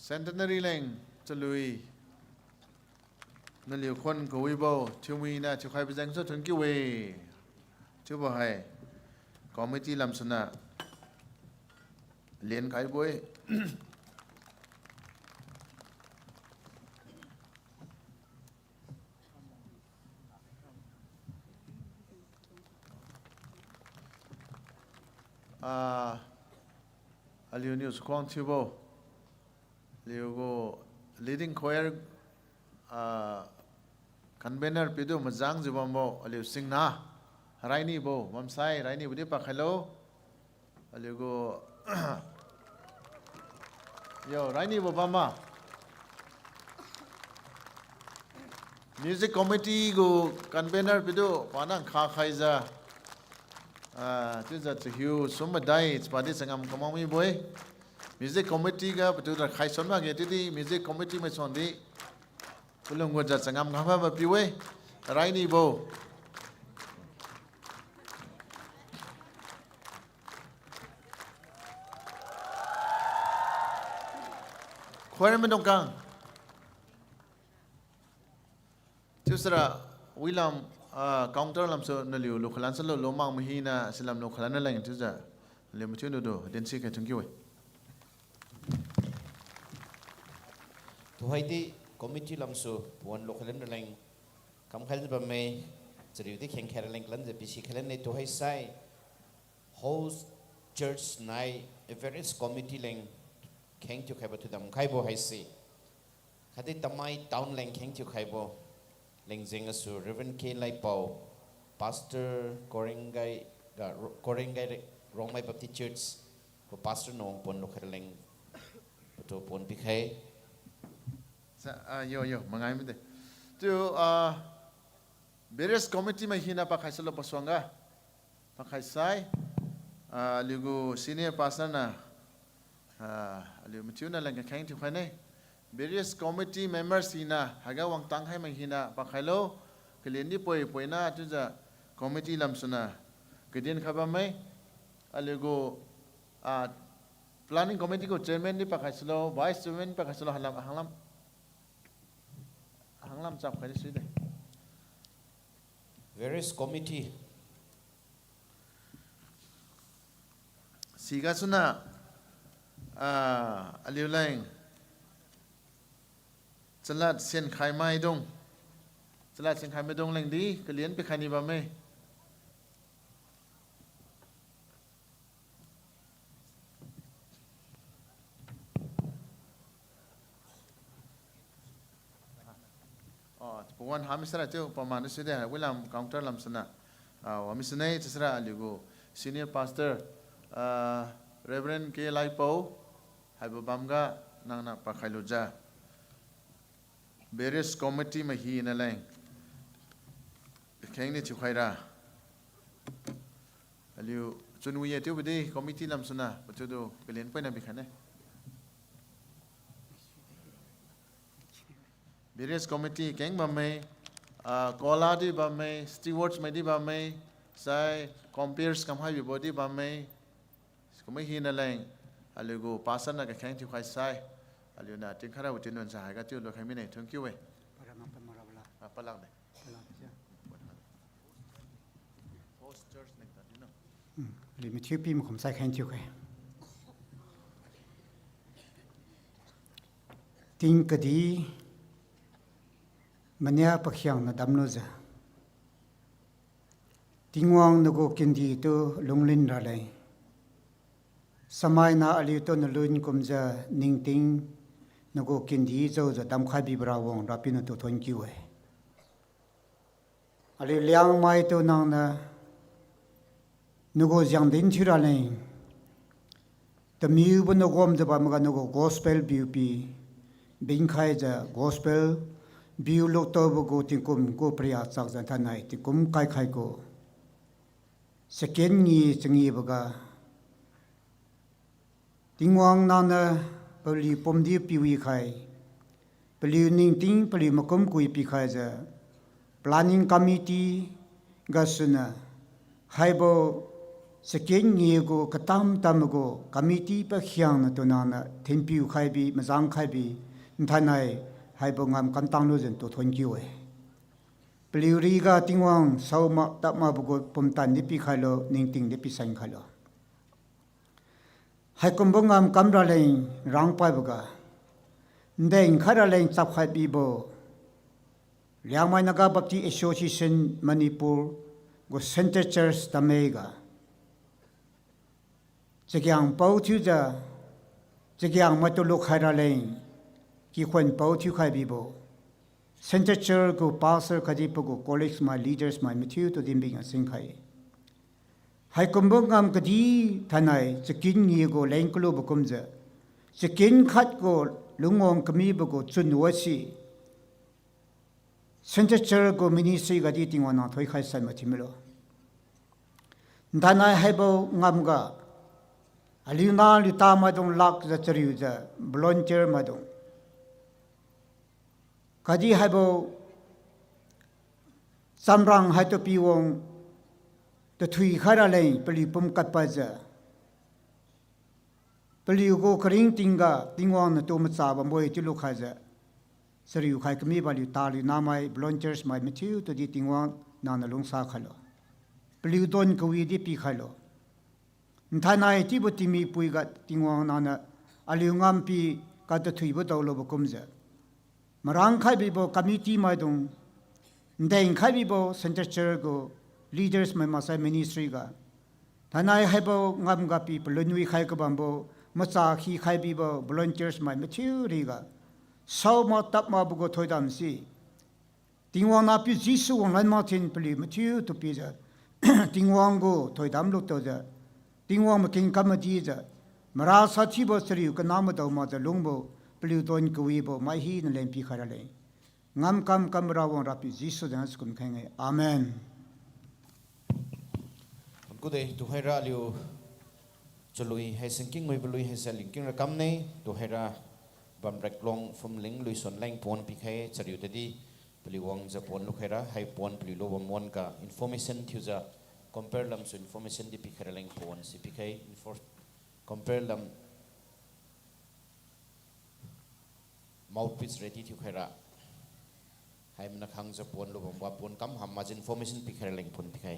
Centenary leng chalui na liu khon ko wi bo thumi na chu khai bijang so thun ki we chu bo hai committee lam suna len kai boy aliu news kwang chu bo liu go leading choir convener pidu majang jibambo aliu singna raini bo mamsai raini budi pakhalo aliu go yo raini bo bama music committee go convener pidu panang kha khaiza tu za tu hiu summa dai padi sangam kamong mi boy music committee ga tu da khai son ma ge ti di music committee mai son di pulung go za sangam ga ba pi we rai ni bo khoi men dong kang tu sra wilam counter lam so na liu lo khalan salo lo mang mi na silam lo khalan na lang tu za le mu chu do den si ka chung ki we tu hai di committee lam so pon lo khalan lang kam khal ba me chriu di kheng khar lang lan je bisi khalan ne tu hai sai host church nai a various committee lang kheng tu khai ba tu dam khai bo hai si khadi tamai town lang kheng tu khai bo leng zenga su Reverend K Lai Pau Pastor Korengai Rongmai Baptist Church ko Pastor Nong pon lo kharleng to pon bikhai sa yo mangai mi de tu various committee mai hina pa khai salo paswanga pa khai sai ligu senior pastor na liu mtiu na lang khang tu khai nei various committee members hina haga wang tang hai mai hina pa khailo kelen ni poi na tu za committee lam suna kedin khaba mai alego planning committee ko chairman ni pa khailo vice chairman pa khailo hanglam chap khai si de various committee siga suna aliu lang salat sen khai mai dong salat sen khai mai dong lang di kalian pe khani ba mai puan hamisra tu paman sudah wilam counter lam sana wa misnai tsra aligo senior pastor Reverend K Lai Pau haiba bamga nangna pa khailuja various committee ma hi na lang kheng ni chu khaira aliu chunwi ya tu bidi committee lam suna patudo kalian pa na bi khane various committee keng ba mai kola di ba mai stewards mai di ba mai sai compares kam hai bi body ba mai kumai hi na lang aliu pasan na ka kheng chu khai sai aliu na tin khara utin non sa ga tu lo khai mi nei thank you we palang de host church nek ta no li mi thipi mo khom sai khan chu khai ting ka di manya pakhyang na damno za tingwang na go kindi to longlin ra lai samai na ali to na luin kumja ningting na go kindi zo za dam khai bi bra wong rapin to thon ki we ali Liangmai to nang na nugo jang din thira lai the mu bu no gom de ba ma no gospel beauty bin khai ja gospel biu lo to bu go tin kum ko priya chak jan thanai ti kum kai khai ko second ni chingi baga tingwang na na pali pom di piwi khai pali ning ting pali makom kui pi khai ja planning committee gasuna haibo second ni go katam tam go committee pa hyang na to na na thenpiu khai bi mazang khai bi thanai haibo ngam kam tang no jen to thon ki we pliuri ga tingwang sauma tapma bu go pom tan ni pi khai lo ning ting ni pi sang khai lo hai kumbo ngam kam ra lein rang pai bu ga ndeng khara lein chap khai bi bo Liangmai Naga Baptist Association Manipur go Center Church Tamega Chekyang Pau Thu ja Chekyang Matulu Khaira Lein ki khon Pau Thu khai bi bo Center Church go pastor khadi go colleagues my leaders my Matthew to dimbing a sing khai hai kumbong ngam kadi thanai chekin ngi go lein klo bukum ja chekin khat go lungong kami bu go chun wasi Center Church go ministry ga di tingwa na thoi khai sai ma thimelo ท่านายให้บ่งามกะอลิวนาลิตามาดงลักจะจริวจะบลอนเจอร์มาดงกะดีให้บ่สำรังให้ตัวปีวงตัวถุยขาระเลยปลีปุ่มกัดไปจะปลีโกคริงติงกะติงวางตัวมัดสาบมวยที่ลูกขาจะสริวขายกมีบาลิตาลินาไม่บลอนเจอร์สไม่ไม่ทิวตัวดีติงวางนานลงสาขลอปลีโดนกวีดีปีขลอท่านายที่บุตรมีปุยกัดติงวางนานอลิวงามปีกัดตัวถุยบุตรเอาลบกุมจะมารังขายบิบกมีตีไม่ดงแต่งขายบิบเซ็นเตอร์เชอร์ก็leaders ไม่มาใช้ ministry กะท่านายให้บ่งามกับปีปลุนวิขายกับบัมโบมาจากขี้ขายบิบ volunteers ไม่มาชิวรีกะสาวมาตับมาบุกถอยดำสิติงวางนับปีจิสุวงนั้นมาทิ้งปลีมาชิวตุปีจะติงวางก็ถอยดำลุกตัวจะติงวางมากินกำมดีจะมาราสัตย์บ่สริวก็น้ำมาเดามาจะลุงบ่ปลีตัวนี้ก็วีบ่ไม่ฮีนั่นเล่นปีขายเลยงามกำราวงรับปีจิสุดังสกุลแข่งไงอาเมนกูเดตัวให้ราลิวจะลุยให้สิงกิ้งไม่ลุยให้เซลิงกิ้งระกำนี้ตัวให้ราบัมเร็กลงฟมลิงลุยส่วนแรงปวนปีให้จะอยู่แต่ดีปลิวงจะปวนลูกให้ราให้ปวนปลิวบมวนกับ information ที่จะ compare ลำส่วน information ที่ปีให้แรงปวนสิปีให้ compare ลำ mouthpiece ready ที่ให้ราให้มันนักขังจะปวนลูกบมว่าปวนกำหำมาจ information ปีให้แรงปวนปีให้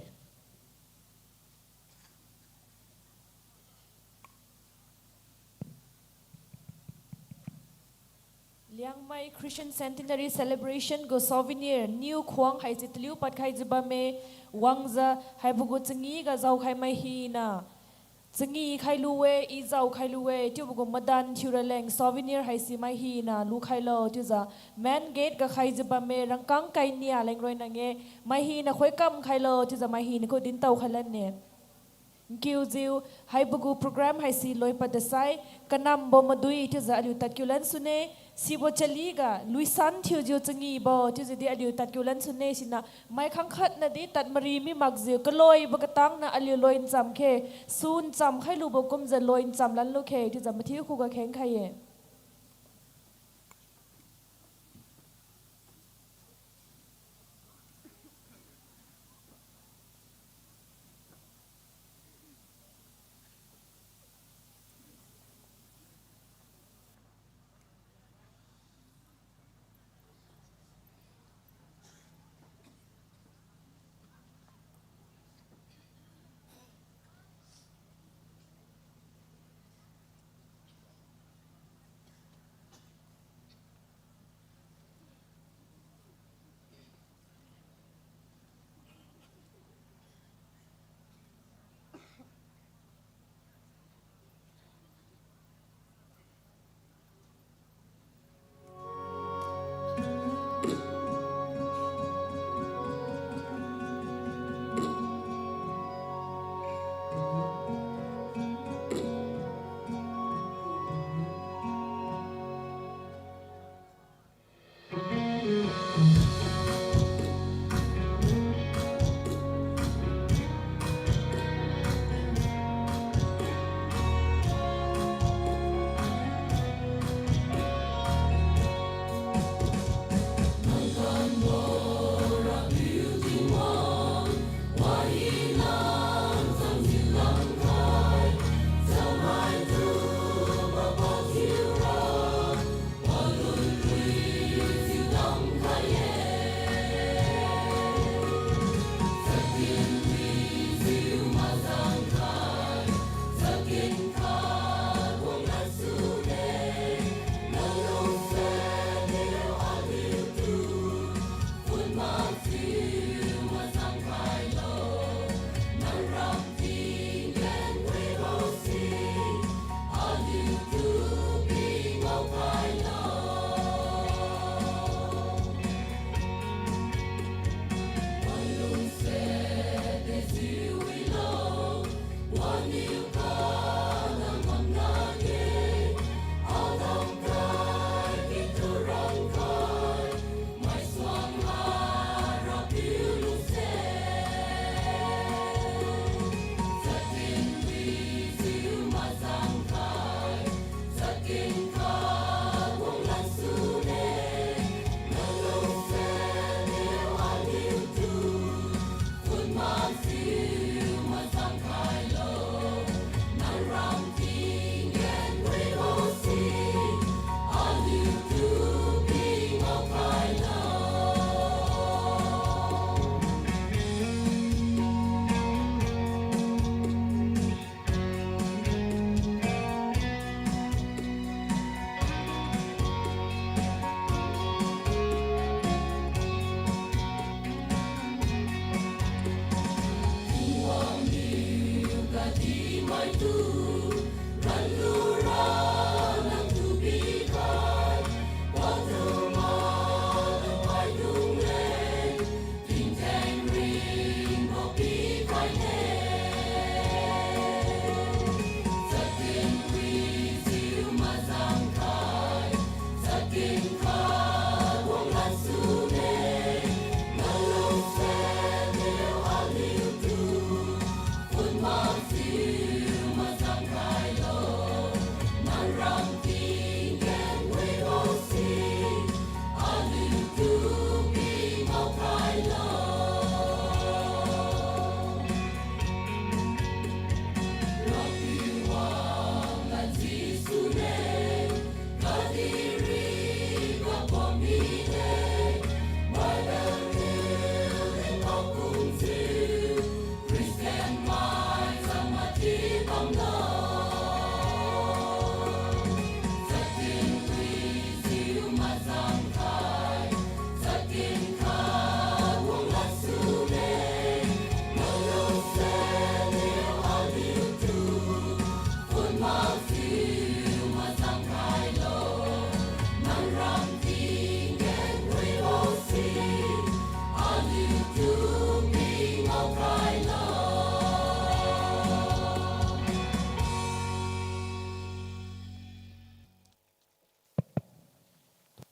Liangmai Christian Centenary Celebration go souvenir new khuang hai chitliu pat khai jiba me wangza hai bugu chingi ga zau khai mai hi na chingi khai luwe I zau khai luwe tu bugu madan thuraleng souvenir hai si mai hi na lu khai lo tu za main gate ga khai jiba me rangkang kai nia leng roi na nge mai hi na khoi kam khai lo tu za mai hi ni ko din tau khalan ne kiu ziu hai bugu program hai si loi padasai kanam bo madui tu za alu tatkulan sune sibo chaliga luisan thiu jiu changi bo tu ji di alu tatkulan sune sina mai khang khat na di tat mari mi mak ziu ka loi ba ka tang na alu loin cham khe sun cham khai lu bo kum za loin cham lan lu khe tu za ma thiu khu ga kheng khai ye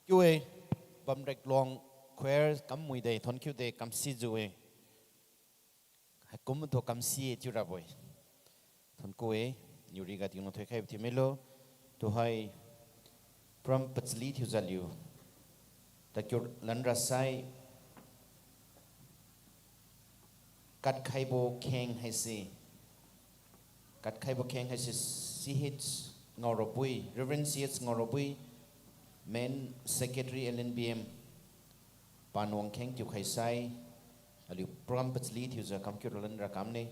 Kiwe bam rek long queer kam mui de thon kyu de kam si juwe. Hakum to kam si chu ra boy. Thon koe nyuri ga tingno thoi khai timelo to hai from patsli thu zaliu. Ta kyur landra sai kat khai bo kheng hai si. Kat khai bo kheng hai si CH Ngorobui, Reverend CH Ngorobui, Men Secretary LNBM, Panwang Keng Tiu Khai Sai, Aliu Pram Patsli Tiu Za Kam Kyu Rolan Rakam Ne.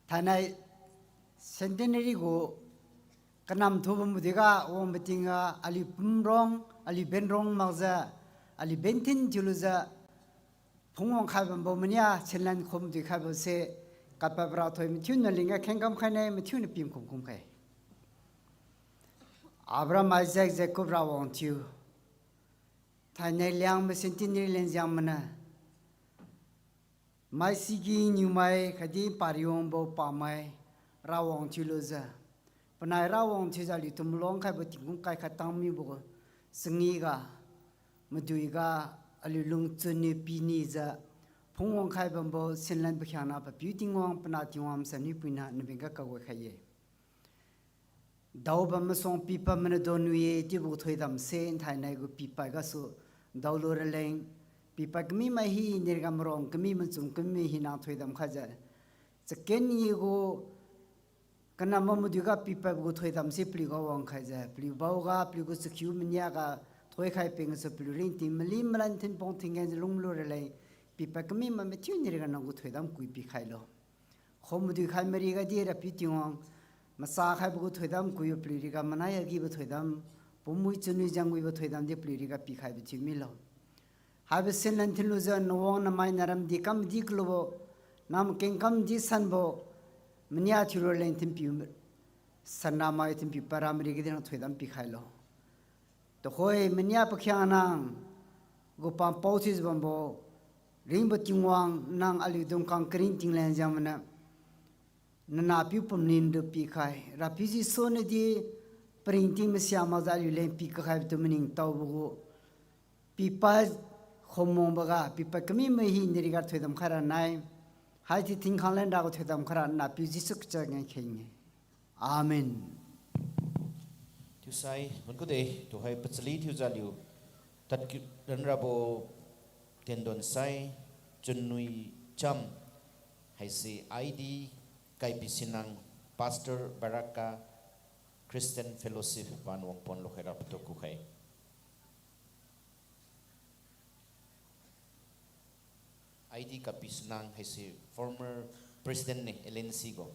Tanai Centenary go kanam thuba mudiga om betinga ali pumrong ali benrong magza ali bentin juluza phungong khabam bomnya chenlan khom di khabo se kapabra thoi mithun linga khengam khane mithun pim khum khai Abraham Isaac Jacob rawon tiu Tanai Liangmai Centenary lenjamna Mai sigi nyumai khadi pariom bo pamai rawong chiloza panai rawong chizali tumlong khai botingum kai khatami bo sengiga maduiga alilung chuni pini za phungong khai bambo sinlan bkhana pa beautingwang panatiwam sani puina nbenga kawe khaye daw bam song pipa man donuye tibu thoidam sen thainai go pipa ga su dawlor leng pipa kami mahi nirgam rong kami mancung kami hina thoidam khaja chaken yego kana mamuduga pipa go thoidam se pligo wang khaja pli bawga pligo sakhu mnya ga thoi khai peng se pli ring tim mali malan tin pong thingen lunglor le pipa kami ma methu nirga na go thoidam kui pi khailo khomudu khai mari ga dira pitiwang masa khai go thoidam kui pli riga manaya gi bo thoidam pomui chuni jangui bo thoidam de pli riga pi khai bi chimilo Habe senlan thiluza no na mai naram di kam diklo nam ken kam di sanbo mnya thiro len tim pi sanna mai tim pi paramri gi den thoidam pi khailo to hoi mnya pakhyana go pam pausis bombo ring batingwang nang ali dong kang kring tinglen jamna na pi pum nin de pi khai rapiji sone di printing me syama za len pi khai to mening taw bu pi pa khomong baga pipa kami mahi nirigar thoidam khara nai haiti thing khanglen da go thoidam khara na pi jisuk cha ngai kheng amen Tu sai unko de to hai patsli thu zaliu tat ki ranrabo tendon sai chunui cham hai si ID kai pisinang Pastor Baraka Christian Fellowship Panwang Pon Lokhera to ku khai ID Kapisnang hai si former president ni LNC go.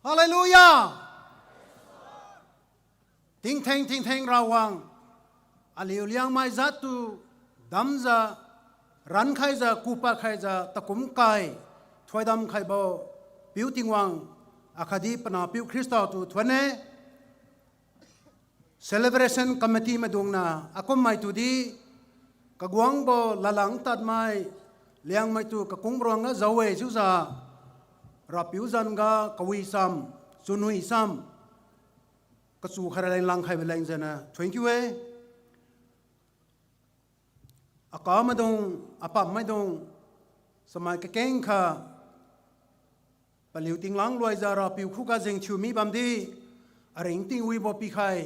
Hallelujah! Ting theng rawang aliu liangmai zatu damza ran khaiza kupa khaiza takum kai thoidam khaibo beautingwang akhadi pana piu Christa tu thwane celebration committee madungna akom mai tu di kagwang bo lalang tat mai liangmai tu kakungbrong nga zawe juza rapiu zanga kawi sam sunui sam kasu kharaleng lang khai beleng jana thank you akamadong apammadong samai ka keng kha paliu ting lang loi za rapiu khu ka jeng chu mi bamdi areng ting wi bo pi khai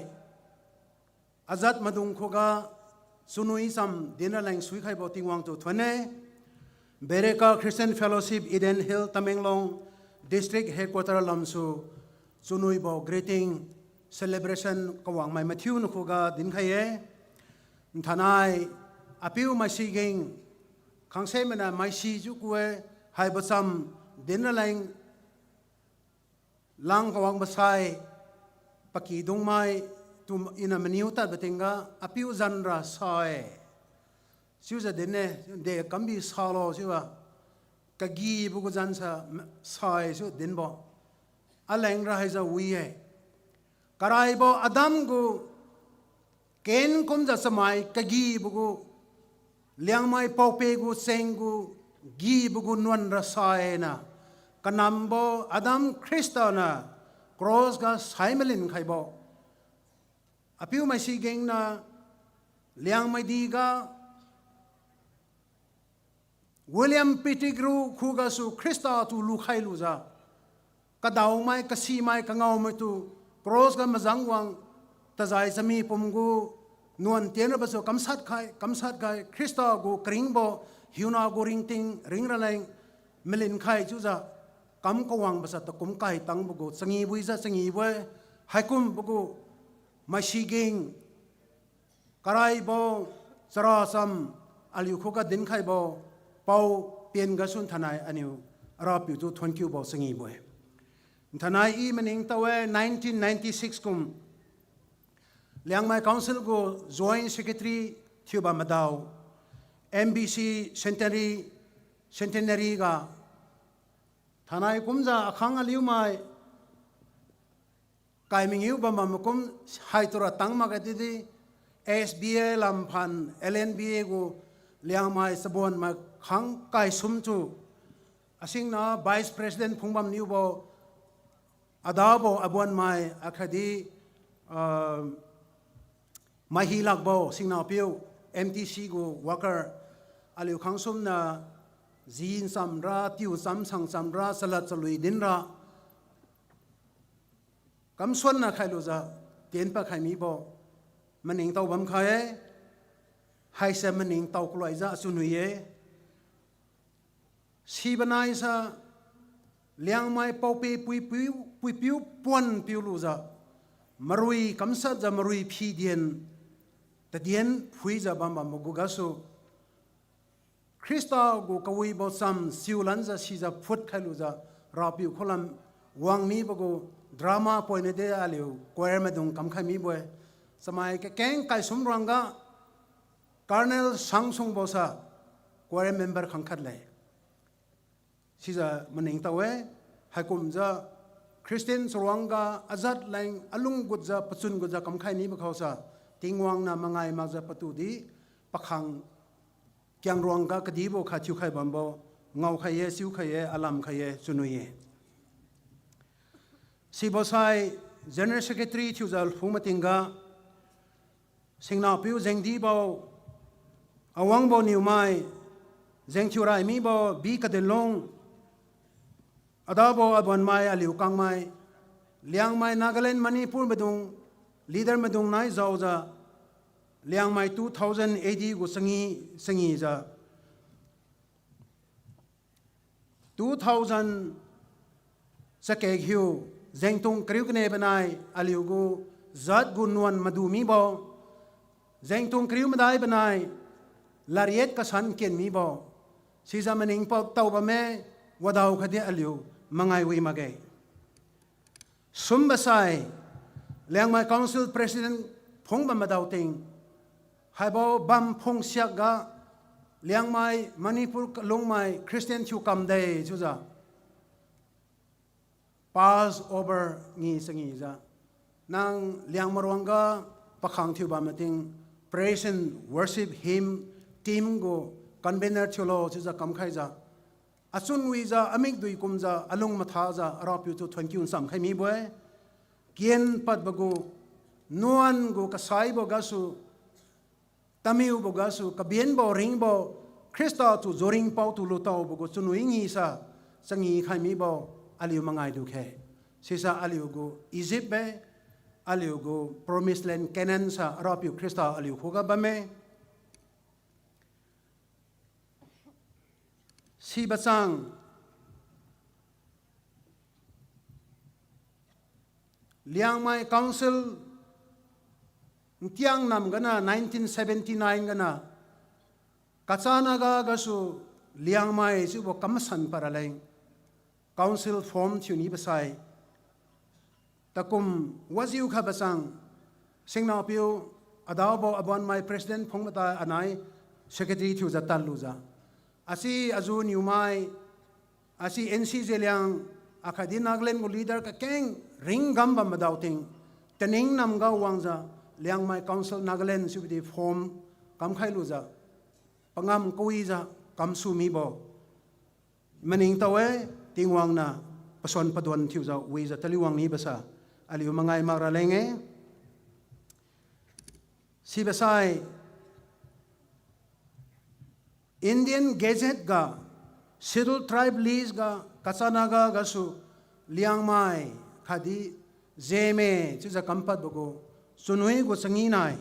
azat madung khoga sunui sam dina lang sui khai bo ting wang tu thwane Bereka Christian Fellowship Eden Hill Tamenglong District Headquarter Lamsu Sunui Bo greeting celebration kawang mai Matthew nukuga din khaye thanai apiu mai siging khangse mena mai si ju kuwe hai basam din laing lang kawang basai paki dung mai tum ina meniu ta betinga apiu zanra sae siuza denne de kambi salo siwa kagi bugu jansa sae su dinbo aleng ra haiza wiye karaibo adam gu ken kum ja samai kagi bugu liangmai paupe gu sengu gi bugu nuan ra sae na kanambo adam kristana cross ga saimelin khaibo apiu mai si geng na liangmai di ga William Pettigrew khuga su Krista tu lukhai luza kadau mai kasi mai kangau mai tu cross ga mazangwang tazai sami pumgu nuan tiena baso kamsat khai Krista go kringbo hiuna go ringting ringralaing melin khai chuza kam kawang basa ta kum kai tang bugo sangi buiza sangi we haikum bugo mashiging karai bo sarasam aliu khoka din khai bo pau pien ga sun thanai aniu arapiu tu thonkyu bo sangi boy thanai I maning tawe 1996 kum Liangmai Council go Joint Secretary Thuba Madao MBC Centenary ga thanai kumja akhang aliu mai kaiming yu ba mamukum haitura tangma ga didi SBA lamphan LNBA go Liangmai sabon ma khang kai sumchu asing na Vice President Phungbam Niubo adabo abon mai akhadi mahilak bo singna piu MTC go worker aliu khangsum na zin samra tiu sam sang samra salat chalui dinra kamson na khailuza ten pa khaimi bo maning tau bam khae hai se maning tau kloi za sunuye sibanai sa liangmai paupe pui piu pon piu luza marui kamsa za marui phi dien ta dien phui za bam bam gugasu Krista go kawi bo sam siulanza siza phut khaluza rapiu kholam wangmi bogo drama poine de aliu choir medung kam khami boy samai ke keng kai sumranga Colonel Sangsung bosa choir member khangkhat le siza maning tawe haikumja Christian sorwanga azat lang alung gudja pachun gudja kam khai ni bakhosa tingwang na mangai magja patudi pakhang kyang ruanga kadibo kha chu khai bambo ngau khaye siu khaye alam khaye chunuye sibosai general secretary thuzal fumatinga singna piu jengdi bo awang bo niumai jengchurai mi bo bi kadelong adabo abon mai aliu kang mai liangmai Nagaland Manipur bedung leader medung nai zawja Liangmai 2000 AD go sangi za 2000 sake hiu zengtung kriu kne banai aliu go zat gunwan madumi bo zengtung kriu madai banai lariet ka san ken mi bo siza maning pau tau ba me wadau khade aliu mangai wi mage sumbasai Liangmai Council President Phongba madau ting haibo bam phong siak ga Liangmai Manipur longmai Christian chu kam day chuza pass over ngi sangi za nang Liangmarwanga pakhang thiu ba mating praise and worship hymn team go convener chulo chuza kam khai za achun wi za amik dui kum za alung matha za arapiu chu 20 sam khai mi boy kien pat bagu nuan go kasai bo gasu tamiu bo gasu kabien bo ring bo Krista tu zoring pau tu lutau bo chunu ingi sa sangi khai mi bo aliu mangai du khe sisa aliu go Egypt be aliu go promised land Canaan sa arapiu Krista aliu khoga ba me si basang Liangmai Council tiang nam gana 1979 gana kachana ga gasu Liangmai su bo kamasan paraleng council form tuni basai takum waziu kha basang singna piu adabo abon my president phongmata anai secretary thu jatal luza asi azu niumai asi NC zeliang akhadi naglen go leader ka keng ring gamba madauting tening nam ga wangza Liangmai council nagaland subidi form kam khai luza pangam kuiza kam sumi bo maning tawe tingwang na pason padon thiuza wiza taliwang ni basa aliu mangai mara lenge si basai Indian Gazette ga Scheduled Tribe List ga Kachanaga gasu Liangmai khadi zeme chuza kampat bogo sunui go sanginai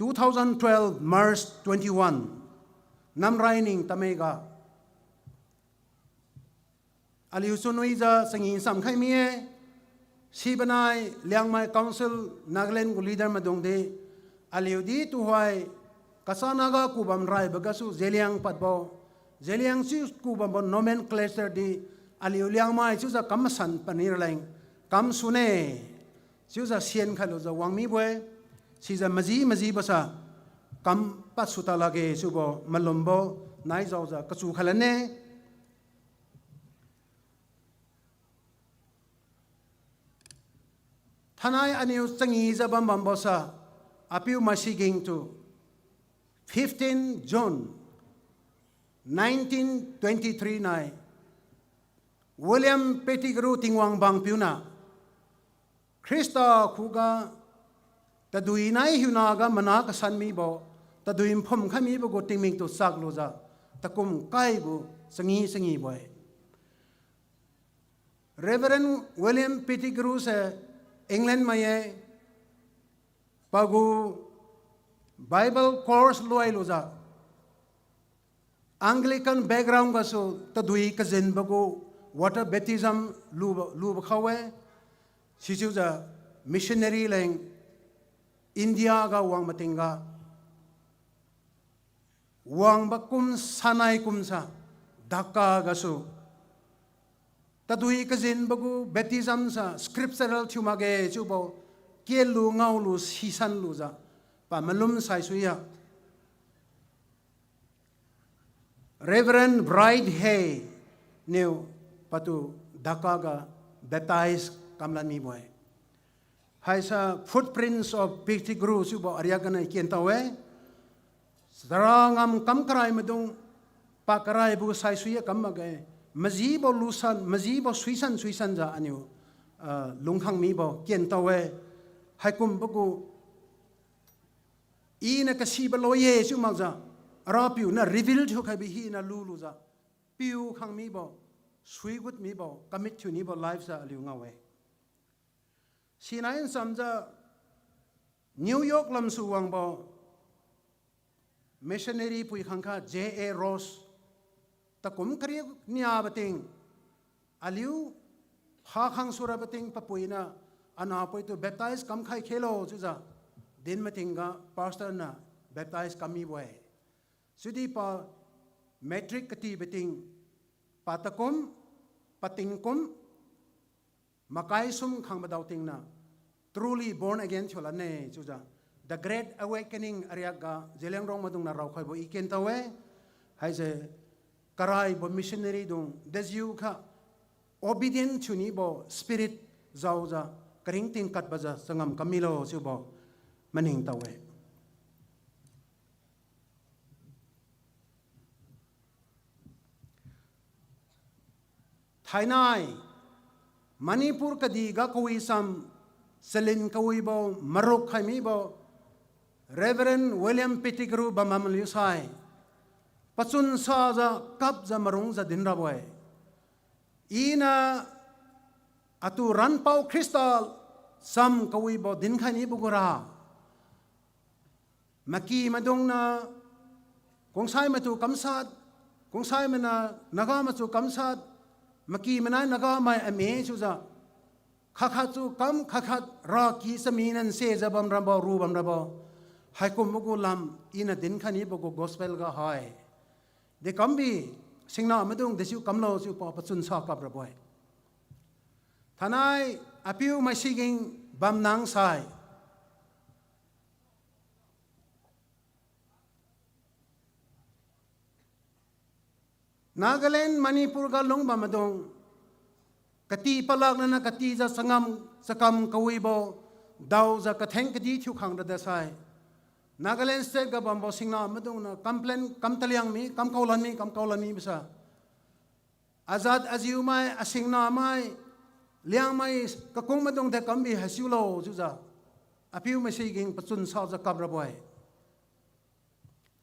2012 March 21 namraining tamega aliu sunui za sangin sam khai mie sibanai Liangmai Council Nagaland go leader madongde aliu di tu hwai kasanaga kubam rai bagasu zeliang patbo zeliang si kubam nomenclature di aliu Liangmai chuza kamasan panir laing kam sune chuza sien khalo za wangmi boy siza maji basa kam pasuta lage subo malombo nai zawza kachu khalane thanai aniu changi za bam bosa apiu masiging to 15 June 1923 nai William Pettigrew tingwang bang piuna Krista khuga tadui nai hunaga manak sanmi bo taduim phom khami bo gotingming to sakloza takum kai bu sangi boy Reverend William Pettigrew se England maye pagu Bible course loy loza Anglican background ga so tadui kazen bago water baptism lu khawe sijuza missionary leng India ga wang matinga wang bakum sanai kumsa Dhaka ga so tadui kazen bago baptism sa scriptural thumage chubo kelu ngaulu sisan luza pa malum sai suya Reverend Bride Hay new patu Dhaka ga baptized kamlani boy haisa footprints of Pettigrew subo ariagana kientawe sarangam kamkarai medung pakarai bu sai suya kamage majibo lusan majibo suisan za anu lungkhang mi bo kientawe haikum bugu ina kasiba loye sumangza arapiu na reveal thu khai bi hi na luluza piu khang mi bo suigut mi bo commit to ni bo life sa aliu ngawe sinain samja New York lam suwang bo missionary pui khangkha J.A. Ross takum kari nia bating aliu ha khang sura bating papuina ana poi to baptize kam khai khelo chuza din matinga pastor na baptize kami boy sudi pa metric kati bating patakum patingkum makai sum khang badauting na truly born again cholane chuja the great awakening ariaga jelengrong madung na raw khaibo iken tawe haise karai bo missionary dung desu kha obedient chuni bo spirit zauza karing ting kat baza sangam kamilo subo maning tawe Thainai Manipur kadi ga kawi sam selin kawi bo marok khaimi bo Reverend William Pettigrew bamam lusai pachun sa za kap za marung za dinra boy ina atu ran pau crystal sam kawi bo din khani bugura maki madong na kongsai matu kamsat kung sai mana naga ma chu kam sa maki mana naga mai ame chu za khakha chu kam khakha ra ki saminan se jabam rabo rubam rabo hai kum mugu lam ina din khani bogo gospel ga hai de kambi singna madung desu kamlo chu pa pachun sa kap raboi thanai apiu mai siging bam nang sai Nagaland Manipur ga long bamadong kati palak na kati za sangam sakam kawibo daw za katheng kadi thu khang da sai Nagaland state ga bambo singna madong na complain kam taliang mi kam kaulan mi bisa azad aziu mai asingna mai Liangmai kakung madong de kambi hasulo juza apiu masiging pachun sa za kabraboy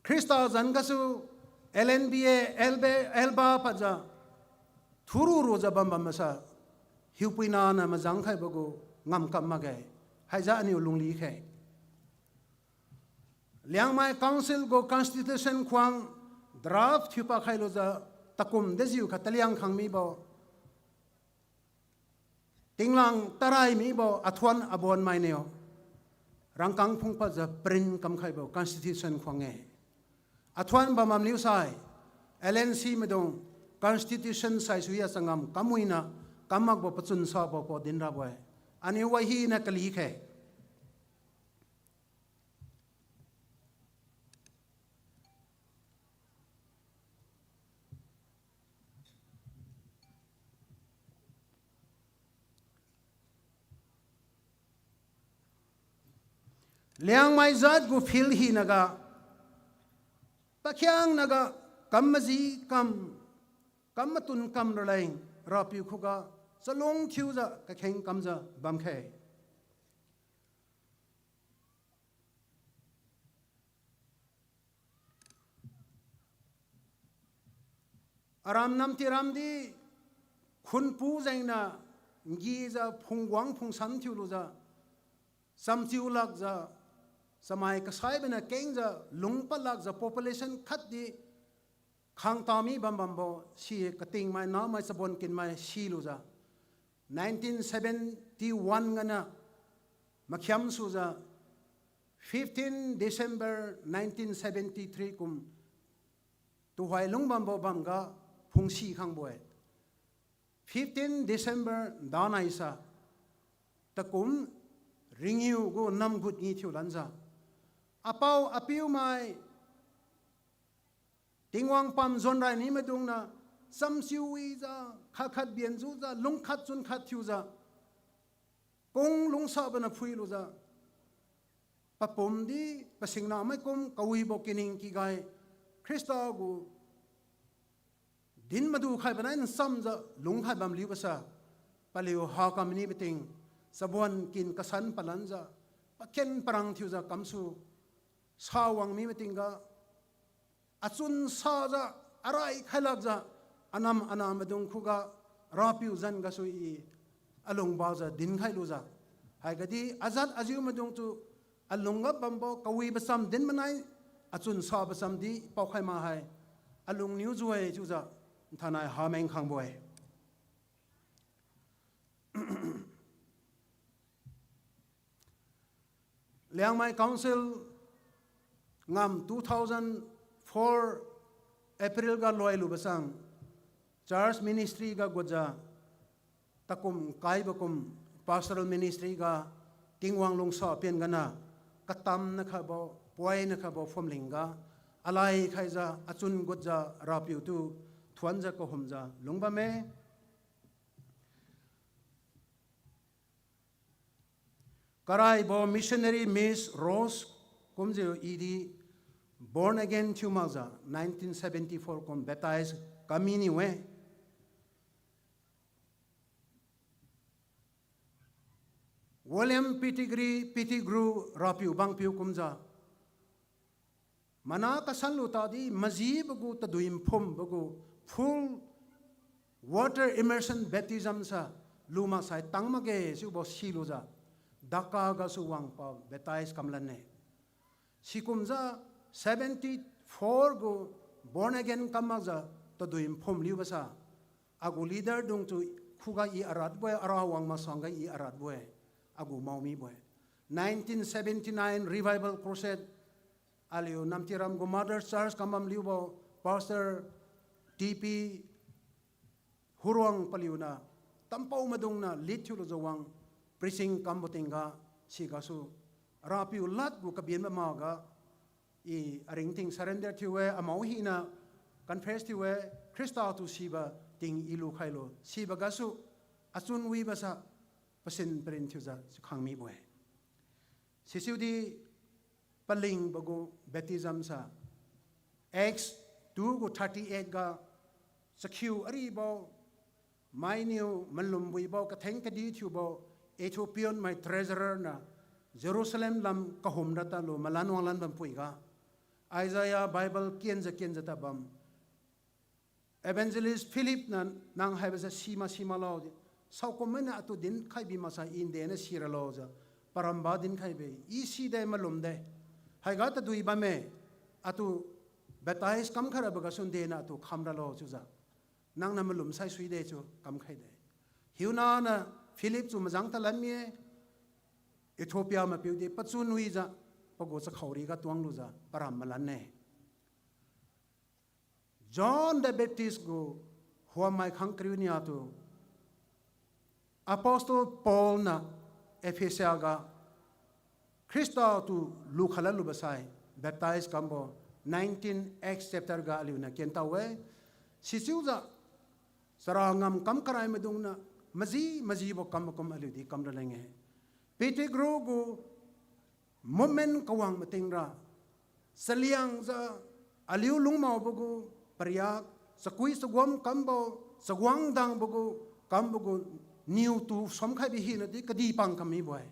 Krista zangasu LNBA elba paja thuru roza bamba masa hiupina na mazang khai bago ngam kam magai haiza ani ulungli khai Liangmai council go constitution khwang draft thupa khai loza takum deziu khataliang khangmi bo tinglang tarai mi bo athwan abon mai neo rangkang phungpa za print kam khai bo constitution khwange athwan ba mam liu sai LNC medong constitution sai suya sangam kamuina kamak bo pachun sa bo po din ra boy ani wahi na kali khe Liangmai zat gu fil hi naga pakhyang naga kammaji kam kammatun kam ralaing rapi khuga salong thiuza ka kheng kamza bamkhe aram nam ti ram di khun pu zaina ngi za phungwang phungsam thiulu za samchiu lak za samai kasai bena kengza lungpa lak za population khat di khang tami bam bam bo si kating mai na mai sabon kin mai si lu za 1971 ngana makhyam su za 15 December 1973 kum tu hwai lung bam bo bam ga phungsi khang boy 15 December dana isa takum ringiu go nam gut ni thiu lanza apau apiu mai tingwang pam zon rai ni medung na samsiui za khakhat bian zu za lungkhat chun khat thiu za kong lungsa bana phui lu za papom di pasingna mai kom kawi bo kining ki gai krista gu din madu khai bana sam za lungkhat bam liu basa palio ha kam ni beting sabon kin kasan palanza paken parang thiu za kamsu sawang mi metinga achun sa za arai khalak za anam madung khuga rapiu zan ga sui along ba za din khai lu za hai gadi azat aziu madung tu alunga bambo kawi basam din manai achun sa basam di pau khai ma hai alung new zuai chu za thanai ha meng khang boy Liangmai council ngam 2004 April ga loi lu basang church ministry ga goja takum kai bakum pastoral ministry ga tingwang long sa pen gana katam na khabo poi na khabo fomlinga alai khaiza achun goja rapiu tu thwanja ko humja lungba me karai bo missionary Miss Rose kumje idi born again thumaza 1974 kom baptized kamini we William Pettigrew rapiu bangpiu kumja mana kasanlu ta di mazib gu taduim phum bagu full water immersion baptism sa luma sai tangmage su bo siluja daka ga su wang pa baptize kamlan ne sikumza 74 go born again kamaza to duim phom liu basa agu leader dung tu khuga I arat boy arawang masanga I arat boy agu maumi boy 1979 revival crusade aliu namtiram go mother church kamam liu bo pastor TP Huruang paliuna tampau madung na lithu lo zawang preaching kambotinga sigasu rapiu lat gu kabien maga I aringting surrender tiwe amauhi na confess tiwe Krista tu siba ting ilu khailo siba gasu asun wi basa pasin prin thuza khangmi boy sisiudi paling bago baptism sa Acts 2 go 38 ga secure ari bo my new malum bui bo ka theng ka di thu bo Ethiopian my treasurer na Jerusalem lam ka hom data lo malan wanglan bam pui ga Isaiah Bible kienza ta bam evangelist Philip na nang haibasa sima lo sau ko mena atu din khai bi masa in de na sira lo ja paramba din khai be isi de malum de hai ga ta dui ba me atu baptize kam khara ba ga sun de na tu khamra lo chu ja nang na malum sai sui de chu kam khai de hiuna na Philip chu majang ta lan mi Ethiopia ma piu de pachu nui ja pago cha khori ga tuang lu ja param malan ne John the Baptist go huwa mai khang kriunia tu Apostle Paul na Ephesia ga Krista tu lu khala lu basai baptize kambo 19 Acts chapter ga aliuna kenta we sisiuza sarangam kam karai medung na maji bo kam aliu di kam lenge pete gro go moment kawang matingra saliang za aliu lungmau bogu pariak sakui sagwam kambo sagwang dang bogu kambogu new tu somkhai bi hin di kadi pang kami boy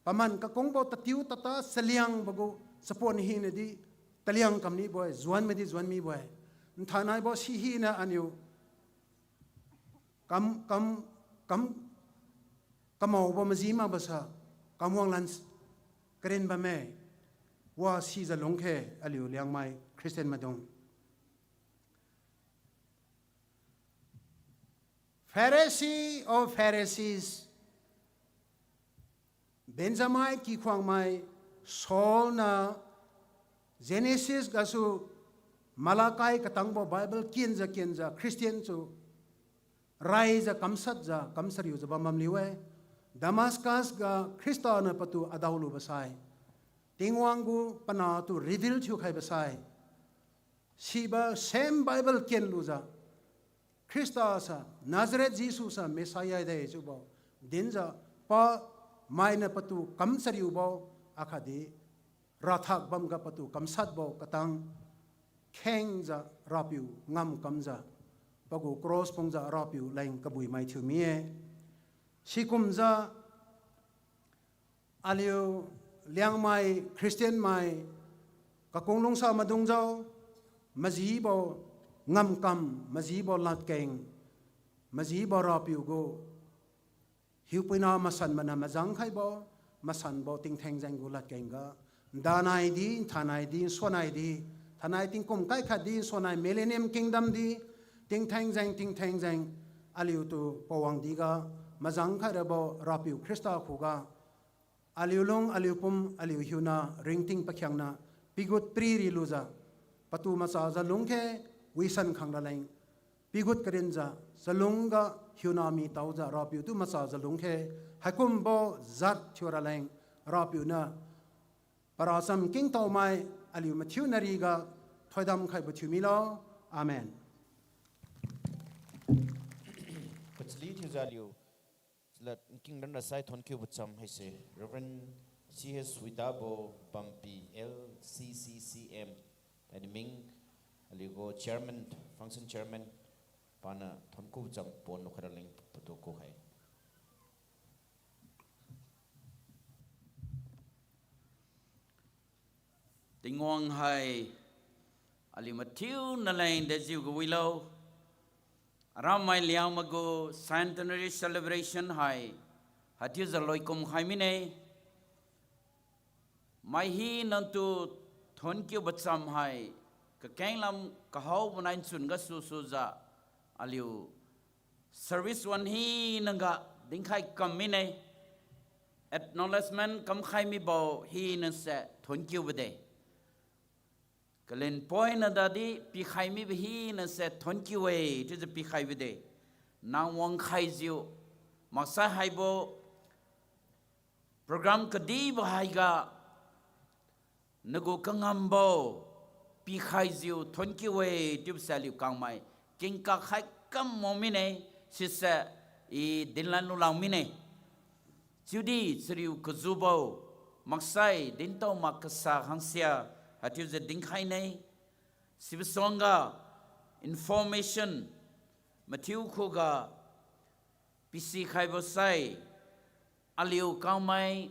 paman ka kongbo tatiu tata saliang bogu sapon hin di taliang kamni boy zuan mi boy thanai bo si hi na aniu kamau bo mazima basa kamwang lans karen ba me wa si za longkhe aliu liangmai Christian madong Pharisee of Pharisees Benjamai ki khwang mai Saul na Genesis gasu Malakai katangbo Bible kienza Christian chu rise kamsat ja kamsariu ja bamam liwe Damascus ga Krista na patu adaulu basai tingwangu pana tu reveal chu khai basai siba same Bible kien luza Krista sa Nazareth Jesus sa Messiah de chu bo dinja pa maina patu kamsariu bo akhadi rathak bam ga patu kamsat bo katang khengja rapiu ngam kamja pago cross pongja rapiu lain kabui mai thu mie sikumja aliu liangmai Christian mai ka konglong sa madung jaw majibo ngam kam majibo latkeng majibo rapiu go hiupina masan mana majang khai bo masan bo ting theng jang go latkeng ga danai di thanai di sonai di thanai ting kum kai kha di sonai millennium kingdom di ting theng jang aliu tu pawang di ga majang khai rabo rapiu Krista khuga aliu long aliu pum aliu hiuna ringting pakhyang na pigut pri ri luza patu masa za lungkhe wisan khangla lain pigut karenja salunga hiuna mi tauja rapiu tu masa za lungkhe hakum bo zat thura lain rapiu na parasam king tau mai aliu mathiu nari ga thoidam khai bu thumilo amen Pachli thiu Let King Randa Sai Thon Kyu Bucham Hai se Reverend C.S. Widabo Bumpy LCCCM and Ming Aligo Chairman Function Chairman Pana Thon Kyu Bucham Pon Nokharaling Potoko Hai Tingwang hai Ali Matthew Nalain de Jiu Willow Ramai Liangmago Centenary celebration hai Hatiu Zaloikum Haimine Mai hi nantu Thonkyu Batsam hai ka keng lam ka hau bunain chun ga su su za aliu service one hi nanga ding khai kam mi nei acknowledgement kam khai mi bo hi na se thon kiu bde kalen point na da di pi khai mi bi hi na se thon kiu we tu je pi khai bde nang wang khai jiu maksa hai bo program ka di ba hai ga nago kangam bo pi khai jiu thon kiu we tu sa liu kang mai king ka khai kam mo mi nei si se I din lan nu lang mi nei Judy seriu kuzubo maksai din to makasa hangsia hatiu je ding khai nei sibsonga information matiu khoga pisi khai bo sai aliu kaw mai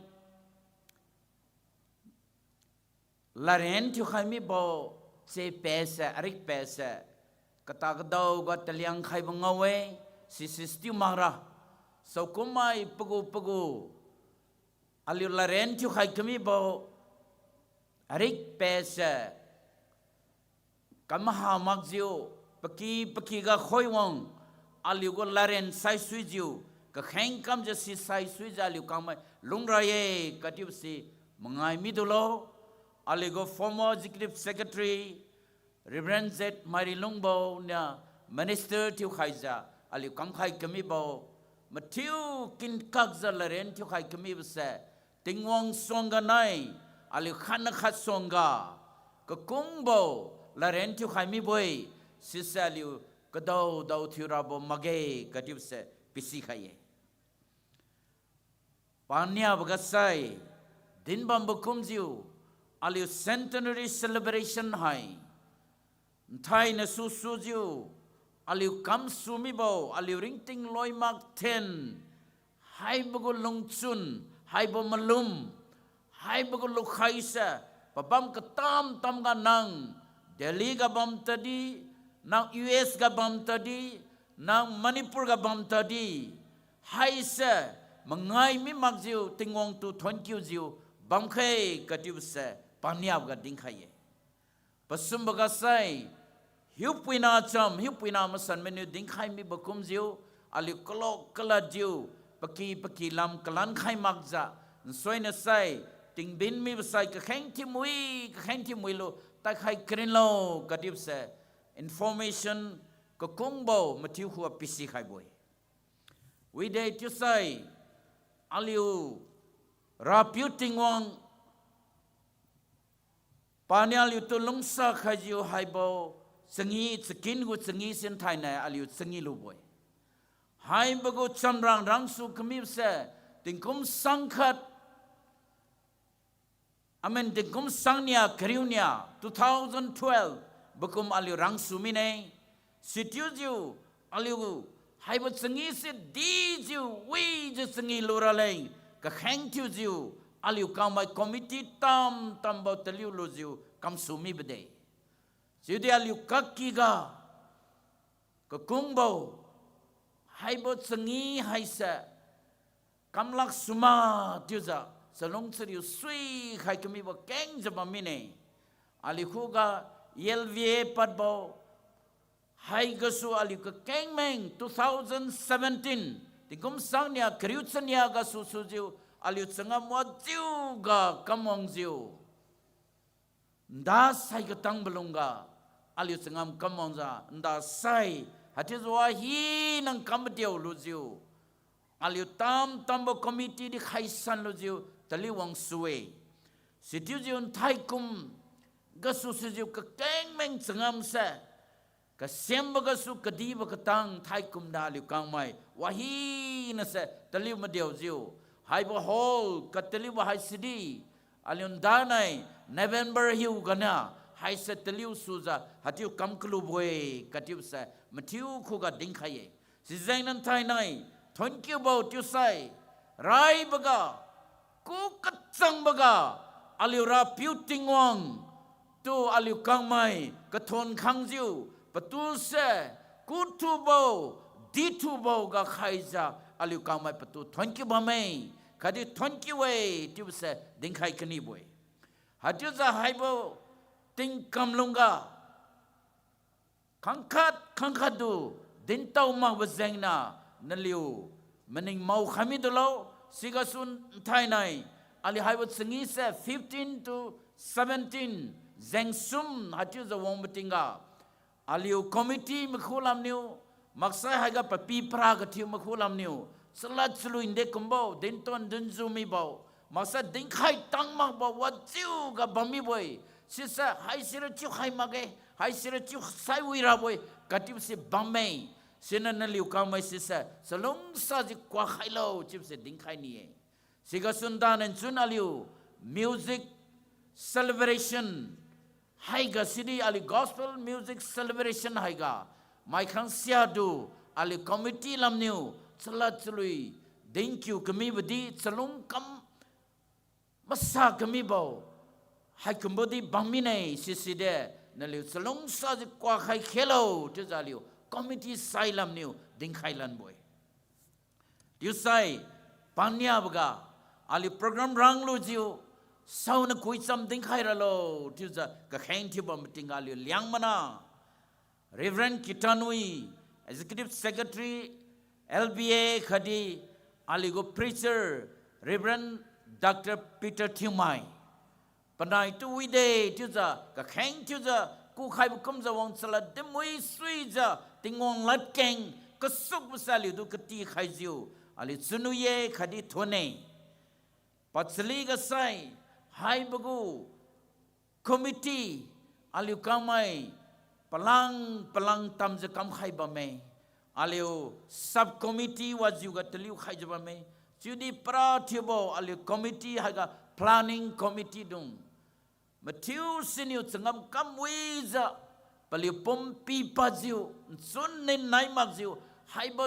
laren thu khai mi bo se pesa arik pesa kata gadau ga taliang khai bo ngawe si sistem mara so kumai pugu aliu laren thu khai kami bo arik pesa kamaha magjiu paki ga khoi wong aliu go laren sai sui jiu ka kheng kam je si sai sui ja liu kam mai lungra ye katiu si mangai mi dulo aliu go former executive secretary Reverend Z Mari Lungbo na minister tiu khaija aliu kam khai kami bo matiu kin kak za laren tiu khai kami bse tingwong songa nai aliu khan khat songa ka kungbo laren tiu khai mi boy si sa liu ka dau tiu rabo mage katiu se pisi khaye panya bagasai din bambu kumjiu aliu centenary celebration hai thai na su jiu aliu kam sumi bo aliu ringting loi mak 10 hai bugu lungchun hai bo malum hai bugu lukhaisa babam ka tam ga nang Delhi ga bam tadi nang US ga bam tadi nang Manipur ga bam tadi hai sa mangai mi magjiu tingong tu thon kiu jiu bam khai katiu se panyab ga ding khaye pasum baga sai hiupina masan menu ding khai mi bakum jiu ali kolok kala jiu paki lam kalan khai magja soina sai ting bin mi sai ka kheng ti mui lo ta khai krin lo katiu se information ko kungbo matiu hu pisi khai boy we day tu sai aliu raputing wong panyal yu tu lungsa khajiu haibo sengi skin gu sengi sin thai na aliu sengi lu boy hai bago chamrang rangsu kmib se tingkum sangkhat amen tingkum sangnia kriunia 2012 bakum aliu rangsu mine sitiu jiu aliu haibo sengi se di jiu we je sengi lura lei ka kheng tiu jiu aliu kamai committee tam ba taliu lo jiu kam sumi bede jidi aliu kakiga ka kungbo haibo sengi haisa kamlak suma tiuza salong seriu sui khai kami ba keng jaba mine ali khuga yelvie patbo hai gasu ali ka keng meng 2017 tingkum sangnya kriutsania ga su jiu aliu tsanga mo jiu ga kamong jiu nda sai ga tang belunga aliu tsangam kamong za nda sai hati zwa hi nang kam diu lu jiu aliu tam bo committee di khaisan lu jiu tali wang suwe sitiu jiu thai kum ga su jiu ka keng meng tsangam sa ka semba ga su kadi ba ka tang thai kum da liu kang mai wahi na sa tali ma diu jiu hai bo hol kateli ba hai sidi aliun danai November hiu gana hai se teliu suza hatiu kam klu boy katiu sa matiu khuga ding khaye si zainan thai nai thank you about you sai rai baga ku katsang baga aliu ra piu tingwang tu aliu kang mai ka thon khang jiu patul se ku thu bo di thu bo ga khaija aliu kang mai patu thank you ba mai kadi thank you way tu se ding khai kani boy hatu za haibo ting kam lunga khangkhat du din tau ma bazeng na naliu mening mau khami dolo sigasun thai nai ali haiwat sengi se 15 to 17 zengsum hatu za wong betinga aliu committee mkhulam niu maksai haiga papi pra ga tiu mkhulam niu salat sulu inde kumbo din ton dun zumi bau maksa ding khai tang ma ba wa chiu ga bami boy sisa hai sira chiu khai mage hai sira chiu sai wi ra boy katip se bamai sena na liu ka mai sisa salong sa ji kwa khai lo chip se ding khai ni siga sundan en chun aliu music celebration haiga sidi ali gospel music celebration haiga mai khang sia du ali committee lam new salat chlui thank you kami badi chalung kam masa kami bau hai kambodi bangmine siside naliu chalung sa ji kwa khai khelo tu zaliu committee sai lam new ding khai lan boy you sai panya baga ali program rang lu jiu sau na kui cham ding khai ra lo tu za ka khain thi bam tinga li Liangmana Reverend Kitanui Executive Secretary LBA khadi ali go preacher Reverend Dr. Peter Liangmai panai tu wi de tu za ka khain tu za ku khai bu kum za wang sala de moi sui za tingong lat keng ka suk bu sali du ka ti khai jiu ali sunuye khadi thone patsli ga sai hai bagu committee aliu kamai palang tam je kam khai ba me aliu sub committee was you got liu khai ba me judi pra thibo aliu committee haga planning committee dung matiu siniu changam kam wiza paliu pom pi pa jiu sun nen nai mak jiu hai bo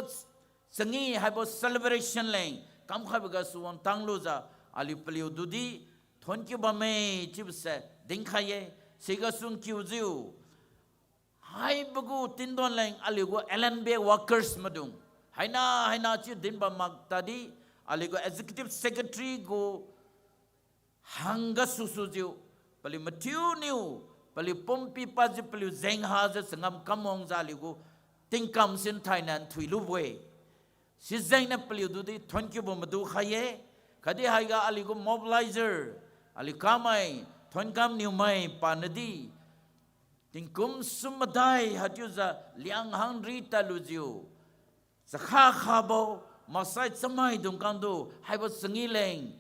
sangi hai bo celebration leng kam khai ba ga suwang tanglo za aliu paliu dudi thon ki ba me chip se ding khaye siga sun kiu jiu hai bagu tindon leng aligo LNB workers madung haina chi din ba mak tadi aligo executive secretary go hanga susu jiu pali matiu niu pali pompi pa ji pali zeng ha za sangam kamong za aligo tingkam sin thainan thuilu bwe si zeng na pali du di thon ki ba madu khaye khadi haiga aligo mobilizer ali kamai thon kam niu mai panadi tingkum sumadai hatuza liang hang rita lujiu sakha khabo masai samai dungkandu haibo sengileng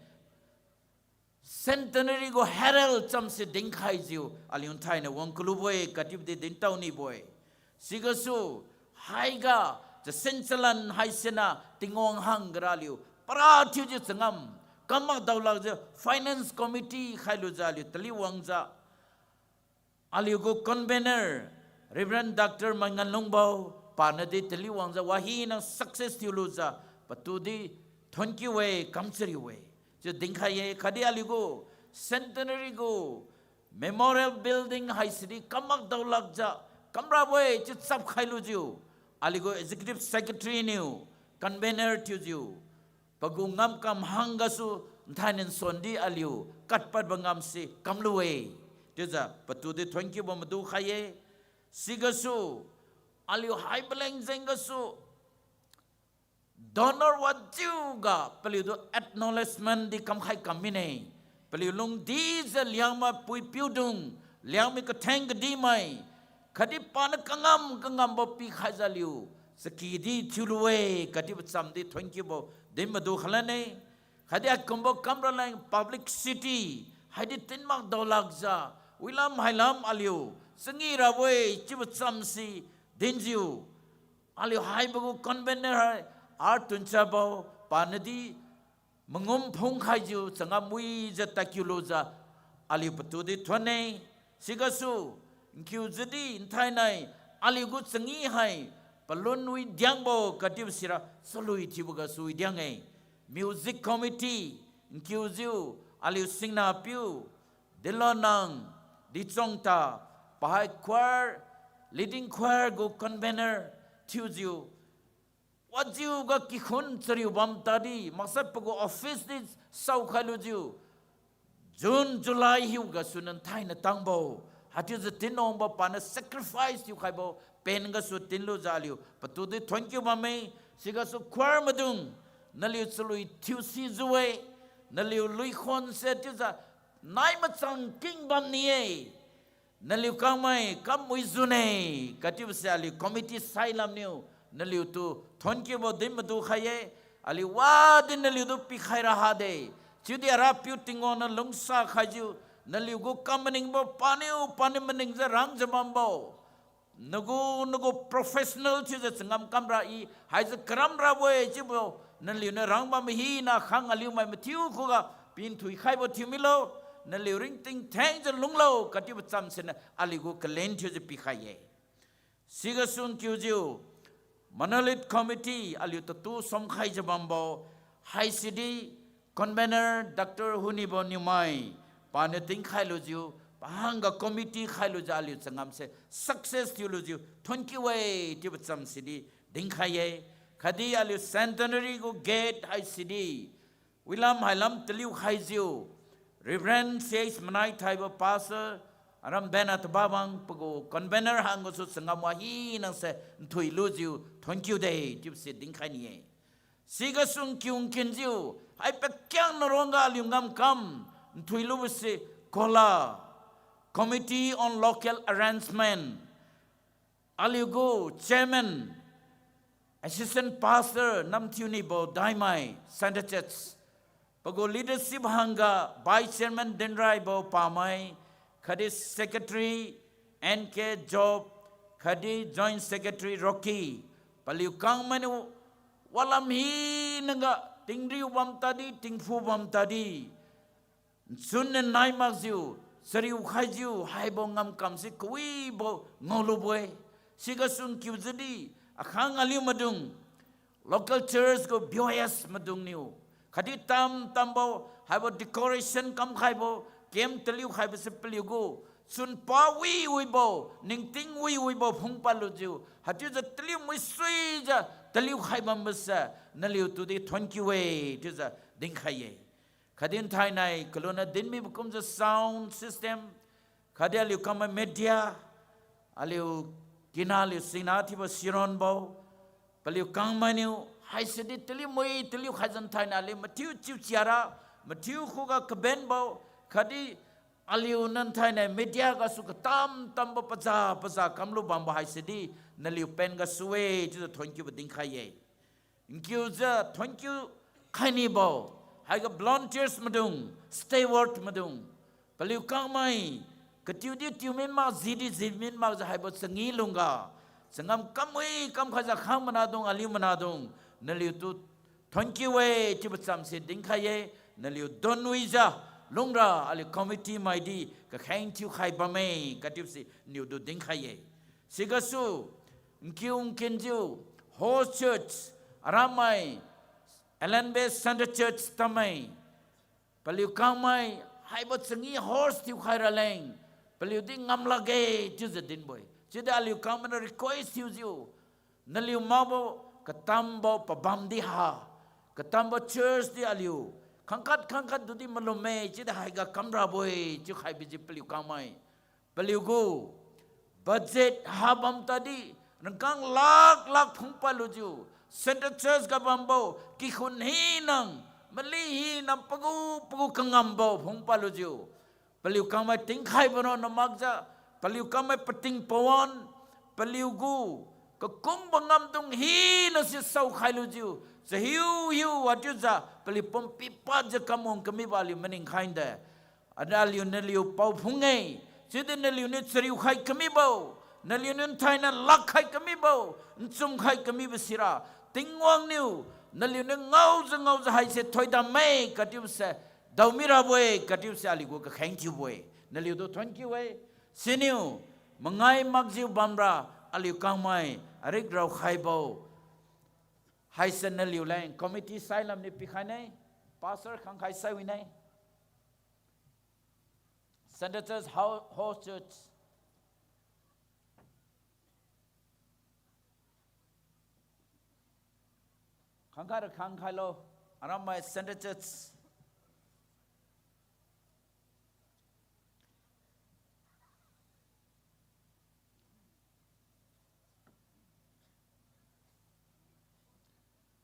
Centenary go herald chamse dingkhai jiu ali unthai na wongkulu boy katip de dintau ni boy sigasu haiga the sensalan haisena tingong hang graliu para thiu ji changam kama daulag je finance committee khailu jali tali wangza aligo convener Reverend Dr. Manganlongbao panadi tali wangza wahi na success tiuluza patudi thonki way kamchari way je dingkhaye khadi aligo Centenary go memorial building haisidi kamak daulag ja kamra boy chit sab khailu jiu aligo executive secretary new convener tiujiu pagungam kam hangasu thanen sondi aliu katpat bangam si kamluwe teza patude thonki bomadu khaye sigasu aliu haibleng zengasu donor wajuga peliu acknowledgement di kam khai kamine peliu lung di za liangma pui piudung liangmi ka theng di mai khadi pan kangam bo pi khajaliu sakidi thuluwe kati bacham di thonki bo demadu khalane khadi akombo kamralang public city hadi tinmak dolagza wilam hailam aliu sengira boy chibacham si denjiu aliu haibagu convener tunchabo panadi mangum phong khaiju changamui jatakyuloza aliu patudi thone sigasu kyujadi inthainai aliu gu changi hai palonui diangbo katib sira solui thibuga sui diangai music committee kyuju aliu singna piu delonang dichongta pahai choir leading choir go convener thiuju wajiu ga kikhun chariu bam tadi maksat pago office dis sau khaluju June July hiu ga sunan thaina tangbo hati za tinong ba pana sacrifice yu khaibo pen ga su tin lu za liu patu di thank you mame siga su kwar madung naliu sului tiu si zuwe naliu lui khon se tu za nai ma chang king bam nie naliu kang mai kam mui zune katiu se ali committee sai lam niu naliu tu thank you bo dim du khaye ali wa din naliu du pi khai raha de chudi ara piu tingon na lungsa khaju naliu go kamaning bo paniu maning za rang jamam bo nugu professional chi za ngam kamra I hai za kram ra bo chi bo naliu na rang ba hi na khang aliu mai mathiu khu ga pin thui khai bo thiu milo naliu ring ting thang za lunglo ka ti ba cham sen ali go kalen chi za pi khai ye siga sun kyu jiu Monolith committee aliu tu som khai jamam bo hai city convener Dr. Hunibo Nimai pane ting khai lo jiu pahanga committee khai lo ja liu changam se success tiu lo jiu thonki way ti bacham city ding khai ye khadi aliu Centenary go gate high city wilam hailam tliu khai jiu reverend says manai thaiba pastor aram benat babang pago convener hango su changam wa hi nang se thui lo jiu thonki day ti se ding khai ni ye siga sung kyung kin jiu ai pe kyang no ronga liungam kam thuilu se kola committee on local arrangement aligo chairman assistant pastor namthuni bo daimai Santa Church pago leadership hanga vice chairman denrai bo pamai khadi secretary NK job khadi joint secretary Rocky paliu kang manu walam hi nanga tingriu bam tadi tingfu bam tadi sun nai mak jiu sariu khai jiu hai bo ngam kam si kui bo ngolu boy siga sun kyu jadi akhang aliu madung local church go BOS madung niu khadi tam bo hai bo decoration kam khai bo kem teliu khai bo sepeliu go sun pa wi bo ning ting wi bo phung pa lu jiu hati ja teliu mui sui ja teliu khai bam basa naliu tu di thonki we tu za ding khai ye khadin thai nai kolona din mi bukum the sound system khadi aliu kam media aliu kinaliu sinati ba siron bo paliu kang maniu hai sedi teliu moi teliu khajan thai na le matiu chiu chiara matiu khuga kaben bo khadi aliu nan thai nai media ga su tam bo paza kamlu bam ba hai sedi naliu pen ga suwe tu thonki ba ding khai ye Nkyu za thank you khani bo hai ga volunteers madung steward madung paliu kang mai katiu di tiu men ma zidi zidmin ma za hai bo sangi lunga sangam kamui kam khaja khang manadung aliu manadung naliu tu thank you we ti bacham se ding khaye naliu donui za lungra ali committee mai di ka khain tiu khai ba mai katiu si niu du ding khaye sigasu nkyu kenju host church Aramai, Elenbe Sunday Church tamai, paliu kamai, hai bot sengi horse tiu khaira leng, paliu ding ngam lage tu zedin boy. Cida aliu kamana request tiu ziu, naliu mabo katambo pabam di ha, katambo church di aliu, kangkat dudi malume, cida hai ga kamra boy, tu khai biji paliu kamai, paliu go, budget habam tadi, nengkang lak phungpa luju. Center Church ka bambo ki khun hi nang mali hi nam pagu kangambo phung palu ju paliu kamai ting khai bono na magja paliu kamai pating pawon paliu gu ka kum bangam tung hi na si sau khai lu ju sa hiu atu za paliu pom pipa ja kamong kami bali maning khain da adaliu neliu pau phungai sidin neliu ne seriu khai kami bo neliu nun thaina lak khai kami bo nsum khai kami besira tingwang niu naliu ne ngau za hai se thoi da mai katiu se daumira boy katiu se ali go ka khang chu boy naliu do thon ki we siniu mangai magjiu bamra aliu kang mai arik rau khai bo hai se naliu lang committee sailam ni pi khanai pastor khang khai sai winai senators host church khang khai lo aramai Sunday Church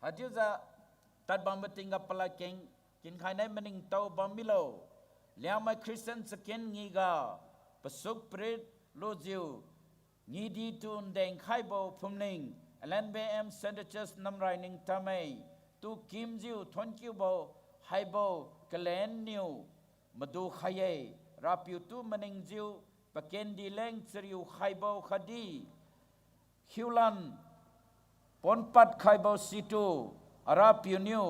Hati za tat bamba tingga pala king kin khai nai maning tau bambilo. Liangmai Christian sekian ngiga pesuk prit lo jiu ngi di tun deng khai bo phumning Alan BM Center Church namrai ning tamai tu kim jiu thon kiu bo hai bo kalen new madu khaye rapiu tu maning jiu paken di leng seriu khai bo khadi hiulan ponpat khai bo situ rapiu new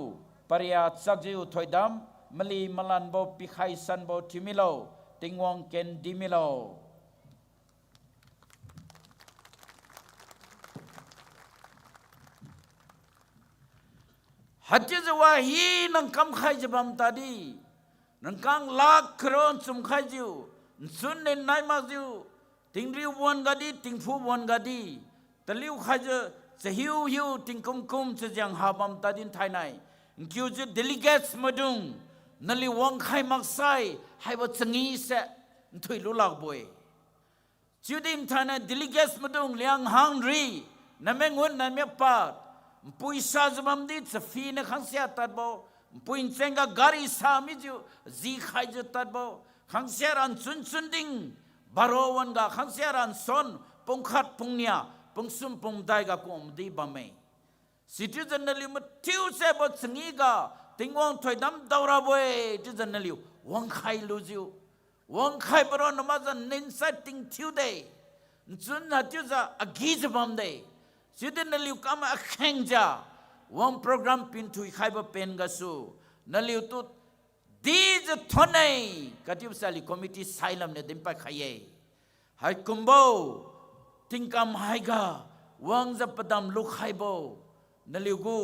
paria sakjiu thoidam mali malan bo pikhai san bo timilo tingwong ken dimilo hati zawa hi nang kam khai jabam tadi nang kang lak kron sum khai jiu sun nen nai ma jiu tingri won gadi tingfu won gadi taliu khai je hiu hiu tingkum kum se jang habam tadin thai nai kiu je delegates madung nali wong khai mak sai hai bo changi se thui lu lak boy chudim thana delegates madung liang hang ri na mengun na me pat pui sa zamam dit sa fi na khang sia tat bo pui chenga gari sa mi ju zi khai je tat bo khang sia ran chun chun ding baro wan ga khang sia ran son pong khat pong nia pong sum pong dai ga kom di ba me citizen nali ma tiu se bo changi ga tingwong thoi dam daura boy citizen nali wang khai lu ju wang khai baro na ma zan nin sa ting tiu de chun na tiu za agi jabam de Sidin naliu kama akhengja wang program pintu khai ba pen ga su naliu tu di je thonai katiu sali committee sailam ne dimpa khaye hai kumbo tingkam hai ga wang za padam lu khai bo naliu gu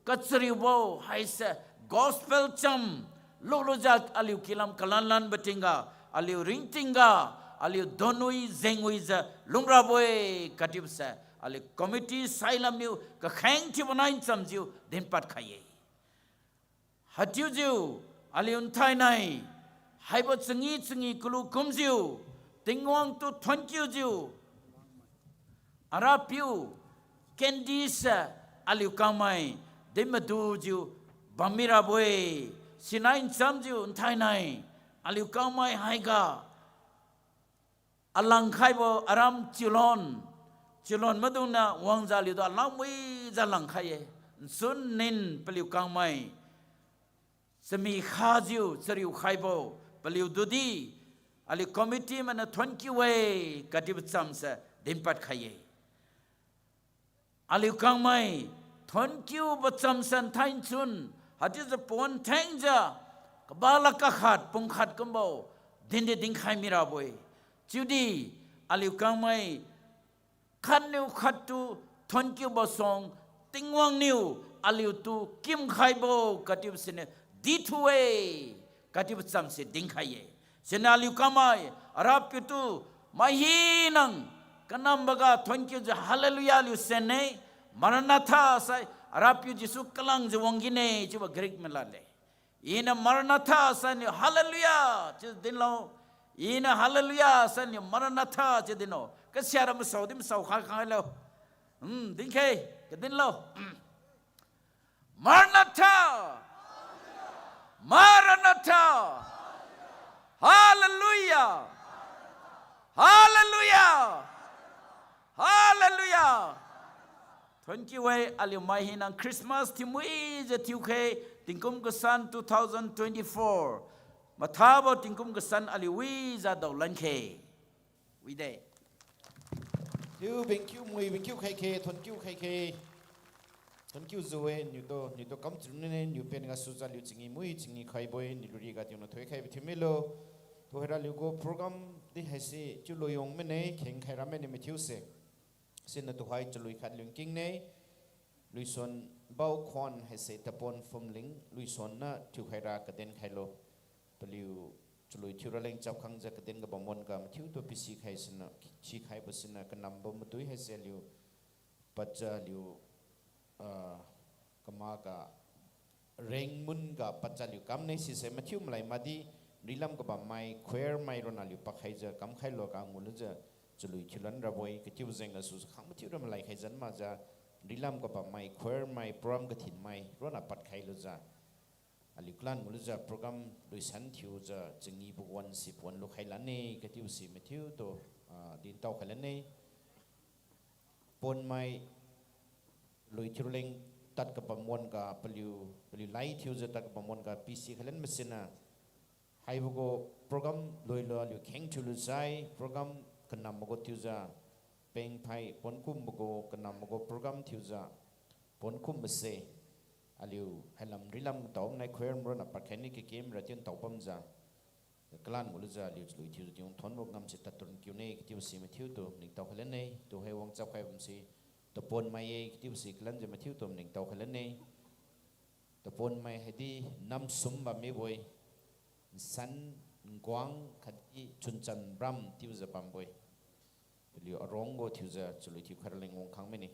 katsri bo hai se gospel cham lo lo ja aliu kilam kalanlan batinga aliu ringtinga aliu donui zengui za lungra boy katiu sa ali committee sailam niu ka khang thi banain samjiu den pat khaye hatiu jiu ali unthai nai haibo chingi chingi kulu kumjiu tingwang tu thonkiu jiu arapiu kendisa ali kamai demadu jiu bamira boy sinain samjiu unthai nai ali kamai haiga alang khaibo aram chilon Chilon maduna wang zali do lamui zalang khaye sun nin peliu kang mai semi khajiu seriu khaibo peliu dudi ali committee mana 20 way katib chamsa dimpat khaye ali kang mai 20 bacham san thain chun hati je pon thangja kabala ka khat pung khat kambo dinde ding khai mira boy chudi ali kang mai khan new khatu thon kyu bo song tingwang new aliu tu kim khai bo katib sine dithuwe katib cham se ding khaye senaliu kamai arab tu mahinang kanam baga thon kyu je hallelujah liu sene maranatha sai arab yu jisu kalang je wongine jiba greek melale ina maranatha sai hallelujah je dinlo ina hallelujah sai maranatha je dino kasiara masau dim sau khai khai lo ding khe ke din lo maranatha maranatha hallelujah hallelujah hallelujah thank you way alimai hinang Christmas timui je tiuke tingkum kesan 2024 mathabo tingkum kesan aliwi za do lanke we day you thank you mui thank you khai khe thank you zoe ni to kam chune ni pen ga su za liu chingi mui chingi khai boy ni ri ga tiong thoi khai bithimelo to hera liu go program di haisi chu loyong me nei kheng khai ra me ni mithiu se sin na to hai chlui khat lyung king nei luison bau khon haisi tapon fumling luison na thu khai ra ka den khai lo paliu chlui thura leng chap khang ja ka den ga bomon ga thiu to pc khai sin na chi khai basin na ka number mu tui haisi liu pacha liu kama ka reng mun ga pacha liu kam nei si se mathiu mlai madi rilam ka ba mai khuer mai ron liu pa khai ja kam khai lo ka ngul ja chlui khilan ra boi ka tiu zeng asu khang mathiu ram lai khai jan ma ja rilam ka pa mai khoer mai program ka thin mai rona pat khai lo za ali klan ngulu za program doi san thiu za chingi bu wan sip wan lo khai lan nei ka tiu si mathiu to din tau khai lan nei pon mai loi thirleng tat ka pamon ka paliu lai thiu za tat ka pamon ka pc khai lan masina hai bu go program loi lo liu kheng thu lu sai program kanam go thiu za peng phai pon kum bu go kanam go program thiu za pon kum se aliu halam rilam tawm nai khwer mro na pakhani ke kem ratin tawpam za klan ngulu za liu lui thiu tiong thon bo ngam se taturn kyu nei ki tiu si ma thiu to ning taw khalan nei to he wong chap khai bum si to pon mai e ki tiu si klan je ma thiu to ning taw khalan nei to pon mai hedi nam sum ba me boy san ngwang khati chunchan bram tiu za pam boy liu arong go thiu za chului thiu kharleng wong khang me ni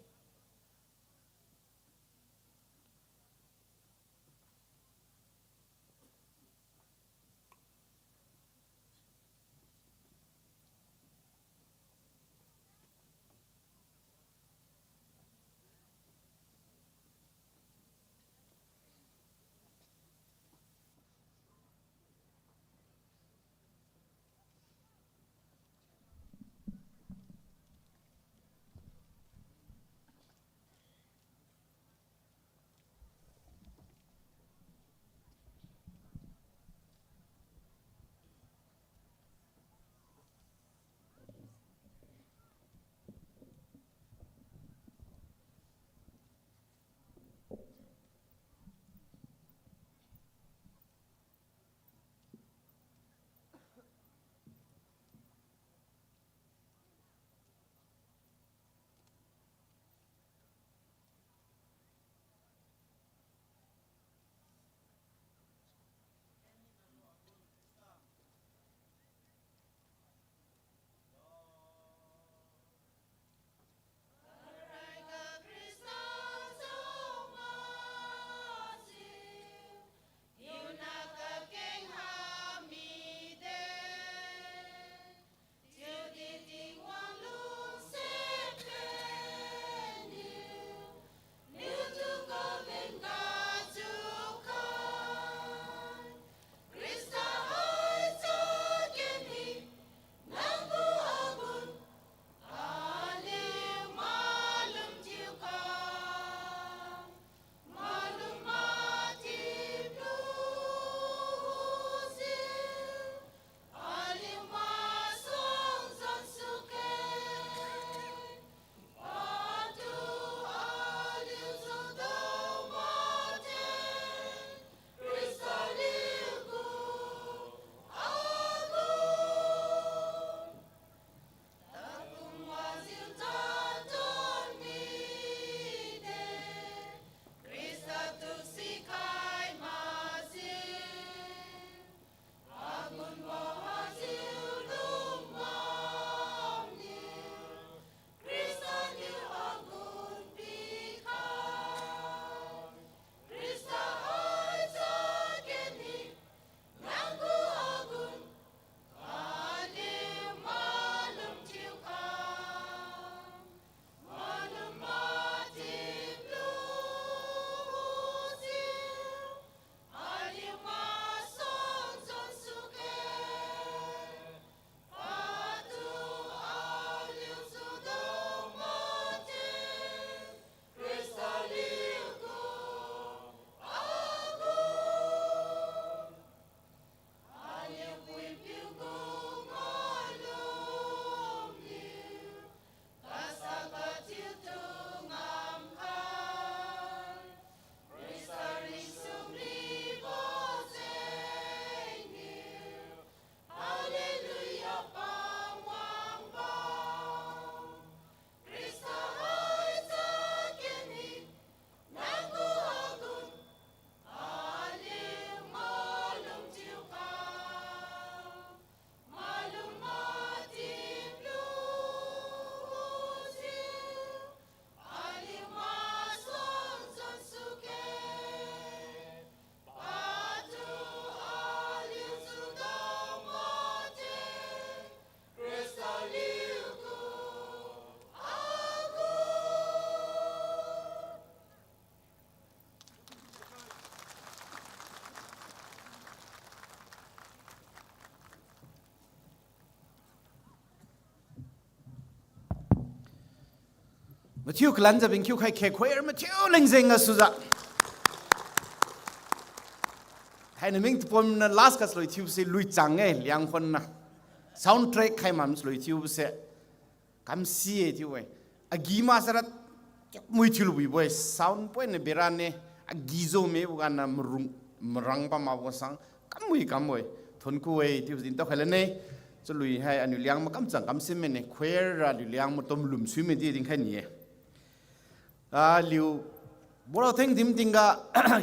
มาเที่ยวกลันจะเป็นคิวใครแขกเขยมาเที่ยวเล่งเซ็งอะสุดอะไทยในมิ่งปมนั้นลาสก็สลอยทิวเสลุยจังไงเลี้ยงคนนะซาวด์แทร็กใครมันสลอยทิวเสคำเสียทิวเว้ยอากีมาสระมวยทิวลุยบ่อยซาวด์ป่วยในเบรานเนี่ยอากีโซเมบุกันนะมรังปะมาบุสังคำมวยทนคุยทิวสินตัวใครเลยเนี่ยสลอยให้อันนี้เลี้ยงมาคำจังคำเสียมันเนี่ยเขยระเลี้ยงมาต้มลุมซุยไม่ดีจริงแค่นี้หลิวบัวเราเท่งทิมก็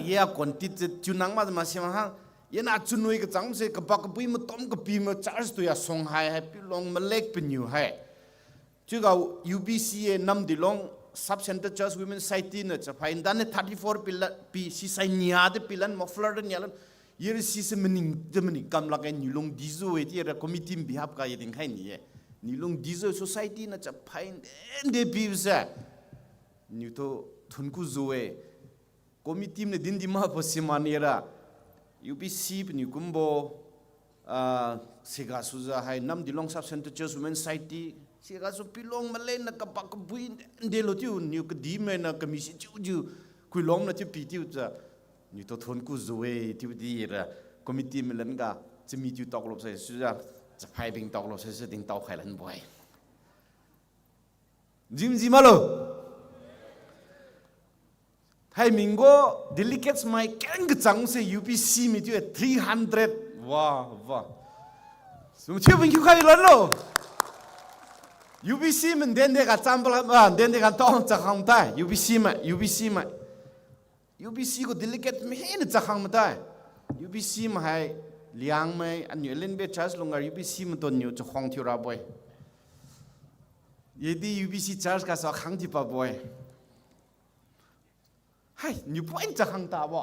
เยี่ยคนติดจุนังมาเสียมาฮะยันอาจุนวยก็จังเสียกับปักปุยมาต้มกับปีมาจ้าสตัวยาส่งให้พี่ลงมาเล็กเป็นอยู่ให้ชื่อเขา UBCA นำดิลง Sub Center Church Women Society เนี่ยจะไปด้านนี้34ปีซีไซเนียเดปีลันมาฟลอร์ดเนี่ยลันยี่สิบซีมันนิ่งกำลังกันนิลงดิโซที่เราคอมมิตี้บิฮับกันยังไงนี่นิลงดิโซ Society เนี่ยจะไปเดบิวต์นิวโตทุนกุโซเอคอมมิตี้เนี่ยดินดิมาพอสิมานีระ UBC เป็นนิวกุมโบเสกาสุจะให้นำดิลง Sub Center Church Women Societyเสกาสุพิลงมาเล่นนักปักบุยเดลติวนิวก็ดีเมนักมิสิจูคุยลงนักที่ปีติวจะนิวโตทุนกุโซเอที่ดีระคอมมิตี้มันเล่นก็จะมีจูตอกลบใส่สุจะไปบิงตอกลบใส่สุดดิ้งตอกใครเล่นบ่อยจิมาโลไทยมิงโก้ดิลิเกตส์ไม่แข่งกับจังเสีย UPC มีที่300ว้าสมมติว่าเป็นคิวใครล้วนโล UPC มันเดินเด็กกับจำปลาเดินเด็กกับต้องจะขังได้ UPC มา UPC ก็ดิลิเกตไม่เห็นจะขังมาได้ UPC มาให้เลี้ยงไม่อันนี้เล่นเบสชัสลงกับ UPC มันตัวนี้จะขังที่ราบอยยี่ดี UPC ชัสก็จะขังที่ป่าบอยให้นิวพอยต์จะขังตาบ่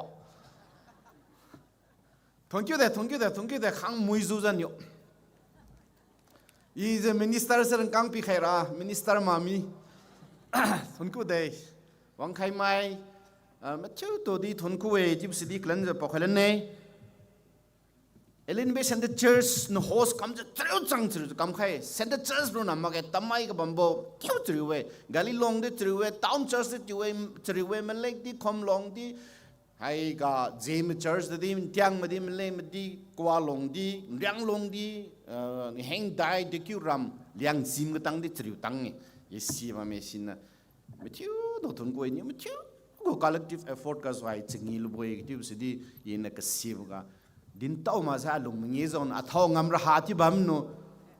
ทงคิวแต่ขังมวยจูจันอยู่อีจะมินิสเตอร์เสร็จกังปีใครละมินิสเตอร์มามีทงคิวแต่วังใครไม่มาเชื่อตัวดีทงคิวที่บุษดีกลั่นจะปอกให้เล่นเนี่ยเอลินเบสเซนเตอร์เชิร์ชนโฮสคำจะเจ้าจังจะคำใครเซนเตอร์เชิร์ชรู้นะมาแกทำไมกับบัมโบเที่ยวจะรู้เว้กาลิลงได้จะรู้เว้ทาวน์เชิร์ชจะรู้เว้มันเล็กดีคอมลงดีให้กับเจมส์เชิร์ชดีมันเที่ยงมาดีมันเล่มาดีกว่าลงดีเลี้ยงลงดีแห่งได้เด็กคิวรำเลี้ยงซิมก็ตั้งได้จะรู้ตั้งเนี่ยยี่สิบมาไม่สินะมาเที่ยวตัวทนกูเนี่ยมาเที่ยวก็ collective effort ก็สวยจึงงี้ลูกเว้ที่บุษดียินนักสิบก็ดินเต้ามาซะลงมึงยี่จอนอัฐาวงามระหาที่บ้านนู้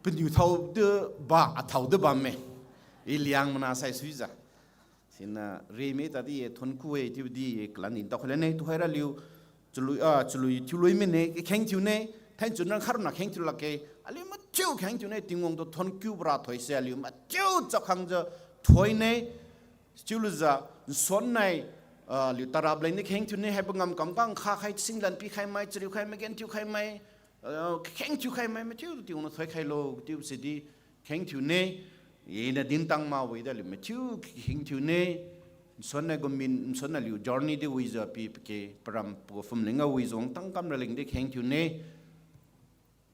เป็นอยู่เท่าเดือบ้าอัฐาวเดือบ้านเมอีเลี้ยงมันอาศัยสุยจ้ะสินะเรื่องนี้ตอนที่ทนคุยที่ดีกลั่นดินเต้าคนนี้ตัวให้เราเลี้ยวจุลุยมันเนี่ยแข่งที่เนี่ยแทนจุดนั้นข้าร์นักแข่งที่ละเกอเลี้ยวมาเจ้าแข่งที่เนี่ยติงวงตัวทนคิวบราถอยเสียเลี้ยวมาเจ้าจะขังจะถอยเนี่ยจุลุจะส่วนในหรือตราบเลยนี่แข่งที่นี่ให้บังคับกำกังข้าใครสิ่งนั้นปีใครไม่จะริวใครไม่แก่ทิวใครไม่แข่งทิวใครไม่ทิวที่วันนั้นถอยใครโลทิวสิดีแข่งทิวนี่ยีน่ะดินตั้งมาไว้ได้เลยไม่ทิวแข่งทิวนี่ส่วนนั้นก็มีส่วนนั้นหรือ journey ที่วิจารณ์ปีเกปรำผู้ฟังลิงก์วิจารณ์ตั้งกำลังได้แข่งทิวนี่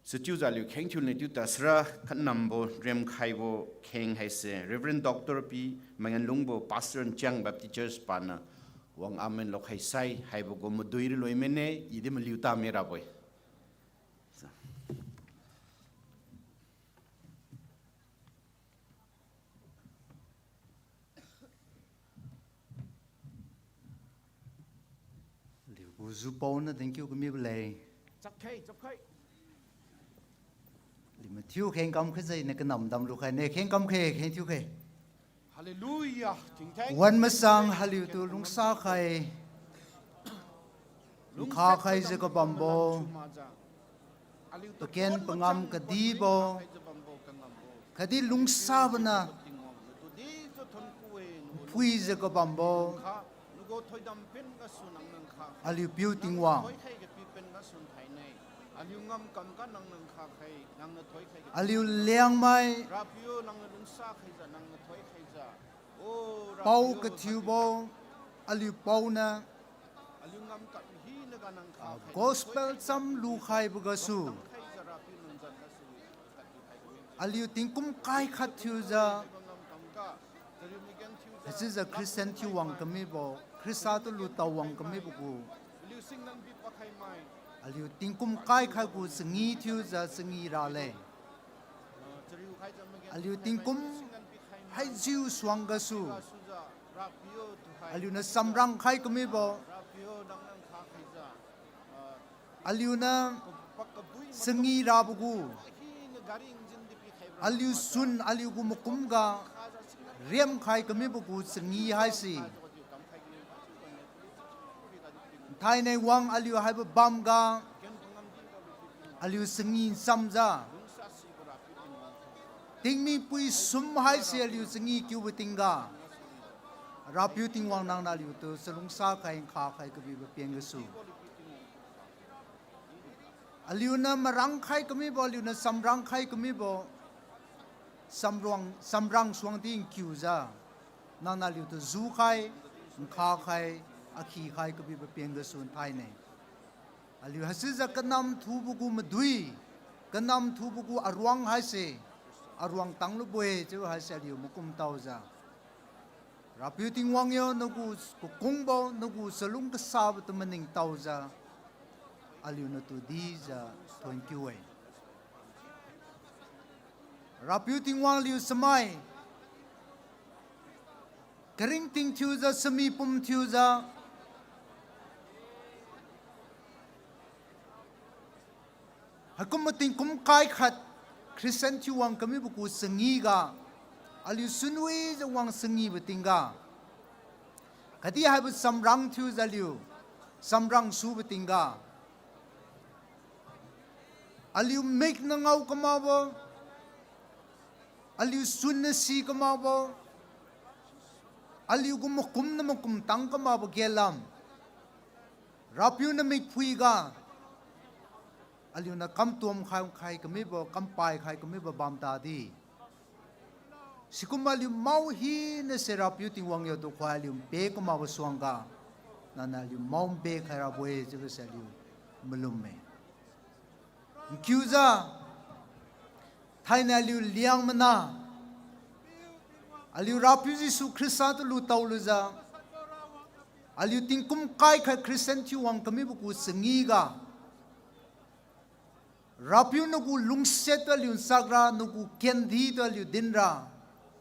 สุดที่จะหรือแข่งทิวนี่ที่ตัดสระขันนำโบเรียมใครโบแข่งให้เสีย Reverend Doctor ปีมันยันลุงโบ Pastor จังแบบที่ Church ปานะวังอามันลูกให้ใส่ให้บุกมาดูอีลอยมันเนี่ยยีดีมันลิวตามเมราบอยลิวกูจูปอนนะ thank you ก็มีเลยจับใครลิมาทิวแข่งกำขึ้นใจในกระหน่ำดำลูกใครในแข่งกำแข่งทิวแข่งฮาเลลูยาวันมาสังฮาลิวตัวลุงซาใครลุงข้าใครจะกับบัมโบตะเกียนปังงกะดีโบคดีลุงซาบนะพุยจะกับบัมโบอาลิวพิวติงวังอาลิวเลี้ยงไม่เป่ากระทิวโบอาลิวเป่านะ gospel ซ้ำลูกใครบุกสูอาลิวติงกุมไก่ขัดทิวจ้า Hasiza Christian ti wang kami bo Christa lu tau wang kami buku aliu tingkum kai khai gu sengi tiu za sengi ra le aliu tingkum hai jiu swanga su aliu na samrang khai kami bo aliu na sengi ra buku aliu sun aliu gu mukum ga riam khai kami buku sengi hai si Thai nei wang aliu hai ba bam ga aliu sengi samza ting mi pui sum hai si aliu sengi kyu butinga rapiu ting wang nang na aliu to selung sa kai kha khai kabi ba piang ga su aliu na marang khai kami bo aliu na samrang khai kami bo samrang suang ting kyu za nang na aliu to zu khai kha khai akhi khai kabi ba piang ga sun thai nei aliu hasiza kanam thu bugu madui kanam thu bugu arwang hai se arwang tanglu boe chu hai se aliu mukum tau za rapiu ting wang yo nagu ku kungbo nagu salung ka sab to maning tau za aliu na tu di za 20 way rapiu ting wang liu samai kering ting thu za sami pum thu za hakum mating kum kai khat Christian chu wang kami buku sengi ga aliu sunwi za wang sengi betingga kati hai bu samrang thu za liu samrang su betingga aliu make na ngau kama bo aliu sun na si kama bo aliu gum na kum tang kama bo gelam rapiu na make phui ga aliu na kam tuam khai kami bo kam pai khai kami bo bam ta di sikum aliu mau hi na serapiu ting wang yo to khwa aliu pe ko ma bo suanga na na aliu mau be khai ra boe je se aliu malum me kyuza thai na aliu liang mana aliu rapiu jisu krista to lu tau lu za aliu ting kum kai khai christian chu wang kami bo ku sengi ga rapiu nugu lungset to liu sagra nugu kendi to liu dinra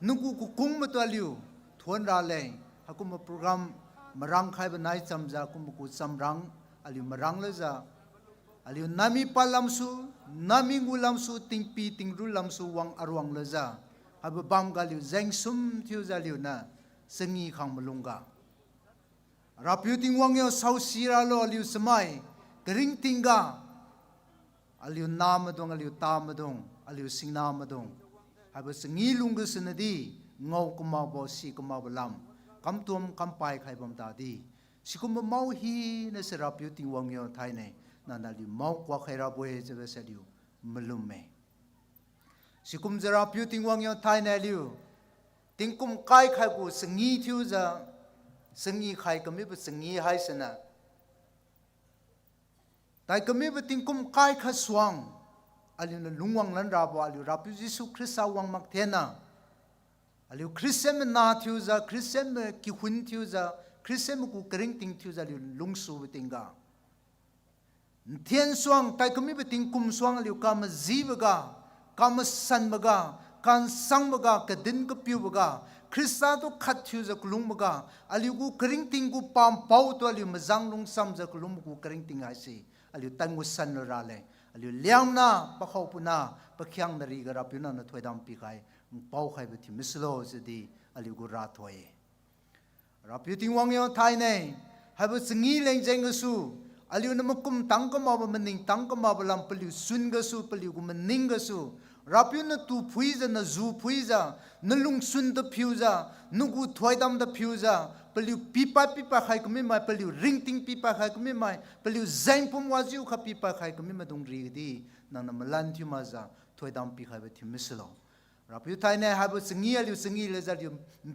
nugu ku kung to liu thon ra le hakum program marang khai ba nai chamja kum ku samrang aliu marang le za aliu nami palamsu nami ngulamsu tingpi tingru lamsu wang arwang le za hab bam ga liu zeng sum thiu za liu na sengi khang malunga rapiu ting wang yo sau sira lo liu samai kering tinga aliu namadong aliu tamadong aliu singnamadong haba sengi lunggu senadi ngau kuma bo si kuma lam kam tuam kam pai khai bam ta di sikum mau hi na serapiu ting wang yo thai ne na na liu mau kwa khai ra boe je se liu malum me sikum serapiu ting wang yo thai ne liu tingkum kai khai ku sengi thiu za sengi khai kami ba sengi hai sana tai kami beting kum kai kha swang aliu na lungwang lan ra bo aliu rapiu jisu krista wang mak thena aliu christian na thiu za christian ki hun thiu za christian ku kering ting thiu za aliu lungsu betinga thien swang tai kami beting kum swang aliu kam jibaga kam san baga kan sang baga kadin ka piu baga krista to khat thiu za kulung baga aliu ku kering ting ku pam pau to aliu mazang lung sam za kulung ku kering ting ai si aliu tangu san ra le aliu liam na pa khau puna pa khyang nari ga rapiu na thoi dam pi khai pau khai be thi mislo zedi aliu gu ra thoi rapiu ting wang yo thai nei ha bu sengi leng jeng ga su aliu na makum tang ka ma ba maning tang ka ma ba lam paliu sun ga su paliu gu maning ga su rapiu na tu phui za na zu phui za na lung sun da phiu za nu gu thoi dam da phiu za paliu pipa khai kami mai paliu ring ting pipa khai kami mai paliu zain pum wajiu kha pipa khai kami ma dong ri di nang na malan thi ma za thoi dam pi khai ba thi mislo rapiu thai ne ha bu sengi aliu sengi le za liu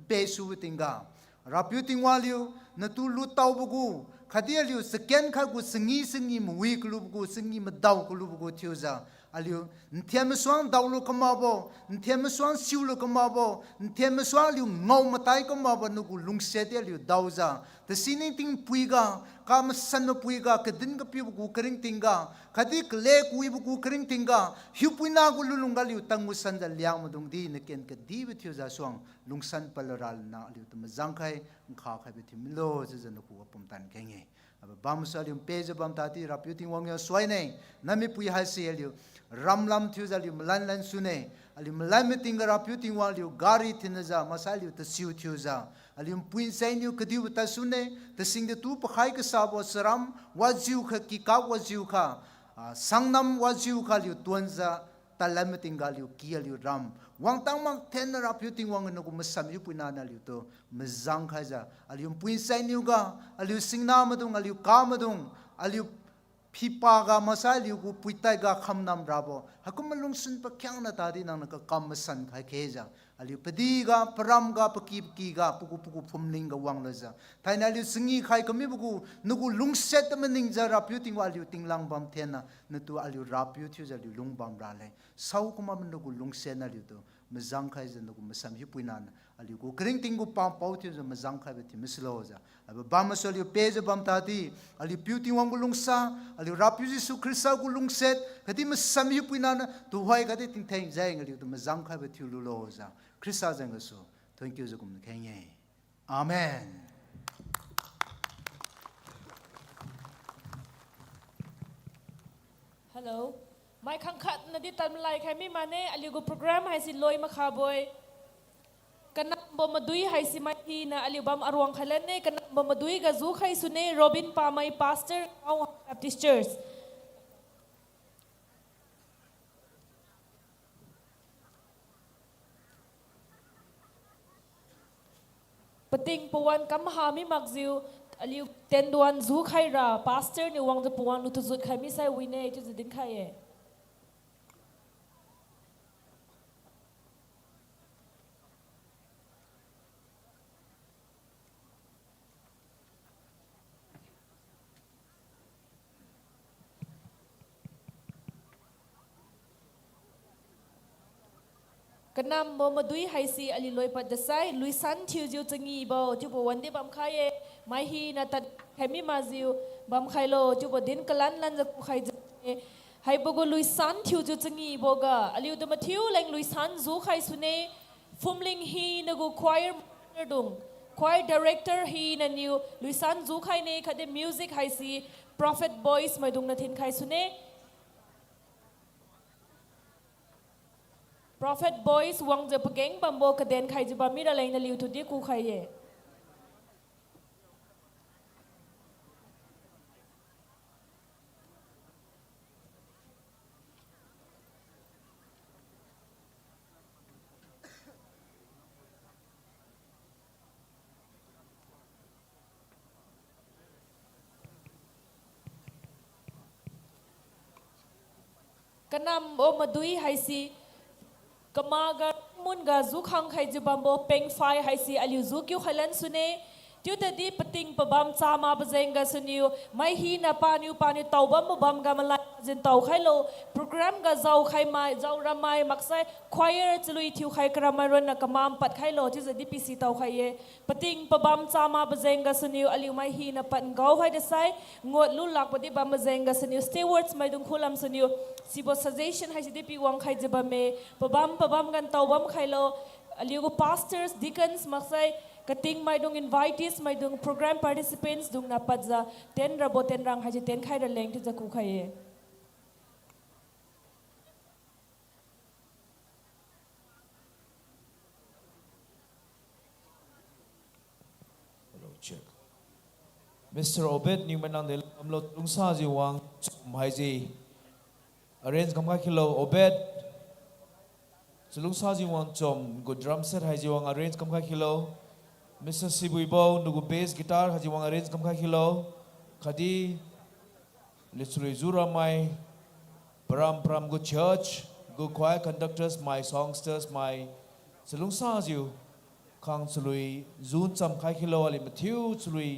pe su tinga rapiu ting wa liu na tu lu tau bu gu khadi aliu second kha gu sengi mu wi klu bu gu sengi ma dau klu bu gu thiu za aliu nthiam swang dawlu kamabo nthiam swang siulu kamabo nthiam swang liu ngau matai kamabo nuku lungsete aliu dawza the sining ting puiga kam san puiga kedin ka piu ku kering tinga khadi kle kui bu kering tinga hipuina gu lulunga liu tangu san da liang madung di ne ken ka di bi thiu za swang lungsan paloral na liu tum zangkai kha kha bi thimlo je jan ku pum tan kenge aba bam salium page bam tati raputing wang ya swaine nami pui ha se liu ramlam thiu za liu lan lan sune alium lan meting raputing wang liu gari thinaza masaliu ta siu thiu za alium puin sai niu kadiu ta sune ta sing de tu pakhai ka sabo saram wajiu kha ki ka wajiu kha sangnam wajiu kha liu tuanza talam tinggal liu ki liu ram wang tang mang ten raputing wang no ku masam yu puina na liu to mazang kha za alium puin sai niu ga aliu singna madung aliu ka madung aliu pipa ga masaliu ku puitai ga khamnam rabo hakum lungsun pa kyang na tadi nang ka kam san khai kheja aliu pedi ga param ga pakip ki ga puku puku phumling ga wang laza thaina liu singi khai kami buku nuku lungset maning ja raputing wa liu tinglang bam thena natu aliu rapu thiu ja liu lung bam ra le sau kuma nuku lungset na liu to mazang khai ja nuku masam hi puina aliu ku kring tingu pam pau thiu ja mazang khai be thi mislo ja aba bam so liu pe ja bam ta ti aliu beauty wang lungsa aliu rapu jisu krista gu lungset kati masam hi puina na tu hoi kati ting theng jai ngaliu to mazang khai be thiu lu lo ja krista jang so thank you jakum khenye amen. Hello. My kangkat na di tam lai kami mane aliu program hai si loi makhaboy. Kanam bo madui hai si mai na aliu bam arwang khalan ne kanam bo madui ga zu khai sune Robin Pamai pastor of Baptist Church. Pating puan kam hami magziu aliu tenduan zu khai ra pastor ni wang de puan lu tu zu khai mi sai wine itu zedin khai e. Kanam mo madui hai si ali loi pat dasai luisan thiu jiu changi bo chu bo wande bam khai e mai hi na tat khami ma jiu bam khai lo chu bo din kalan lan ja khai je hai bo go luisan thiu jiu changi bo ga ali u ma thiu leng luisan zu khai sune fumling hi na go choir dung choir director hi na new luisan zu khai ne khade music hai si prophet boys mai dung na thin khai sune Prophet boys wang je pageng bambo kaden khai je bami ra lein na liu tu di ku khai ye. Kanam o madui hai si Kamaga munga zu khang khai jibambo peng fai hai si aliu zu kyu khalan sune tiu ta di pating pabam chama bazenga suniu mai hi na paniu pani tawbam mo bam ga mala jin taw khai lo program ga zau khai mai zau ramai maksai choir chlui thiu khai kramai ron na kamam pat khai lo ti di pc taw khai ye pating pabam chama bazenga suniu aliu mai hi na pan gau hai desai ngot lu lak padi bam bazenga suniu stewards mai dung khulam suniu sibo suggestion hai di pi wang khai jeba me pabam gan tawbam khai lo aliu pastors deacons maksai kating mai dung invitees mai dung program participants dung na padza ten rabo ten rang haji ten khai ra leng ti jaku khai check Mr. Obed ni manang del amlot lungsa ji wang mai ji arrange kam ka kilo Obed lungsa ji wang chom go drum set hai ji wang arrange kam ka kilo Mr. Sibuibo nugu bass guitar haji wang arrange kam ka kilo khadi literally zura mai pram go church go choir conductors my songsters my selungsa jiu khang sului zun cham khai kilo ali mathiu sului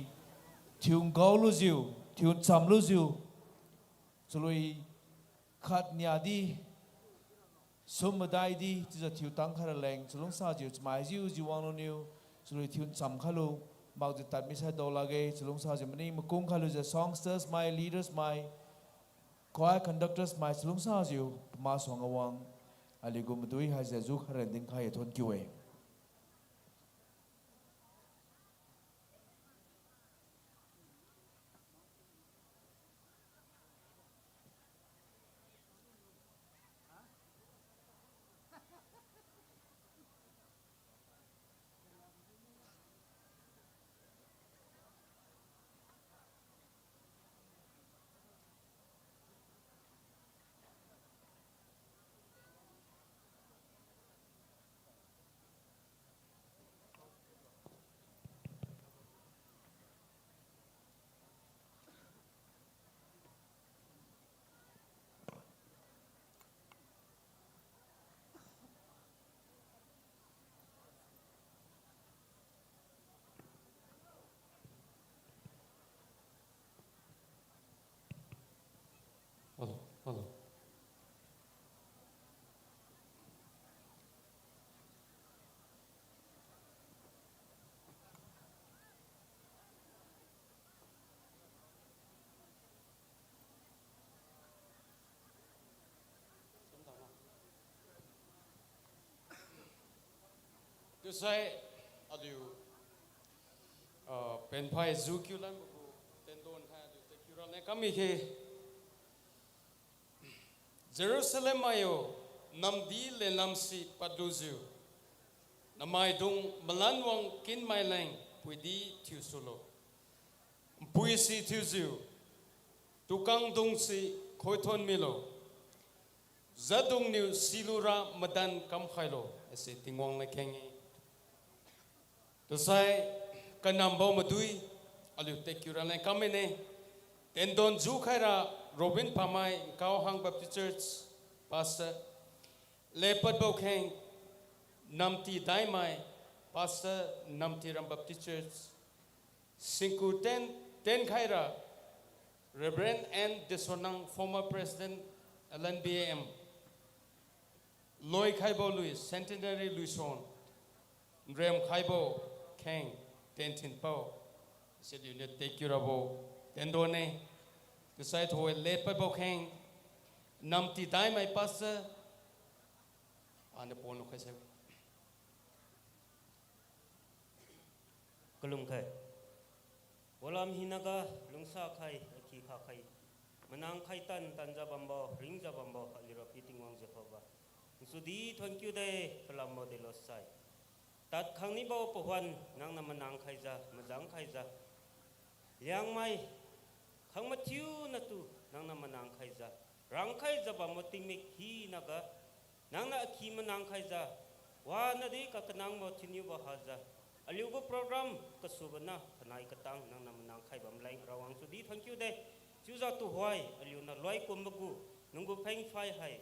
thiung gaulu jiu thiun cham lu jiu sului khat nya di sum mà đại đi chỉ là thiếu tăng khá là lạnh cho lúc sau chiều mai chiều chiều wang luôn nhiều cho rồi thiếu sắm khá luôn bao giờ tạt mi sai đô la ghê cho lúc sau chiều mình đi mà cung khá luôn giờ songsters mai leaders mai choir conductors mai cho lúc sau chiều mà song awang ali gum dui hai giờ du khá là đỉnh khai thôn kiu ấy Hello. Tôi say adiu pen phai zu kyu lan bu ten don tha du te kyu ran ne kami ke Jerusalem ayo namdi le namsi paduzu namai dung melanwang kin mai lang puidi tiu solo pui si tiu zu tukang dung si khoi thon milo zadung niu silura madan kam khailo ase tingwang na kengi to sai kanambo madui alu tekyura na kamene tendon zu khaira Robin Pamai Kau Hang Baptist Church Pastor Lepat Bokeng Namti Daimai Pastor Namti Ram Baptist Church Sinku Ten Khaira Reverend N. Desonang former President LNBAM Loy Khaibo Louis Centenary Luison Rem Khaibo Kang Tentin Pau said you need take your abo tendone the site who late by Bokang Namti Dai my pastor and the Pono Kase Kalung Kai Walam Hinaga Lungsa Kai Aki Kakai Manang Kaitan Tanja Bambo Ringja Bambo Alira Piting Wang Jehovah Sudi thank you day Kalamo de los Sai Tat Kangni Bao Pohan Nang Namanang Kaiza Mazang Kaiza Liangmai Khang Matthew na tu nang na manang kaiza rang kaiza ba moting me hi naga nang na ki manang kaiza wa na de ka kanang mo tinyu ba haza aliu go program ka subana thanai ka tang nang na manang khai bam lai rawang su di thank you de chu za tu hoi aliu na loi kum bagu nungu pheng phai hai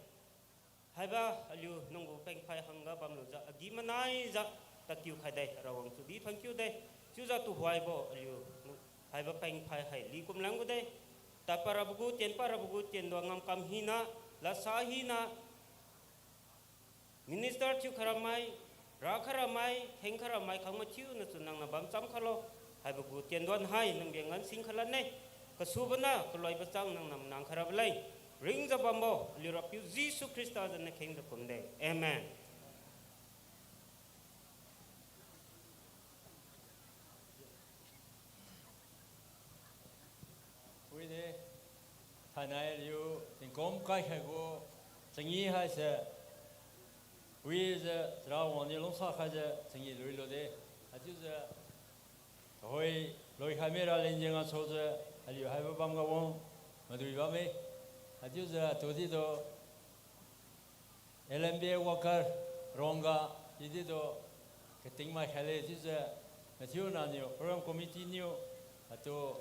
hai ba aliu nungu pheng phai hanga bam lo za agi manai za takyu khai de rawang su di thank you de chu za tu hoi bo aliu hai ba peng phai hai li kum lang de ta parabugu tien do ngam kam hina la sa hina minister chu kharamai ra kharamai theng kharamai khangma chu na sunang na bam cham khalo hai bugu tien don hai nang biang an sing khalan ne ka subana ka loi ba chang nang nam nang kharab lai ring za bambo li rapu Jesus Christ as na king the kunde amen Quý thế thầy này liệu tình công cái khai của sinh ý hay sẽ quý giờ ra ngoài đi long sa khai giờ sinh ý lười lười đấy à chứ giờ hồi lối khai mê ra lên giang à số giờ liệu hai bữa băm cái vong mà đuổi băm ấy à chứ giờ tôi đi đó LMB worker ronga đi đó cái tính mà khai lên chứ giờ mà thiếu nào nhiều program committee nhiều à tôi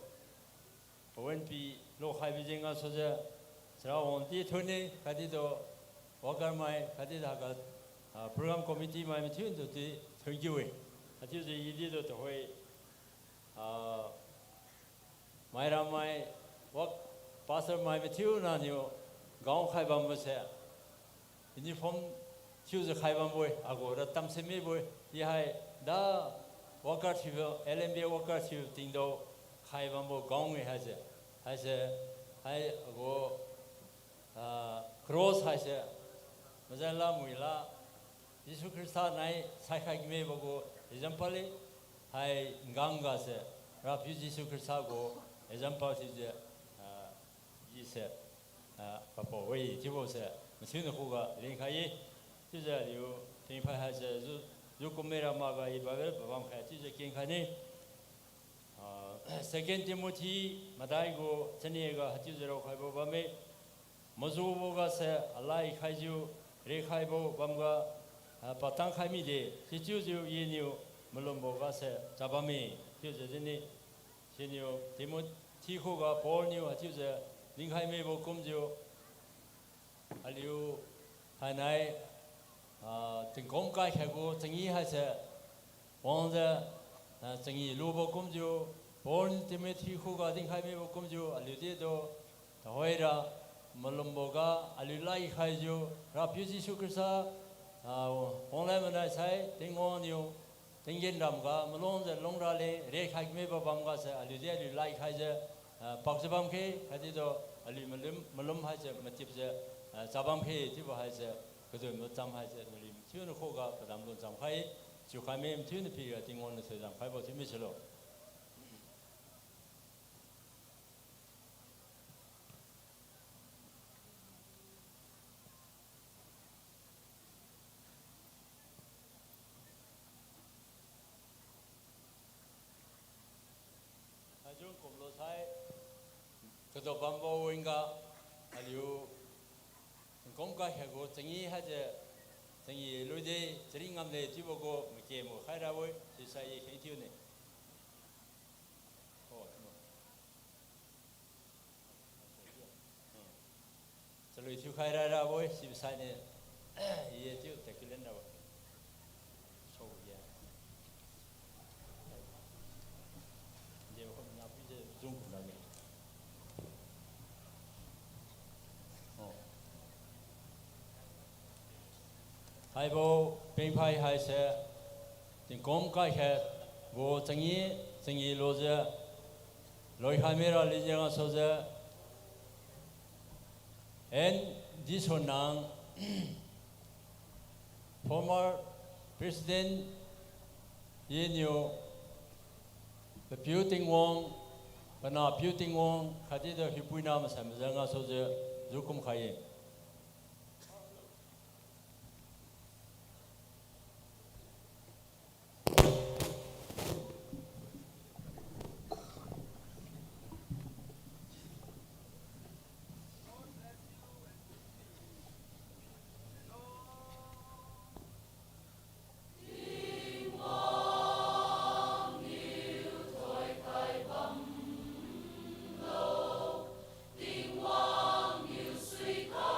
ONP lo khai bi jenga soja sra onti thone kadido worker mai kadida ga program committee mai thun do ti thongjiwe ati je yidi do to hoi mai ra mai work pastor mai thun na nyo gaung khai bam se uniform thiếu giờ khai băm bồi agora tam se me bồi thì hay đã worker thiếu LMB worker thiếu tiếng đâu khai băm bồi gong hay hay ago cross hay mà giờ là mùi là Jesus Christ này sai khai me bago example hay ngang ga se rap Jesus Christ go example thì giờ gì se papo vậy chứ bao se mà xuyên được khoga liền khai chứ giờ liệu thì phải hay giờ dù có mấy làm mà cái bảo vệ bảo vệ khai chứ giờ kiên khai này second Timothy mà đại go chân này cái chứ giờ khai bảo bảo mấy mà dù bao cái se Allah khai ju re khai bảo bảo cái bắt tăng khai mi đi chứ chứ yên nhiều mà làm bao cái se cho bảo mấy chứ giờ chân này chân nhiều Timothy khoga Paul nhiều chứ giờ liền khai mấy bảo cũng ju aliu hai này tình công cái hago tình ý hay sẽ王者tình ý lưu bộ công ju Paul Timothy khoga tình khai mấy bộ công ju aliu thế đó thôi ra malum boga aliu lai khai ju ra phiêu Jesus Christ ông lại mình nói sai tình ngon nhiều tình yên đam ga malon giờ long ra le re khai mấy bộ bam ga sẽ aliu thế aliu lai khai ju bác sĩ bam khi cái gì đó aliu malum hay sẽ mà tiếp sẽ 잡am khi thì bảo hay sẽ 그들 못 잠하지 우리 튀는 코가 그다음로 잠하이 주카면 튀는 피가 띵원을 세상 발보 재미실로 아주 곰로사이 그도 반보인가 아니요 công cái hệ của chính ý hay là chính ý lối đi chính ngắm này chỉ bao gồm một cái một khai ra với thì sai cái thiếu này, cho lối thiếu khai ra với thì sai này, ý thiếu thì cái lên đâu, sâu vậy, giờ hôm nay bây giờ dùng cũng là hai bộ bên phải hai xe tình công cái hệ bộ chính ý lô giờ lối hai mươi ra lý do số giờ and this one now former president Yin Yu the building wong but not building wong khadi the hipuna mà xem ra số giờ dù cũng khai Sweet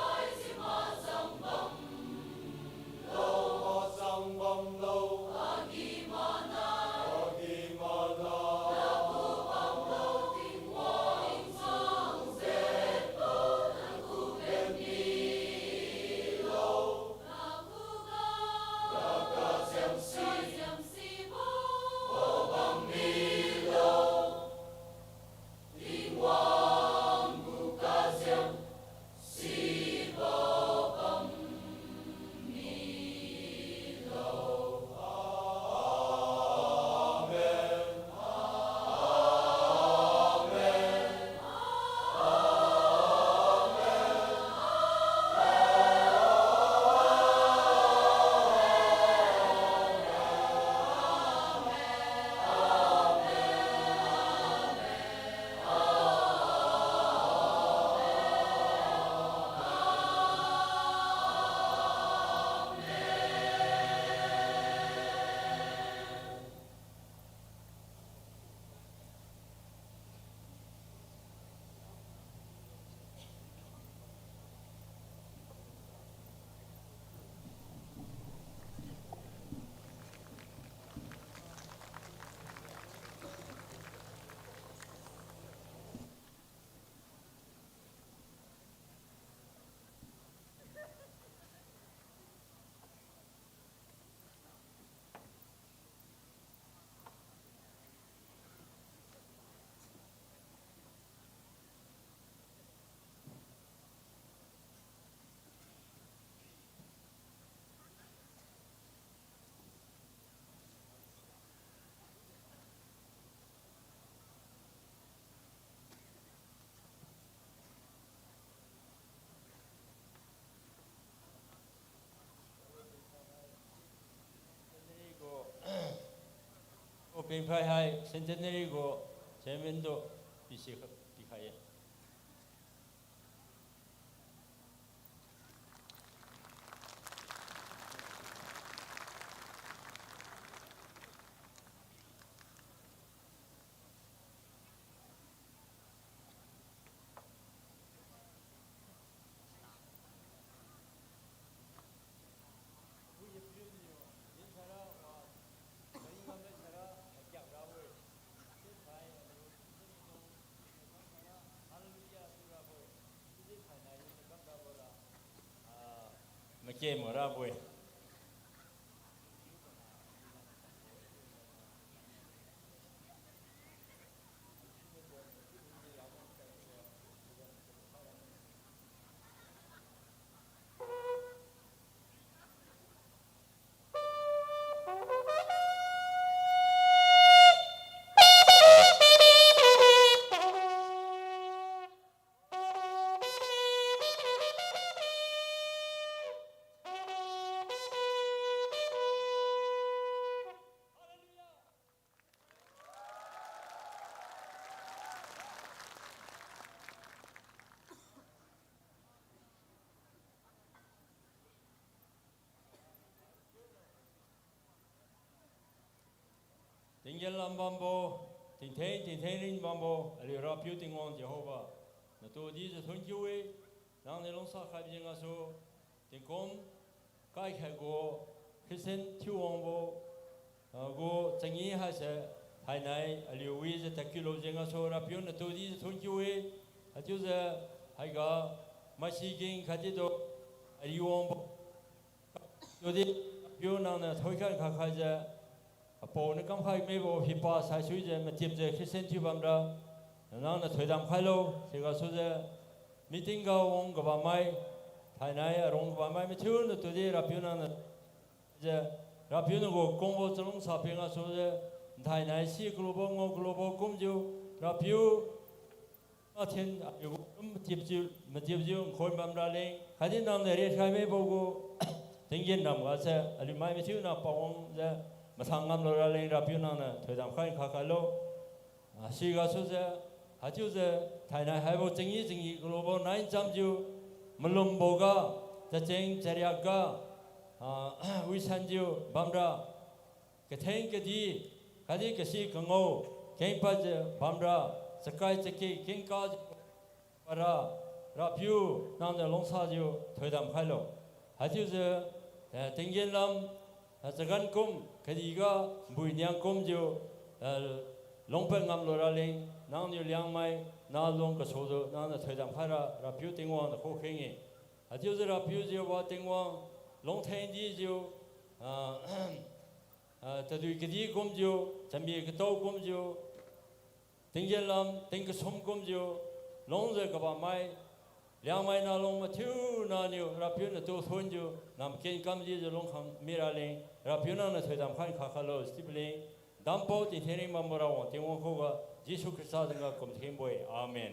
kinh phái hai Centenary của chairman do PC khai. Mà chê mà ra vui. Tình nhân làm bambo, tình thế linh bambo, ali ra phiêu tình ngon Jehovah. Na tu đi cho thôn chiu ấy, nang ne long sa khai biếng aso, tình com, cái khai go, Christian chiu ngon bo, go changi hai se, hai này ali uy cho takki lo biếng aso ra phiêu na tu đi cho thôn chiu ấy, haju se hai ga, masi ging khai do, ali ngon bo, tu đi phiêu nang ne thoi khai je. Bộ nó cắm khai mấy bộ hiệp ba sai suy giờ mà tiếp giờ khi xem chụp bấm ra, nó là thời gian khai lâu, thì có số giờ meeting gạo ông cái bà mai, thái này ở ông bà mai mới thiếu nữa tôi đi rapio nó giờ rapio nó có công vụ trong xã phiên à số giờ thái này si global ngô global cũng chịu rapio ở thiên tiếp chịu khôi bấm ra lên, khai đến năm này khai mấy bộ cái tiếng Việt nằm ở sẽ ở bên mai mới thiếu nào bảo ông giờ mà thằng ngắm lora lên rapio nó nè thời gian khai lâu, si cái số giờ haju giờ thái này hai bộ chính ý global 900 chịu Malum boga, cacing cariaga, wisanju bamra, keteng kedi, kadi kesi kengo, kengpaj bamra, sakai ceki kengkaj para, rapiu nang de longsaju thoidam khailo, haju je tinggen lam, sagan kum kedi ga buinyang kum jo longpen ngam loraling, nang ni Liangmai. Na long ka sodo na na thoidam phara rapiu tingwang na kho khengi atiu je rapiu je wa tingwang long thain ji jo ta du kedi kom jo chambi ka to kom jo tingel lam ting ka som kom jo long je ka ba mai Liangmai na long ma thiu na ni rapiu na to thon jo nam ken kam ji jo long kham mira le rapiu na thoidam khan kha lo stibling dampo ti theni mamora wa tingwang kho ga Jesus Christ nga kom thêm boy amen.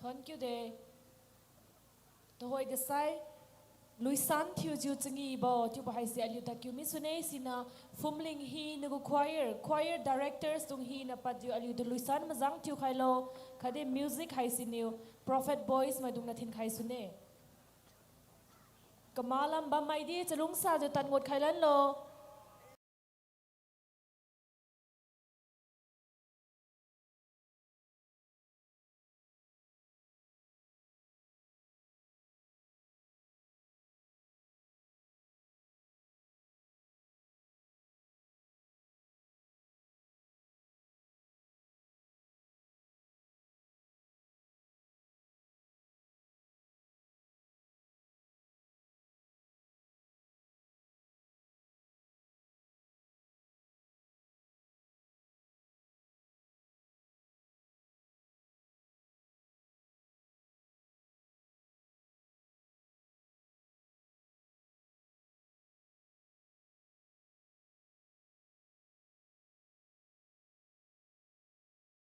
Thank you de. Tohoi de sai Luisan thiu jiu chingi bo tiu ba haisi aliu takyu misune sina fumling hi nugu choir directors tung hi na pat jiu aliu de luisan mazang tiu khailo khade music haisi new prophet boys ma dung na thin khai sune kamalam ba mai di chalung sa jo tan ngot khailan lo